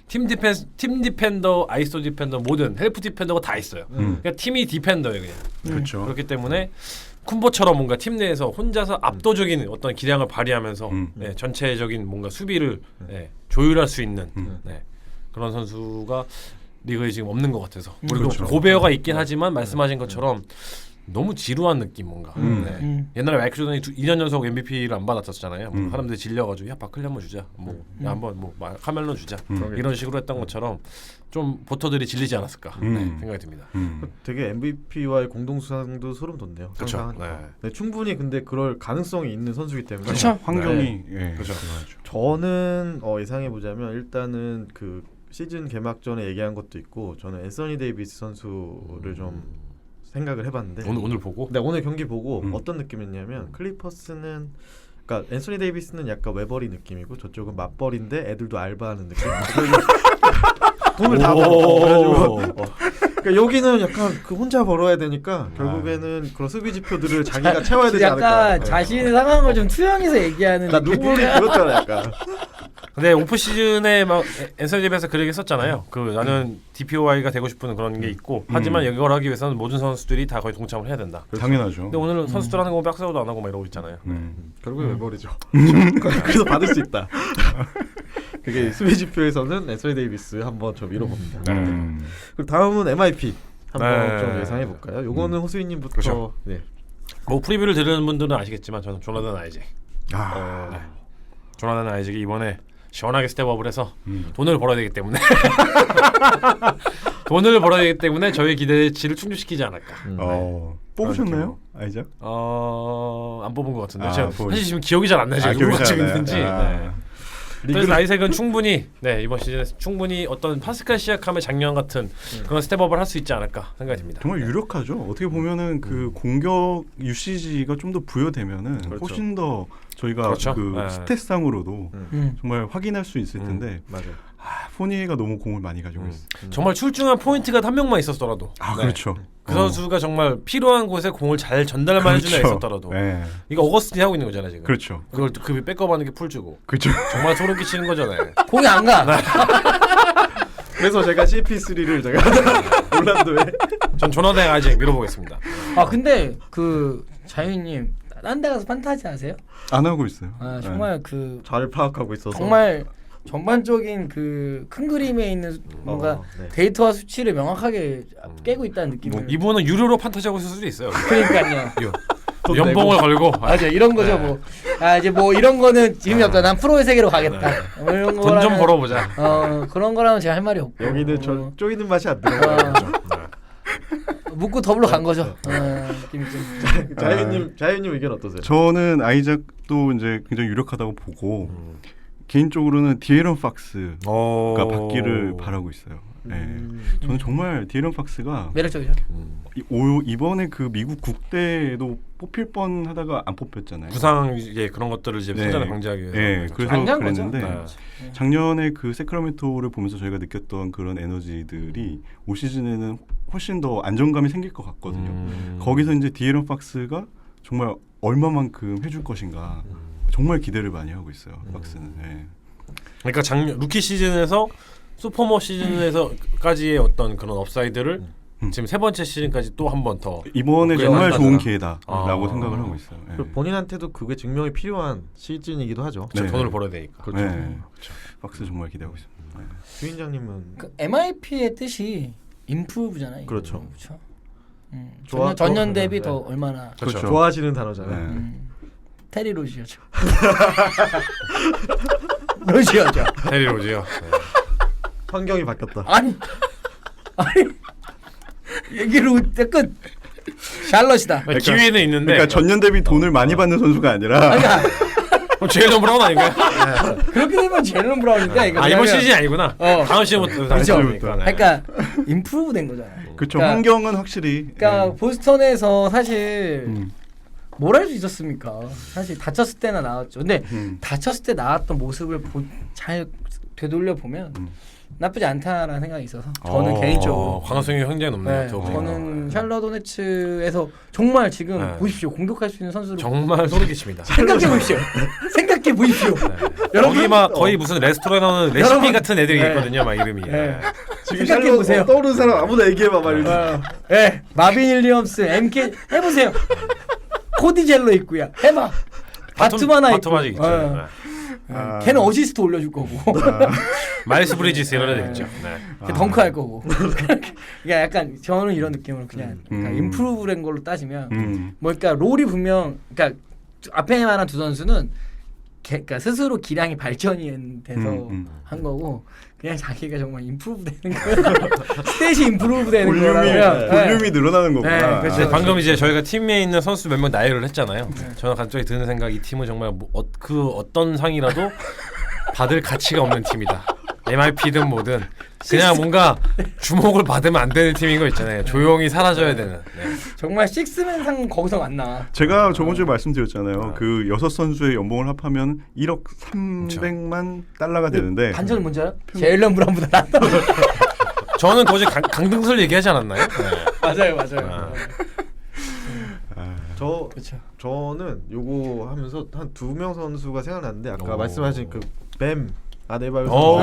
팀 디펜더, 아이소 디펜더, 모든 헬프 디펜더가 다 있어요. 그러니까 팀이 디펜더예요, 그냥. 그렇죠. 그렇기 때문에 쿤보처럼 뭔가 팀 내에서 혼자서 압도적인 어떤 기량을 발휘하면서 네, 전체적인 뭔가 수비를 네, 조율할 수 있는 네, 그런 선수가 리그에 지금 없는 것 같아서 그리고 그렇죠. 고베어가 있긴 하지만 말씀하신 것처럼 너무 지루한 느낌 뭔가 네. 옛날에 마이클 조던이 2년 연속 MVP를 안 받았었잖아요. 뭐 사람들이 질려가지고 야 바클리 한번 주자, 야 한번 뭐 카멜론 주자 이런 식으로 했던 것처럼 좀 보터들이 질리지 않았을까 네, 생각이 듭니다. 되게 MVP와의 공동수상도 소름 돋네요. 그렇죠. 상상하니까. 네, 충분히 근데 그럴 가능성이 있는 선수이기 때문에. 그렇죠. 환경이 네. 그렇죠. 저는 예상해 보자면 일단은 그 시즌 개막 전에 얘기한 것도 있고 저는 앤서니 데이비스 선수를 좀 생각을 해봤는데 오늘 보고 네, 오늘 경기 보고 어떤 느낌이었냐면 클리퍼스는 그러니까 앤서니 데이비스는 약간 외벌이 느낌이고 저쪽은 맞벌인데 애들도 알바하는 느낌. 돈을 다 벌어가지고 그러니까 여기는 약간 그 혼자 벌어야 되니까 결국에는 그런 수비 지표들을 자기가 채워야 되지 않을까. 약간 자신의 상황을 좀 투영해서 얘기하는 나 눈물이 그렇잖아 약간. 근데 오프 시즌에 막 앤서니 데이비스가 그 얘기 했었잖아요. 그 나는 DPOI가 되고 싶은 그런 게 있고 하지만 이걸 하기 위해서는 모든 선수들이 다 거의 동참을 해야 된다. 당연하죠. 근데 오늘은 선수들 하는 거 백사우도 안 하고 막 이러고 있잖아요. 결국에 외벌이죠. 그래서 받을 수 있다. 그게 수비 지표에서는 앤서니 데이비스 한번 좀 밀어봅니다. 그리고 다음은 MIP 한번 네. 좀 예상해 볼까요? 요거는 호수인님부터. 그렇죠. 네. 뭐 프리뷰를 들으는 분들은 아시겠지만 저는 조나단 아이잭. 조나단 아이잭이 이번에 시원하게 스텝업을 해서 돈을 벌어야 되기 때문에 돈을 벌어야 되기 때문에 저희 기대치를 충족시키지 않을까. 뽑으셨나요? 아이작? 안 뽑은 것 같은데 아, 제가 뽑으시- 사실 지금 기억이 잘 안 나요. 누가 기억이 지금 잘 안 나요? 있는지. 네. 그래서 아이색은 충분히 이번 시즌에 충분히 어떤 파스칼 시약함의 작년 같은 그런 스텝업을 할 수 있지 않을까 생각이 듭니다. 정말 유력하죠. 어떻게 보면은 그 공격 UCG가 좀 더 부여되면은 그렇죠. 훨씬 더 저희가 그렇죠. 그 네. 스탯상으로도 정말 확인할 수 있을 텐데 맞아요. 포니에가 너무 공을 많이 가지고 있어. 정말 출중한 포인트가 한 명만 있었더라도 네. 그렇죠. 그 선수가 정말 필요한 곳에 공을 잘 전달만 해주는 애 있었더라도 네. 이거 어거스틴이 하고 있는 거잖아요 지금. 그렇죠. 그걸 그 백업하는 게 풀주고 그렇죠. 정말 소름 끼치는 거잖아요. 공이 안 가. 그래서 제가 CP3를 제가 올란도에 전 조나단 아이잭 밀어보겠습니다. 아 근데 그 자유님 딴 데 가서 판타지 하세요? 안 하고 있어요. 아 정말 그 잘 파악하고 있어서 정말 전반적인 그 큰 그림에 있는 뭔가 네. 데이터와 수치를 명확하게 깨고 있다는 느낌을. 뭐 이분은 유료로 판타지하고 있을 수도 있어요. 그러니까요. 연봉을 걸고 맞아 이런 거죠 네. 뭐. 아 이제 뭐 이런 거는 지금이 없다. 난 프로의 세계로 가겠다. 뭐 이런 돈 좀 거라면, 벌어보자. 그런 거라면 제가 할 말이 없고. 여기는 저 쪼이는 맛이 안 들어. 묻고 더불어 간 거죠. 느낌이 좀. 자유님 의견 어떠세요? 저는 아이작도 이제 굉장히 유력하다고 보고 개인적으로는 디에런 팍스가 받기를 바라고 있어요. 저는 정말 디에런 팍스가 매력적이죠. 이번에 그 미국 국대에도 뽑힐 뻔하다가 안 뽑혔잖아요. 부상 이제 그런 것들을 이제 네. 사전에 방지하기 위해서. 네, 그래서 방지한 그랬는데 거죠. 작년에 그 세크라멘토를 보면서 저희가 느꼈던 그런 에너지들이 올 시즌에는 훨씬 더 안정감이 생길 것 같거든요. 거기서 이제 디에런 팍스가 정말 얼마만큼 해줄 것인가 정말 기대를 많이 하고 있어요. 팍스는. 네. 그러니까 작년 루키 시즌에서 소포머 시즌에서까지의 어떤 그런 업사이드를 지금 세 번째 시즌까지 또 한 번 더 이번에 그게 정말 맞다. 좋은 기회다라고 생각을 하고 있어요. 네. 그리고 본인한테도 그게 증명이 필요한 시즌이기도 하죠. 네. 돈을 벌어야 되니까. 그렇죠. 네. 팍스 정말 기대하고 있습니다. 네. 주인장님은 그 MIP의 뜻이 improve잖아요. 그렇죠. 그렇죠. 좋아- 전년 대비 네. 더 얼마나 그렇죠. 좋아하시는 단어잖아요. 네. 테리 로지어죠. 로지어죠. 테리 로지요. 환경이 바뀌었다. 아니 얘기를 약간 샬럿이다. 기회는 있는데 그러니까 전년 대비 돈을 많이 받는 선수가 아니라 그러니까 그럼 제일런 브라운 아닌가요? 그렇게 되면 제일런 브라운인데 이거 이번 왜냐면- 시즌이 아니구나. 다음 시즌부터 그렇죠. 시즌이니까. 네. 그러니까 임프루브 된 거잖아요. 그렇죠. 그러니까- 환경은 확실히 그러니까 보스턴에서 사실 음. 뭘 할 수 있었습니까? 사실 다쳤을 때나 나왔죠. 근데 다쳤을 때 나왔던 모습을 잘 되돌려 보면 나쁘지 않다라는 생각이 있어서 저는 개인적으로 가능성이 굉장히 높네요. 네, 두 분이. 저는 샬럿 호네츠에서 정말 지금 네. 보십시오. 공격할 수 있는 선수를 정말 소름 끼칩니다. 생각해 보십시오. 생각해 보십시오. 여기 막 거의 무슨 레스토랑에 나오는 레시피 여러분- 같은 애들이 네. 있거든요. 막 이름이. 네. 지금 생각해 보세요. 떠오르는 사람 아무나 얘기해봐 말이지. 네, 마빈 윌리엄스, MK 해보세요. 코디 젤로 있고요. 해봐. 바투마나 있고. 바투마직 있죠. 네. 걔는 어시스트 올려줄 거고. 마일스 브리지스 이런 애들 있죠. 네. 걔 덩크할 거고. 그러니까 약간 저는 이런 느낌으로 그냥 그러니까 임프루브된 걸로 따지면 뭐 그러니까 롤이 분명 그러니까 앞에 말한 두 선수는 그러니까 스스로 기량이 발전이 돼서 한 거고 그냥 자기가 정말 임프루브 되는 거야. 스탯이 임프루브 되는 거라면 볼륨이 늘어나는 거구나. 네, 그렇죠. 근데 방금 이제 저희가 팀에 있는 선수 몇 명 나열을 했잖아요. 저는 갑자기 드는 생각 이 팀은 정말 그 어떤 상이라도 받을 가치가 없는 팀이다. MIP든 뭐든 그냥 뭔가 주목을 받으면 안 되는 팀인 거 있잖아요. 조용히 사라져야 되는. 네. 정말 식스맨 상 거기서 안 나와. 제가 저번 주에 말씀드렸잖아요. 그 6선수의 연봉을 합하면 1억 300만 달러가 되는데 반전은 뭔지 알아? 제일런 브라운보다 낫다. 저는 거기 강등설 얘기하지 않았나요? 네. 맞아요. 그렇죠. 저는 요거 하면서 한 2명 선수가 생각났는데 아까 오. 말씀하신 그 뱀 아데바요 오.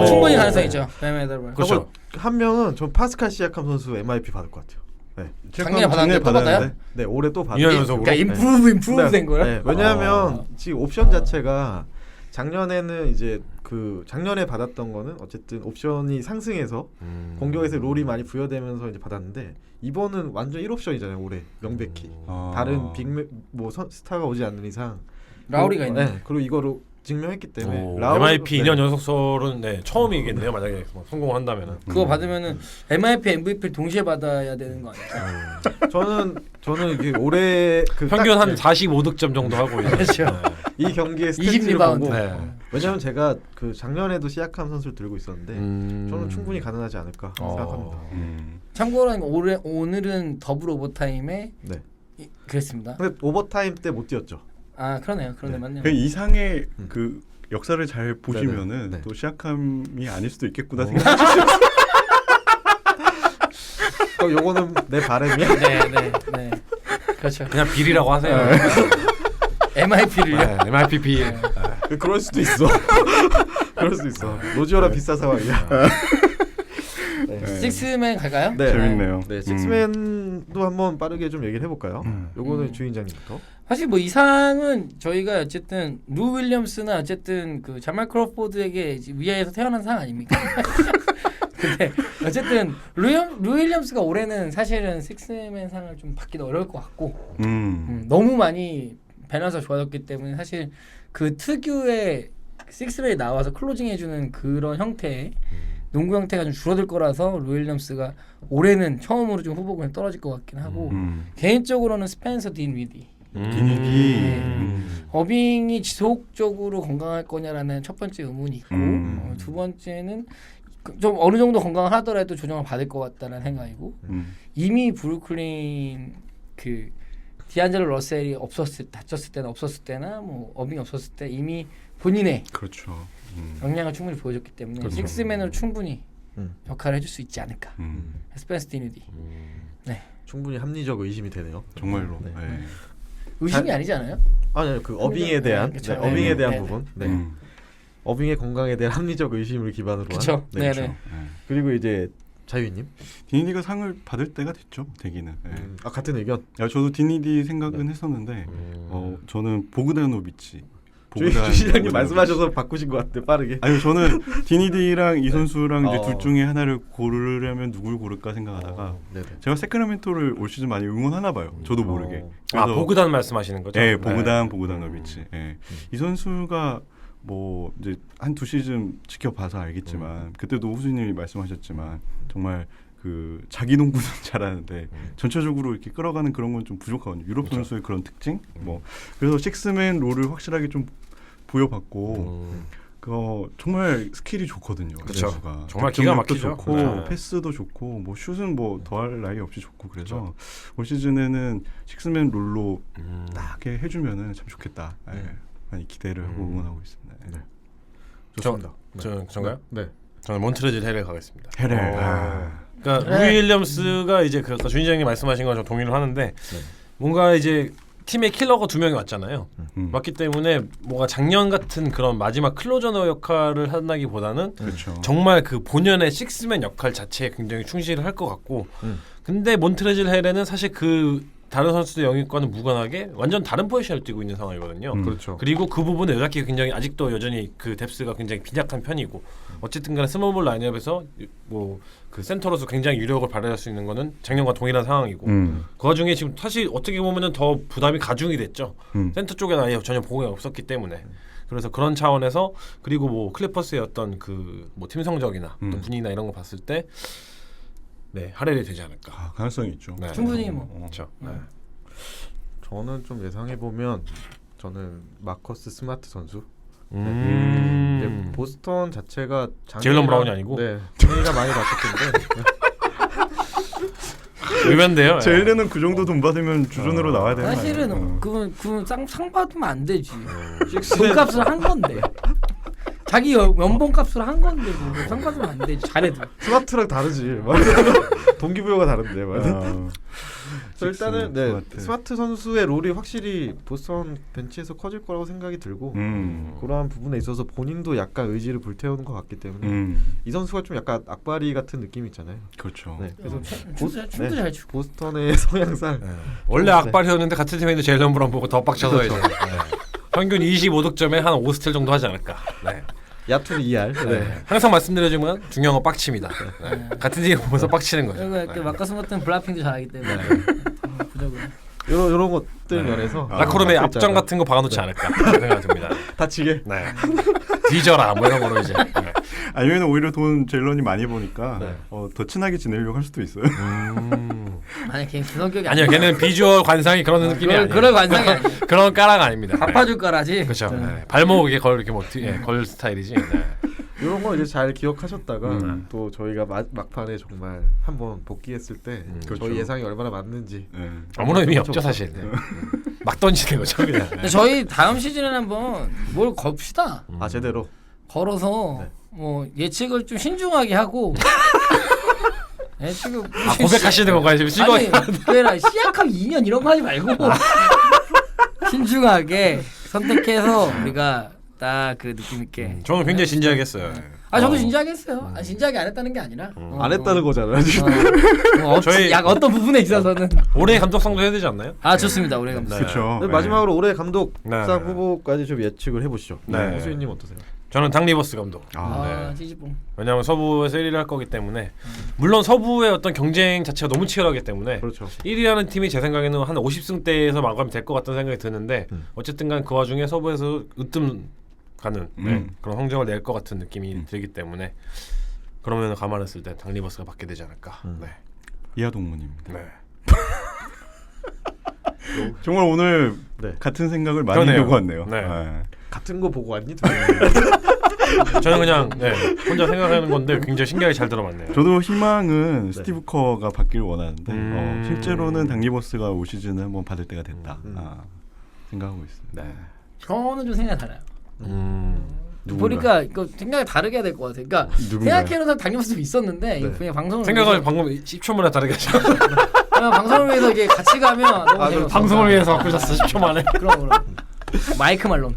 선수 충분히 가능성 있죠. 뱀에더벌. 그렇죠. 한 명은 전 파스칼 시아캄 선수 MIP 받을 것 같아요. 네, 작년에 받았는데 또 받아요? 네 올해 또 받을 2년 것 연속으로. 그러니까 임프루브 된 거야? 네, 왜냐하면 지금 옵션 자체가 작년에는 이제 그 작년에 받았던 거는 어쨌든 옵션이 상승해서 공격에서 롤이 많이 부여되면서 이제 받았는데 이번은 완전 1옵션이잖아요 올해 명백히 다른 빅뭐 스타가 오지 않는 이상 라우리가 있네. 네, 그리고 이거로 증명했기 때문에 MIP 2년 연속설은 네, 처음이겠네요. 만약에 성공한다면은. 그거 받으면은 MIP MVP를 동시에 받아야 되는 거 아니야? 저는 이게 올해 그 평균 딱 한 45득점 정도 하고 이제. 그렇죠. 이 경기의 20 스탯을 리바운드. 보고 네. 왜냐하면 제가 그 작년에도 시약함 선수를 들고 있었는데 음. 저는 충분히 가능하지 않을까 생각합니다. 참고로 오늘은 더블 오버타임에 네. 그랬습니다. 근데 오버타임 때 못 뛰었죠. 아 그러네요. 그러네 맞네요. 그 이상의 그 역사를 잘 보시면은 네. 또 시작함이 아닐 수도 있겠구나 어. 생각하시죠. 요거는 내 바람이야. 네. 그렇죠. 그냥 빌이라고 하세요. MIP를요. 네, MIP 빌. 그럴 수도 있어. 그럴 수도 있어. 로지어라 비싼 상황이야. 식스맨 갈까요? 네. 재밌네요. 네, 식스맨도 한번 빠르게 좀 얘기를 해볼까요? 요거는 주인장님부터. 사실 뭐 이상은 저희가 어쨌든 루 윌리엄스나 어쨌든 그 자말 크로포드에게 위아에서 태어난 상 아닙니까? 근데 어쨌든 루 윌리엄스가 올해는 사실은 식스맨 상을 좀 받기도 어려울 것 같고 너무 많이 밸런스가 좋아졌기 때문에 사실 그 특유의 식스맨이 나와서 클로징 해주는 그런 형태의 농구 형태가 좀 줄어들 거라서 루 윌리엄스가 올해는 처음으로 좀 후보군에 떨어질 것 같긴 하고 개인적으로는 스펜서 딘위디 디니디 어빙이 지속적으로 건강할 거냐라는 첫 번째 의문이 있고 두 번째는 좀 어느 정도 건강을 하더라도 조정을 받을 것 같다는 생각이고 이미 브루클린 그 디안젤로 러셀이 다쳤을 때나 없었을 때나 뭐 어빙이 없었을 때 이미 본인의 그렇죠. 역량을 충분히 보여줬기 때문에 식스맨으로 충분히 역할을 해줄 수 있지 않을까. 스펜서 디니디. 네. 충분히 합리적 의심이 되네요. 정말로. 네. 네. 의심이 아니잖아요. 아니요, 그 어빙에 대한 그쵸. 어빙에 대한 네. 부분. 네. 어빙의 건강에 대한 합리적 의심을 기반으로 그쵸. 한. 네, 네. 네. 그리고 이제 자유님. 디니디가 상을 받을 때가 됐죠. 되기는. 네. 아 같은 의견. 야, 저도 디니디 생각은 했었는데 저는 보그다노비치. 주시장님 말씀하셔서 바꾸신 것 같아요. 빠르게. 아니 저는 디니디랑 이 선수랑 이제 어. 둘 중에 하나를 고르려면 누굴 고를까 생각하다가 네네. 제가 세크라멘토를 올 시즌 많이 응원하나 봐요. 저도 모르게. 아 보그단 말씀하시는 거죠? 네, 보그다노비치. 네. 이 선수가 뭐 이제 한 두 시즌 지켜봐서 알겠지만 그때도 호수님이 말씀하셨지만 정말 그 자기 농구는 잘하는데 전체적으로 이렇게 끌어가는 그런 건 좀 부족하거든요. 유럽 그렇죠. 선수의 그런 특징. 뭐 그래서 식스맨 롤을 확실하게 좀 보여봤고 정말 스킬이 좋거든요. 그 그쵸. 선수가. 정말 기가 득점력도 막히죠. 좋고 네. 패스도 좋고 뭐 슛은 뭐 더할 나위 없이 좋고 그래서 올 시즌에는 식스맨 롤로 딱 이렇게 해주면은 참 좋겠다. 네. 많이 기대를 하고 응원하고 있습니다. 네. 좋습니다. 전가요? 네. 저는 몬트레즈 헤렐 가겠습니다. 헤렐. 그러니까 네. 루 윌리엄스가 이제 그 아까 준희장님 말씀하신 건 좀 동의를 하는데 뭔가 이제 팀의 킬러가 두 명이 왔잖아요. 왔기 때문에 뭔가 작년 같은 그런 마지막 클로저너 역할을 한다기보다는 그렇죠. 정말 그 본연의 식스맨 역할 자체에 굉장히 충실을 할 것 같고 근데 몬트레즈 헤렐은 사실 그 다른 선수들 영입과는 무관하게 완전 다른 포지션을 뛰고 있는 상황이거든요. 그렇죠. 그리고 그 부분에 여자키가 굉장히 아직도 여전히 그 뎁스가 굉장히 빈약한 편이고 어쨌든 간에 스몰볼 라인업에서 뭐 그 센터로서 굉장히 유력을 발휘할 수 있는 거는 작년과 동일한 상황이고 그 와중에 지금 사실 어떻게 보면은 더 부담이 가중이 됐죠. 센터 쪽에는 아예 전혀 보호가 없었기 때문에 그래서 그런 차원에서 그리고 뭐 클리퍼스의 어떤 그 뭐 팀 성적이나 또 분위기나 이런 거 봤을 때 네, 할애를 되지 않을까. 가능성이 있죠. 네. 충분히 뭐. 그렇죠. 네. 저는 좀 예상해 보면 저는 마커스 스마트 선수. 음. 이제 보스턴 자체가 제일런 브라운이 아니고? 네, 장애가 많이 바뀌었는데 의외인데요. 제일레는 그 정도 돈 받으면 주전으로 나와야 되는 거 아니에요? 사실은 그건 상 받으면 안 되지. 돈값을 한 건데. 자기 연봉값으로 한 건데 상 받으면 안 되지. 잘해도. 스마트랑 다르지. 동기부여가 다른데. 맞아. 일단은 네, 스마트 선수의 롤이 확실히 보스턴 벤치에서 커질 거라고 생각이 들고 그러한 부분에 있어서 본인도 약간 의지를 불태우는 것 같기 때문에 이 선수가 좀 약간 악바리 같은 느낌이 있잖아요. 그렇죠. 네, 그래서 춤도 잘 추고. 보스턴의 성향상 원래 악발이었는데 같은 팀에 있는 제일런 브라운 보고 더 빡쳐서 이제 평균 25득점에 한 5스틸 정도 하지 않을까. 네. 야투는 2할. 네. 항상 말씀드리지만 중요한 건 빡칩니다. 네. 같은 팀 보면서 빡치는 거죠. 그리고 그 마커스 같은 블라핑도 잘하기 때문에. 부적으로. 이런 것들 면에서 라코름의 앞장 같은 거 박아놓지 않을까 생각이 듭니다. 다치게. 네. 뒤져라 뭐 이런 거로 이제. 네. 아니면 오히려 돈 제일런이 많이 버니까 네. 더 친하게 지내려고 할 수도 있어요. 아니 걔 성격이 아니요, 걔는 비주얼 관상이 그런 느낌이 아니에요. 그럴 관상이 아니야. 그런 까라가 아닙니다. 갚아줄 거라지. 그렇죠. 네. 발목에 걸 이렇게 뭐 걸 스타일이지. 네. 이런 거 이제 잘 기억하셨다가 또 저희가 막판에 정말 한번 복귀했을 때 그렇죠. 저희 예상이 얼마나 맞는지 네. 아무런 의미 없죠 사실. 네. 막 던지는 거죠 그냥. 근데 저희 다음 시즌에는 한번 뭘 겁시다. 아 제대로 걸어서 네. 뭐 예측을 좀 신중하게 하고. 예측을 아 고백하시는 건가요 지금 실거? 아니 그래라 시약함 2년 이런 거 하지 말고 신중하게 선택해서 우리가 딱 그 느낌 있게. 저는 굉장히 진지하게 했어요. 저도 진지하게 했어요. 진지하게 안 했다는 게 아니라 안 했다는 거잖아요. 지금. 저희- 약 어떤 부분에 있어서는 올해 감독상도 해야 되지 않나요? 좋습니다. 올해 감독. 네. 그렇죠. 마지막으로 올해 감독상 네. 후보까지 좀 예측을 해보시죠. 네. 호수인님 어떠세요? 저는 당 리버스 감독. 아 찌찌뽕. 왜냐하면 서부에서 1위를 할 거기 때문에 물론 서부의 어떤 경쟁 자체가 너무 치열하기 때문에 그렇죠. 1위라는 팀이 제 생각에는 한 50승대에서 마감이 될 것 같다는 생각이 드는데 어쨌든간 그 와중에 서부에서 으뜸 가는 그런 성적을 낼 것 같은 느낌이 들기 때문에 그러면 감안했을 때 당 리버스가 받게 되지 않을까. 네. 이하 동문입니다. 네. 정말 오늘 네. 같은 생각을 많이 그러네요. 보고 왔네요. 네. 같은 거 보고 왔니? 저는 그냥 혼자 생각하는 건데 굉장히 신기하게 잘 들어맞네요. 저도 희망은 스티브 커가 받기를 원하는데 실제로는 당 리버스가 올 시즌에 한번 받을 때가 됐다 생각하고 있습니다. 네. 저는 좀 생각이 달라요. 누군가? 보니까 이거 생각이 다르게 해야 될 것 같아요. 그러니까 생각해놓은 당연히 있었는데 네. 그냥 방송을 생각을 위해서, 방금 10초 만에 다르게 하셨 그냥 방송을 위해서 이게 같이 가면 너무 재미없어. 방송을 위해서 바꾸셨어 10초 만에. 그럼 마이크 말론.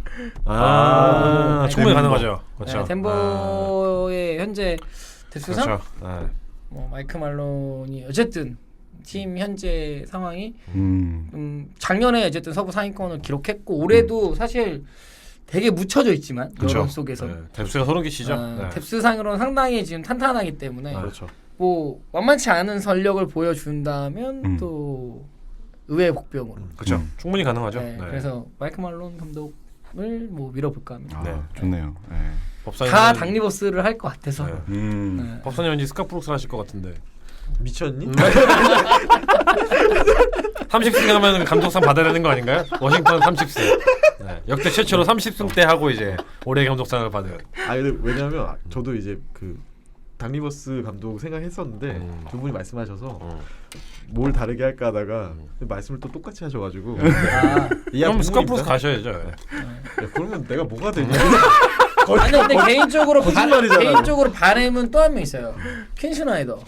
충분히 덴버. 가능하죠. 그렇죠. 네, 덴버의 현재 대수상 그렇죠. 네. 뭐 마이크 말론이 어쨌든 팀 현재 상황이 작년에 어쨌든 서부 상위권을 기록했고 올해도 사실 되게 묻혀져 있지만 그렇죠. 여론 속에서 네. 뎁스가 소름 끼치죠. 네. 뎁스상으로는 상당히 지금 탄탄하기 때문에 그렇죠. 뭐 만만치 않은 전력을 보여준다면 또 의외의 복병으로. 그렇죠. 충분히 가능하죠. 네, 네. 그래서 마이크 말론 감독을 뭐 밀어볼까 합니다. 네. 좋네요. 네. 다 당리버스를 할 것 같아서. 네. 네. 법사님 왠지 스카프룩스 하실 것 같은데. 미쳤니? 30승 하면 감독상 받아야 되는 거 아닌가요? 워싱턴 30승. 네. 역대 최초로 30승 때 하고 이제 올해 감독상을 받은. 근데 왜냐면 저도 이제 그 당리버스 감독 생각했었는데 두 분이 말씀하셔서 뭘 다르게 할까 하다가 말씀을 또 똑같이 하셔가지고 그럼 스카프룩스 가셔야죠. 야, 그러면 내가 뭐가 되냐? 아니 근데 개인적으로 거짓말이잖아. 개인적으로 바램은 또 한 명 있어요. 퀸 슈나이더.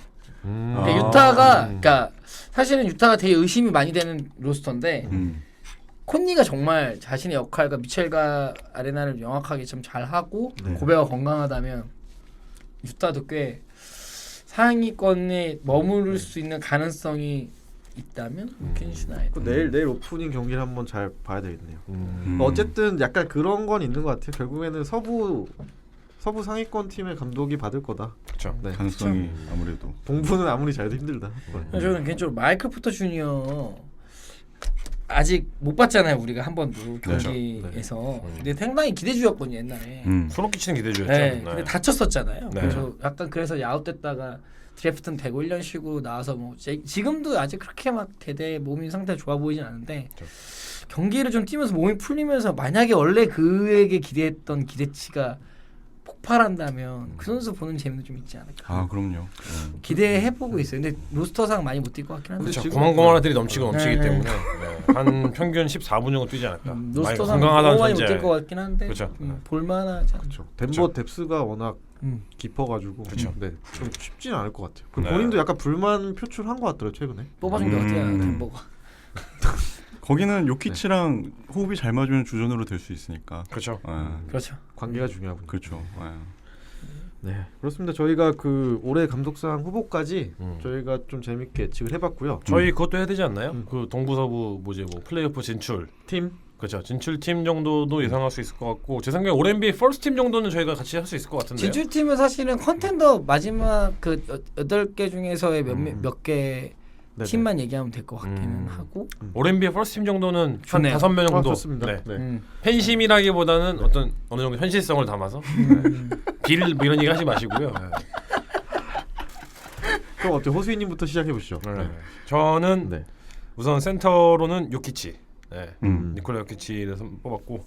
그러니까 유타가 그러니까 사실은 유타가 되게 의심이 많이 되는 로스터인데 콘니가 정말 자신의 역할과 미첼과 아레나를 명확하게 좀 잘하고 고베가 건강하다면 유타도 꽤 상위권에 머무를 수 있는 가능성이 있다면 퀸 슈나이더. 내일 오프닝 경기를 한번 잘 봐야 되겠네요. 어쨌든 약간 그런 건 있는 것 같아요. 결국에는 서부 상위권 팀의 감독이 받을 거다. 그렇죠. 네. 가능성이 아무래도 동부는 아무리 잘해도 힘들다. 저는 개인적으로 마이클 포터 주니어 아직 못 봤잖아요. 우리가 한 번도 경기에서. 근데 상당히 기대주였거든요 옛날에. 소름 끼치는 기대주였죠. 네. 근데 다쳤었잖아요. 네. 그래서 약간 그래서 야웃됐다가 드래프트는 되고 1년 쉬고 나와서 뭐 지금도 아직 그렇게 막 대대 몸이 상태 좋아 보이진 않은데 경기를 좀 뛰면서 몸이 풀리면서 만약에 원래 그에게 기대했던 기대치가 폭발한다면 그 선수 보는 재미도 좀 있지 않을까. 그럼요. 기대해보고 있어요. 근데 로스터상 많이 못 뛸 것 같긴 한데. 그렇죠. 고만고만한 애들이 넘치기 네. 때문에 한 평균 14분 정도 뛰지 않을까. 많이 로스터상 건강하다는 너무 많이 못 전제. 뛸 것 같긴 한데 그렇죠. 볼만하지 않죠. 그렇죠. 덴버 뎁스가 워낙 깊어가지고 그렇죠. 네, 좀 쉽지는 않을 것 같아요. 그 네. 본인도 약간 불만 표출한 것 같더라고요 최근에. 뽑아준 게 어때요, 덴버가? 거기는 요키치랑 호흡이 잘 맞으면 주전으로 될 수 있으니까. 그렇죠. 그렇죠. 관계가 중요하군요. 그렇죠. 네, 그렇습니다. 저희가 그 올해 감독상 후보까지 저희가 좀 재밌게 예측을 해봤고요. 저희 그것도 해야 되지 않나요? 그 동부서부 뭐 플레이오프 진출 팀 그렇죠. 진출팀 정도도 예상할 수 있을 것 같고 제 생각에 올 NBA 퍼스트 팀 정도는 저희가 같이 할 수 있을 것 같은데요. 진출팀은 사실은 컨텐더 마지막 그 8개 중에서의 몇 개 팀만 얘기하면 될 것 같기는 하고 올 NBA 퍼스트 팀 정도는 한 좋네요. 5명 정도. 좋습니다. 네. 네. 팬심이라기보다는 어느 정도 현실성을 담아서 딜 뭐 이런 얘기 하지 마시고요. 네. 그럼 어때 호수이님부터 시작해 보시죠. 네. 저는 네. 우선 센터로는 요키치, 니콜라 요키치를 뽑았고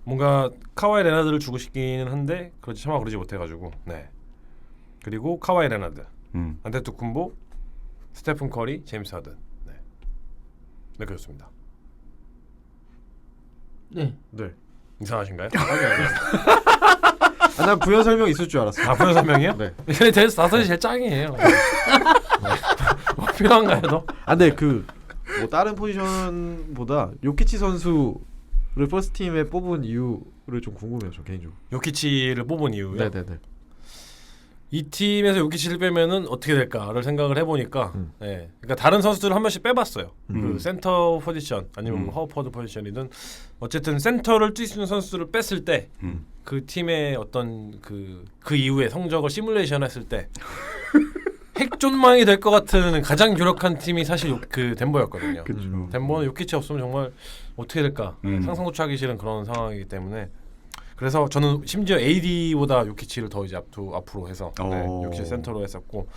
뭔가 카와이 레나드를 주고 싶기는 한데 차마 그러지 못해가지고 네. 그리고 카와이 레나드, 안테토쿤보, 스테픈 커리, 제임스 하든 네 그렇습니다. 네. 네. 이상하신가요? 난 부연 설명 있을 줄 알았어. 부연 설명이요? 네. 이게 다섯이 제일 짱이에요. 네. 뭐 필요한가요, 너? 근데 뭐 다른 포지션보다 요키치 선수를 퍼스트 팀에 뽑은 이유를 좀 궁금해요, 저 개인적으로. 요키치를 뽑은 이유요? 네네네. 이 팀에서 요키치를 빼면은 어떻게 될까를 생각을 해보니까, 예, 그러니까 다른 선수들을 한 번씩 빼봤어요. 그 센터 포지션 아니면 파워포워드 포지션이든 어쨌든 센터를 뛸 수 있는 선수들을 뺐을 때, 그 팀의 어떤 그 이후에 성적을 시뮬레이션 했을 때 핵존망이 될 것 같은 가장 유력한 팀이 사실 그 덴버였거든요. 그렇죠. 덴버는 요키치 없으면 정말 어떻게 될까 상상조차 하기 싫은 그런 상황이기 때문에. 그래서 저는 심지어 AD보다 요키치를 더 이제 앞으로 해서 요키치 센터로 했었고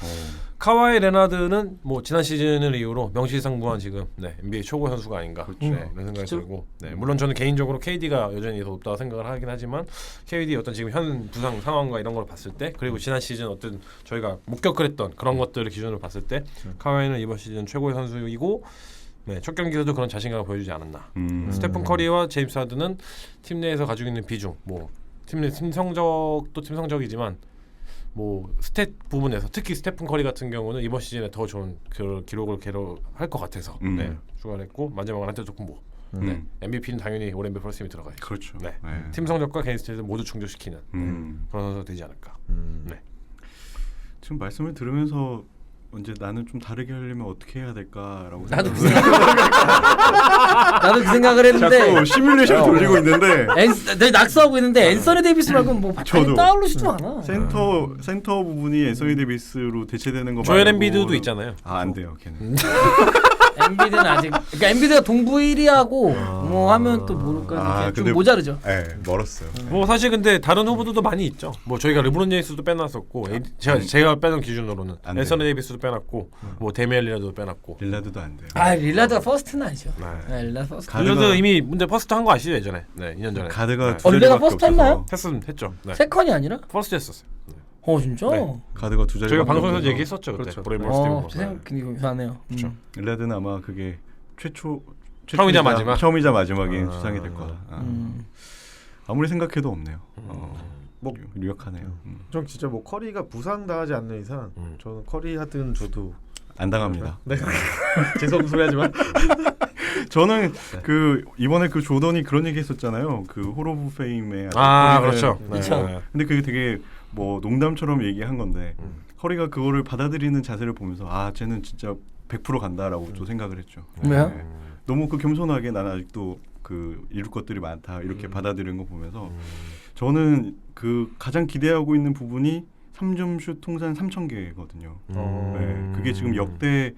카와이 레나드는 뭐 지난 시즌을 이유로 명실상부한 지금 NBA 최고 선수가 아닌가 이런 생각이 들고 물론 저는 개인적으로 KD가 여전히 더 높다고 생각을 하긴 하지만 KD 어떤 지금 현 부상 상황과 이런 걸 봤을 때 그리고 지난 시즌 어떤 저희가 목격을 했던 그런 것들을 기준으로 봤을 때 카와이는 이번 시즌 최고의 선수이고 첫 경기에서도 그런 자신감을 보여주지 않았나. 스테픈 커리와 제임스 하든은 팀 내에서 가지고 있는 비중, 뭐 팀 성적도 팀 성적이지만 뭐 스탯 부분에서 특히 스테픈 커리 같은 경우는 이번 시즌에 더 좋은 그 기록을 기록할 것 같아서 추가를 했고 마지막은 안테토쿤보. MVP는 당연히 올 NBA 퍼스트 팀이 들어가죠. 그렇죠. 팀 성적과 개인 스탯을 모두 충족시키는 그런 선수가 되지 않을까. 지금 말씀을 들으면서 언제 나는 좀 다르게 하려면 어떻게 해야 될까라고 나도 그 생각을 생각을 했는데 자꾸 시뮬레이션 돌리고 있는데 내가 낙서하고 있는데 앤서니 데이비스 말고 뭐 저도. 떠오르지도 않아. 센터 부분이 앤서니 데이비스로 대체되는 거 조엘 말고 엠비드도 있잖아요. 안 돼요, 걔는. 엠비드는 아직 그러니까 엠비드가 동부 1위하고 뭐 하면 또 모를까 좀 근데- 모자르죠. 네, 멀었어요. 뭐 사실 근데 다른 후보들도 많이 있죠. 뭐 저희가 르브론 제임스도 빼놨었고 제가 빼던 기준으로는 안 돼요. 앤서니 데이비스도 빼놨고 뭐 데미안 릴라드도 빼놨고. 릴라드도 안 돼요. 아 릴라드가 퍼스트는 아니죠. 네. 릴라드 퍼스트. 가드가- 릴라드 이미 문제 퍼스트 한 거 아시죠 예전에? 네, 2년 전에. 가드가 네. 두 내가 자리밖에 퍼스트 없어서 했나요? 했죠. 네. 세컨이 아니라? 퍼스트 했었어요. 네. 진짜? 네. 가드가 두 자리. 저희가 방송에서 얘기했었죠 그때. 그렇죠. 브레이브 스티브. 생각 이거 이상하네요. 그렇죠. 릴라드는 아마 그게 처음이자 마지막? 처음이자 마지막인 수상이 될 거다. 아무리 생각해도 없네요. 뭐- 유력하네요. 전 진짜 뭐 커리가 부상 당하지 않는 이상 저는 커리 하든 저도 안 당합니다. 네. 죄송한 소리 하지만 저는 그 이번에 그 조던이 그런 얘기 했었잖아요. 그 홀 오브 페임에 그렇죠. 네. 그렇죠. 근데 그게 되게 뭐 농담처럼 얘기한 건데 커리가 그거를 받아들이는 자세를 보면서 쟤는 진짜 100% 간다라고 저 생각을 했죠. 왜요? 너무 그 겸손하게 나는 아직도 그 이룰 것들이 많다 이렇게 받아들이는 거 보면서 저는 그 가장 기대하고 있는 부분이 3점 슛 통산 3,000개거든요. 네, 그게 지금 역대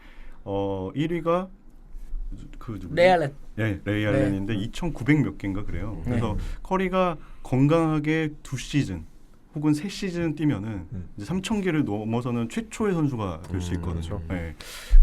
1위가 그 누구죠? 레알렛. 네, 레이 알렌인데 2,900 몇 개인가 그래요. 네. 그래서 커리가 건강하게 2시즌 혹은 3시즌 뛰면은 이제 3,000개를 넘어서는 최초의 선수가 될 수 있거든요. 네.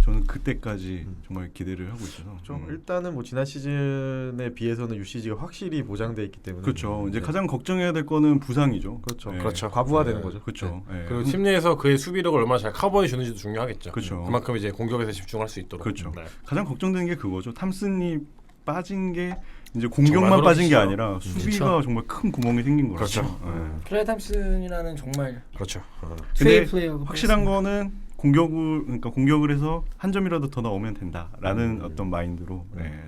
저는 그때까지 정말 기대를 하고 있어서 좀 일단은 뭐 지난 시즌에 비해서는 UCG가 확실히 보장돼 있기 때문에 그렇죠. 이제 네. 가장 걱정해야 될 거는 부상이죠. 그렇죠. 네. 그렇죠. 과부하되는 거죠. 그렇죠. 네. 그리고 팀 내에서 그의 수비력을 얼마나 잘 커버해 주는지도 중요하겠죠. 그렇죠. 그만큼 이제 공격에서 집중할 수 있도록. 그렇죠. 네. 가장 걱정되는 게 그거죠. 탐슨이 빠진 게 이제 정말 공격만 빠진 게 그렇죠. 아니라 수비가 정말 큰 구멍이 생긴 거죠. 그렇죠. 클레이 탐슨이라는 정말 그렇죠. 최애 근데 플레이어가 확실한 거는 공격을 해서 한 점이라도 더 나오면 된다라는 어떤 마인드로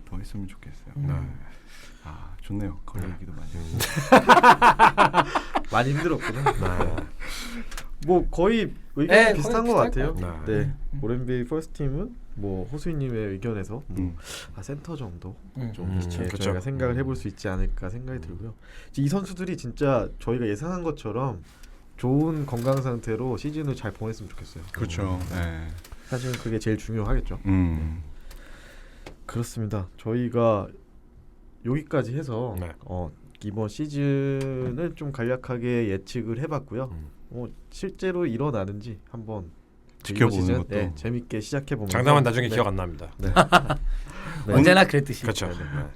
더 했으면 좋겠어요. 좋네요. 거리 얘기도 많이. 많이 힘들었구나. 뭐 거의 의견이 네, 비슷한 거의 것 비슷할 같아요. 것 네, 올 NBA 퍼스트 팀은 뭐 호수인님의 의견에서 센터 정도 좀 그렇죠. 저희가 생각을 해볼 수 있지 않을까 생각이 들고요. 이 선수들이 진짜 저희가 예상한 것처럼 좋은 건강 상태로 시즌을 잘 보냈으면 좋겠어요. 그렇죠. 사실은 그게 제일 중요하겠죠. 그렇습니다. 저희가 여기까지 해서 네. 이번 시즌을 좀 간략하게 예측을 해봤고요. 실제로 일어나는지 한번 지켜보는 이번 시즌, 것도. 네, 재밌게 시작해보면서 장담은 나중에 네. 기억 안 납니다. 네. 네. 언제나 그랬듯이. 그렇죠.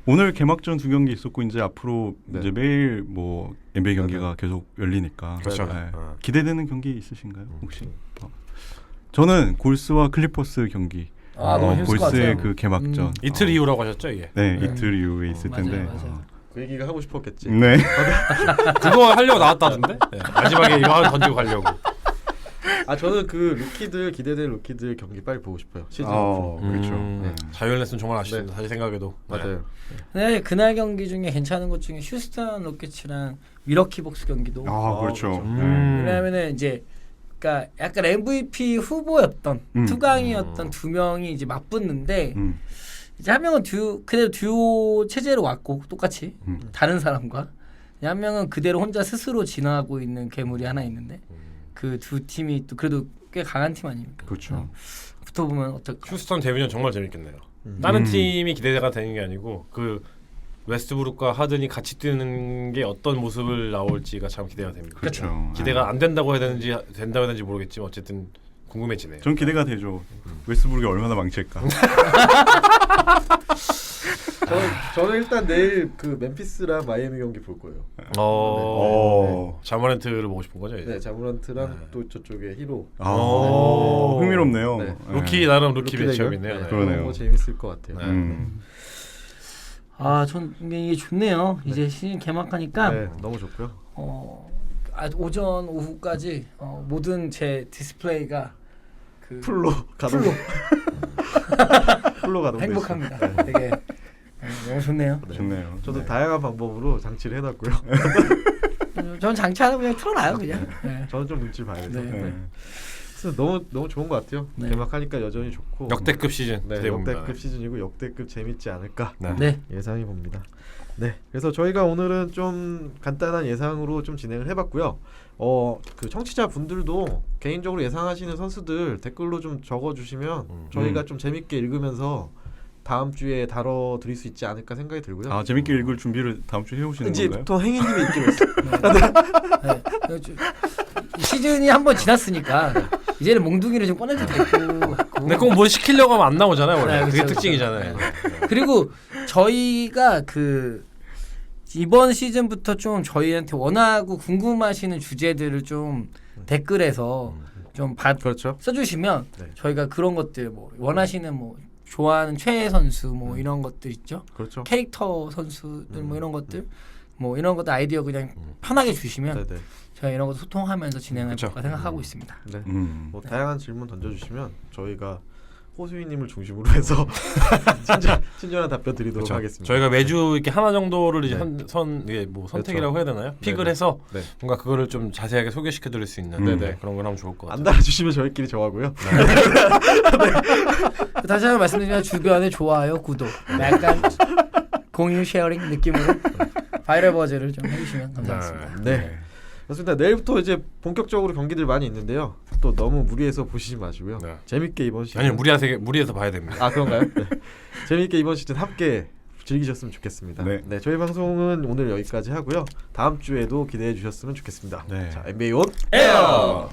오늘 개막전 2경기 있었고 이제 앞으로 네. 이제 매일 뭐 NBA 경기가 계속 열리니까 그렇죠. 기대되는 경기 있으신가요 혹시? 저는 골스와 클리퍼스 경기. 너무 재밌을 것 골스의 같아요. 그 개막전. 이틀 이후라고 하셨죠, 이게. 네, 이틀 이후에 있을 맞아요, 텐데. 맞아요. 그 얘기가 하고 싶었겠지. 네. 그거 하려고 나왔다던데. 네. 마지막에 이거 하나 던지고 가려고. 저는 그 기대되는 루키들 경기 빨리 보고 싶어요. 시즌. 그렇죠. 네. 자유를 냈으면 정말 아쉽습니다. 네. 다시 생각해도. 맞아요. 근데 그날 경기 중에 괜찮은 것 중에 휴스턴 로켓츠랑 미러키 벅스 경기도. 그렇죠. 음. 왜냐하면은 이제 그러니까 약간 MVP 후보였던 투강이었던 두 명이 이제 맞붙는데 이제 한 명은 그대로 듀오 체제로 왔고 똑같이 다른 사람과 한 명은 그대로 혼자 스스로 진화하고 있는 괴물이 하나 있는데 그 두 팀이 또 그래도 꽤 강한 팀 아닙니까? 그렇죠. 붙어보면 어떨까? 휴스턴 데뷔전 정말 재밌겠네요. 다른 팀이 기대가 되는 게 아니고 그 웨스트브룩과 하든이 같이 뛰는 게 어떤 모습을 나올지가 참 기대가 됩니다. 그렇죠. 기대가 안 된다고 해야 되는지 된다고 해야 되는지 모르겠지만 어쨌든 궁금해지네요. 전 기대가 되죠. 웨스트브룩이 얼마나 망칠까. 저는 일단 내일 그 멤피스랑 마이애미 경기 볼 거예요. 자모란트를 보고 싶은 거죠 이제. 네, 자모란트랑 또 저쪽에 히로. 흥미롭네요. 네. 루키 나름 루키 대결? 매치업이네요. 네, 그러네요. 뭐 재밌을 것 같아요. 전 이게 좋네요. 이제 시즌 개막하니까 네, 너무 좋고요. 오전 오후까지 모든 제 디스플레이가 그 풀로 가동. 풀로 가동. 행복합니다. 되게 너무 좋네요. 좋네요. 저도 네. 다양한 방법으로 장치를 해놨고요. 전 장치 안 하고 그냥 틀어놔요 그냥. 네. 저는 좀 눈치 봐야 돼서. 네. 네. 그래서 너무 좋은 것 같아요. 네. 개막하니까 여전히 좋고. 역대급 시즌 네, 기대해 봅니다. 역대급 시즌이고 역대급 재밌지 않을까 네. 예상해 봅니다. 네, 그래서 저희가 오늘은 좀 간단한 예상으로 좀 진행을 해봤고요. 그 청취자 분들도 개인적으로 예상하시는 선수들 댓글로 좀 적어주시면 저희가 좀 재밌게 읽으면서 다음 주에 다뤄드릴 수 있지 않을까 생각이 들고요. 재밌게 읽을 준비를 다음 주에 해오시는 이제 건가요? 보통 행인님이 읽기로 했어요. 네. 시즌이 한 번 지났으니까 이제는 몽둥이를 좀 꺼내도 되고. 근데 꼭 뭘 시키려고 하면 안 나오잖아요 원래. 네, 그게 그쵸, 특징이잖아요. 그리고 저희가 이번 시즌부터 좀 저희한테 원하고 궁금하시는 주제들을 좀 댓글에서 좀 그렇죠. 써주시면 네. 저희가 그런 것들 뭐 원하시는 뭐 좋아하는 최애 선수 뭐 이런 것들 있죠. 그렇죠. 캐릭터 선수들 뭐 이런 것들 뭐 이런 것들 아이디어 그냥 편하게 주시면 네네. 저희 이런 것도 소통하면서 진행할 그쵸. 까 생각하고 있습니다. 네. 음. 다양한 질문 던져주시면 저희가 호수이님을 중심으로 해서 친절한 답변 드리도록 하겠습니다. 저희가 매주 이렇게 하나 정도를 이제 네. 선택이라고 해야 되나요? 픽을 네네. 해서 네. 뭔가 그거를 좀 자세하게 소개시켜 드릴 수 있는 네네. 그런 걸 하면 좋을 것 안 같아요. 달아주시면 저희끼리 정하고요. 다시 한번 말씀드리면 주변에 좋아요, 구독, 약간 공유 쉐어링 느낌으로 바이럴 버즈를 좀 해주시면 감사하겠습니다. 네. 그렇습니다. 내일부터 이제 본격적으로 경기들 많이 있는데요. 또 너무 무리해서 보시지 마시고요. 네. 재밌게 이번 시즌. 아니요 무리해서 봐야 됩니다. 아 그런가요? 네. 재밌게 이번 시즌 함께 즐기셨으면 좋겠습니다. 네. 저희 방송은 오늘 여기까지 하고요. 다음 주에도 기대해 주셨으면 좋겠습니다. 네. 자, NBA 온 에어!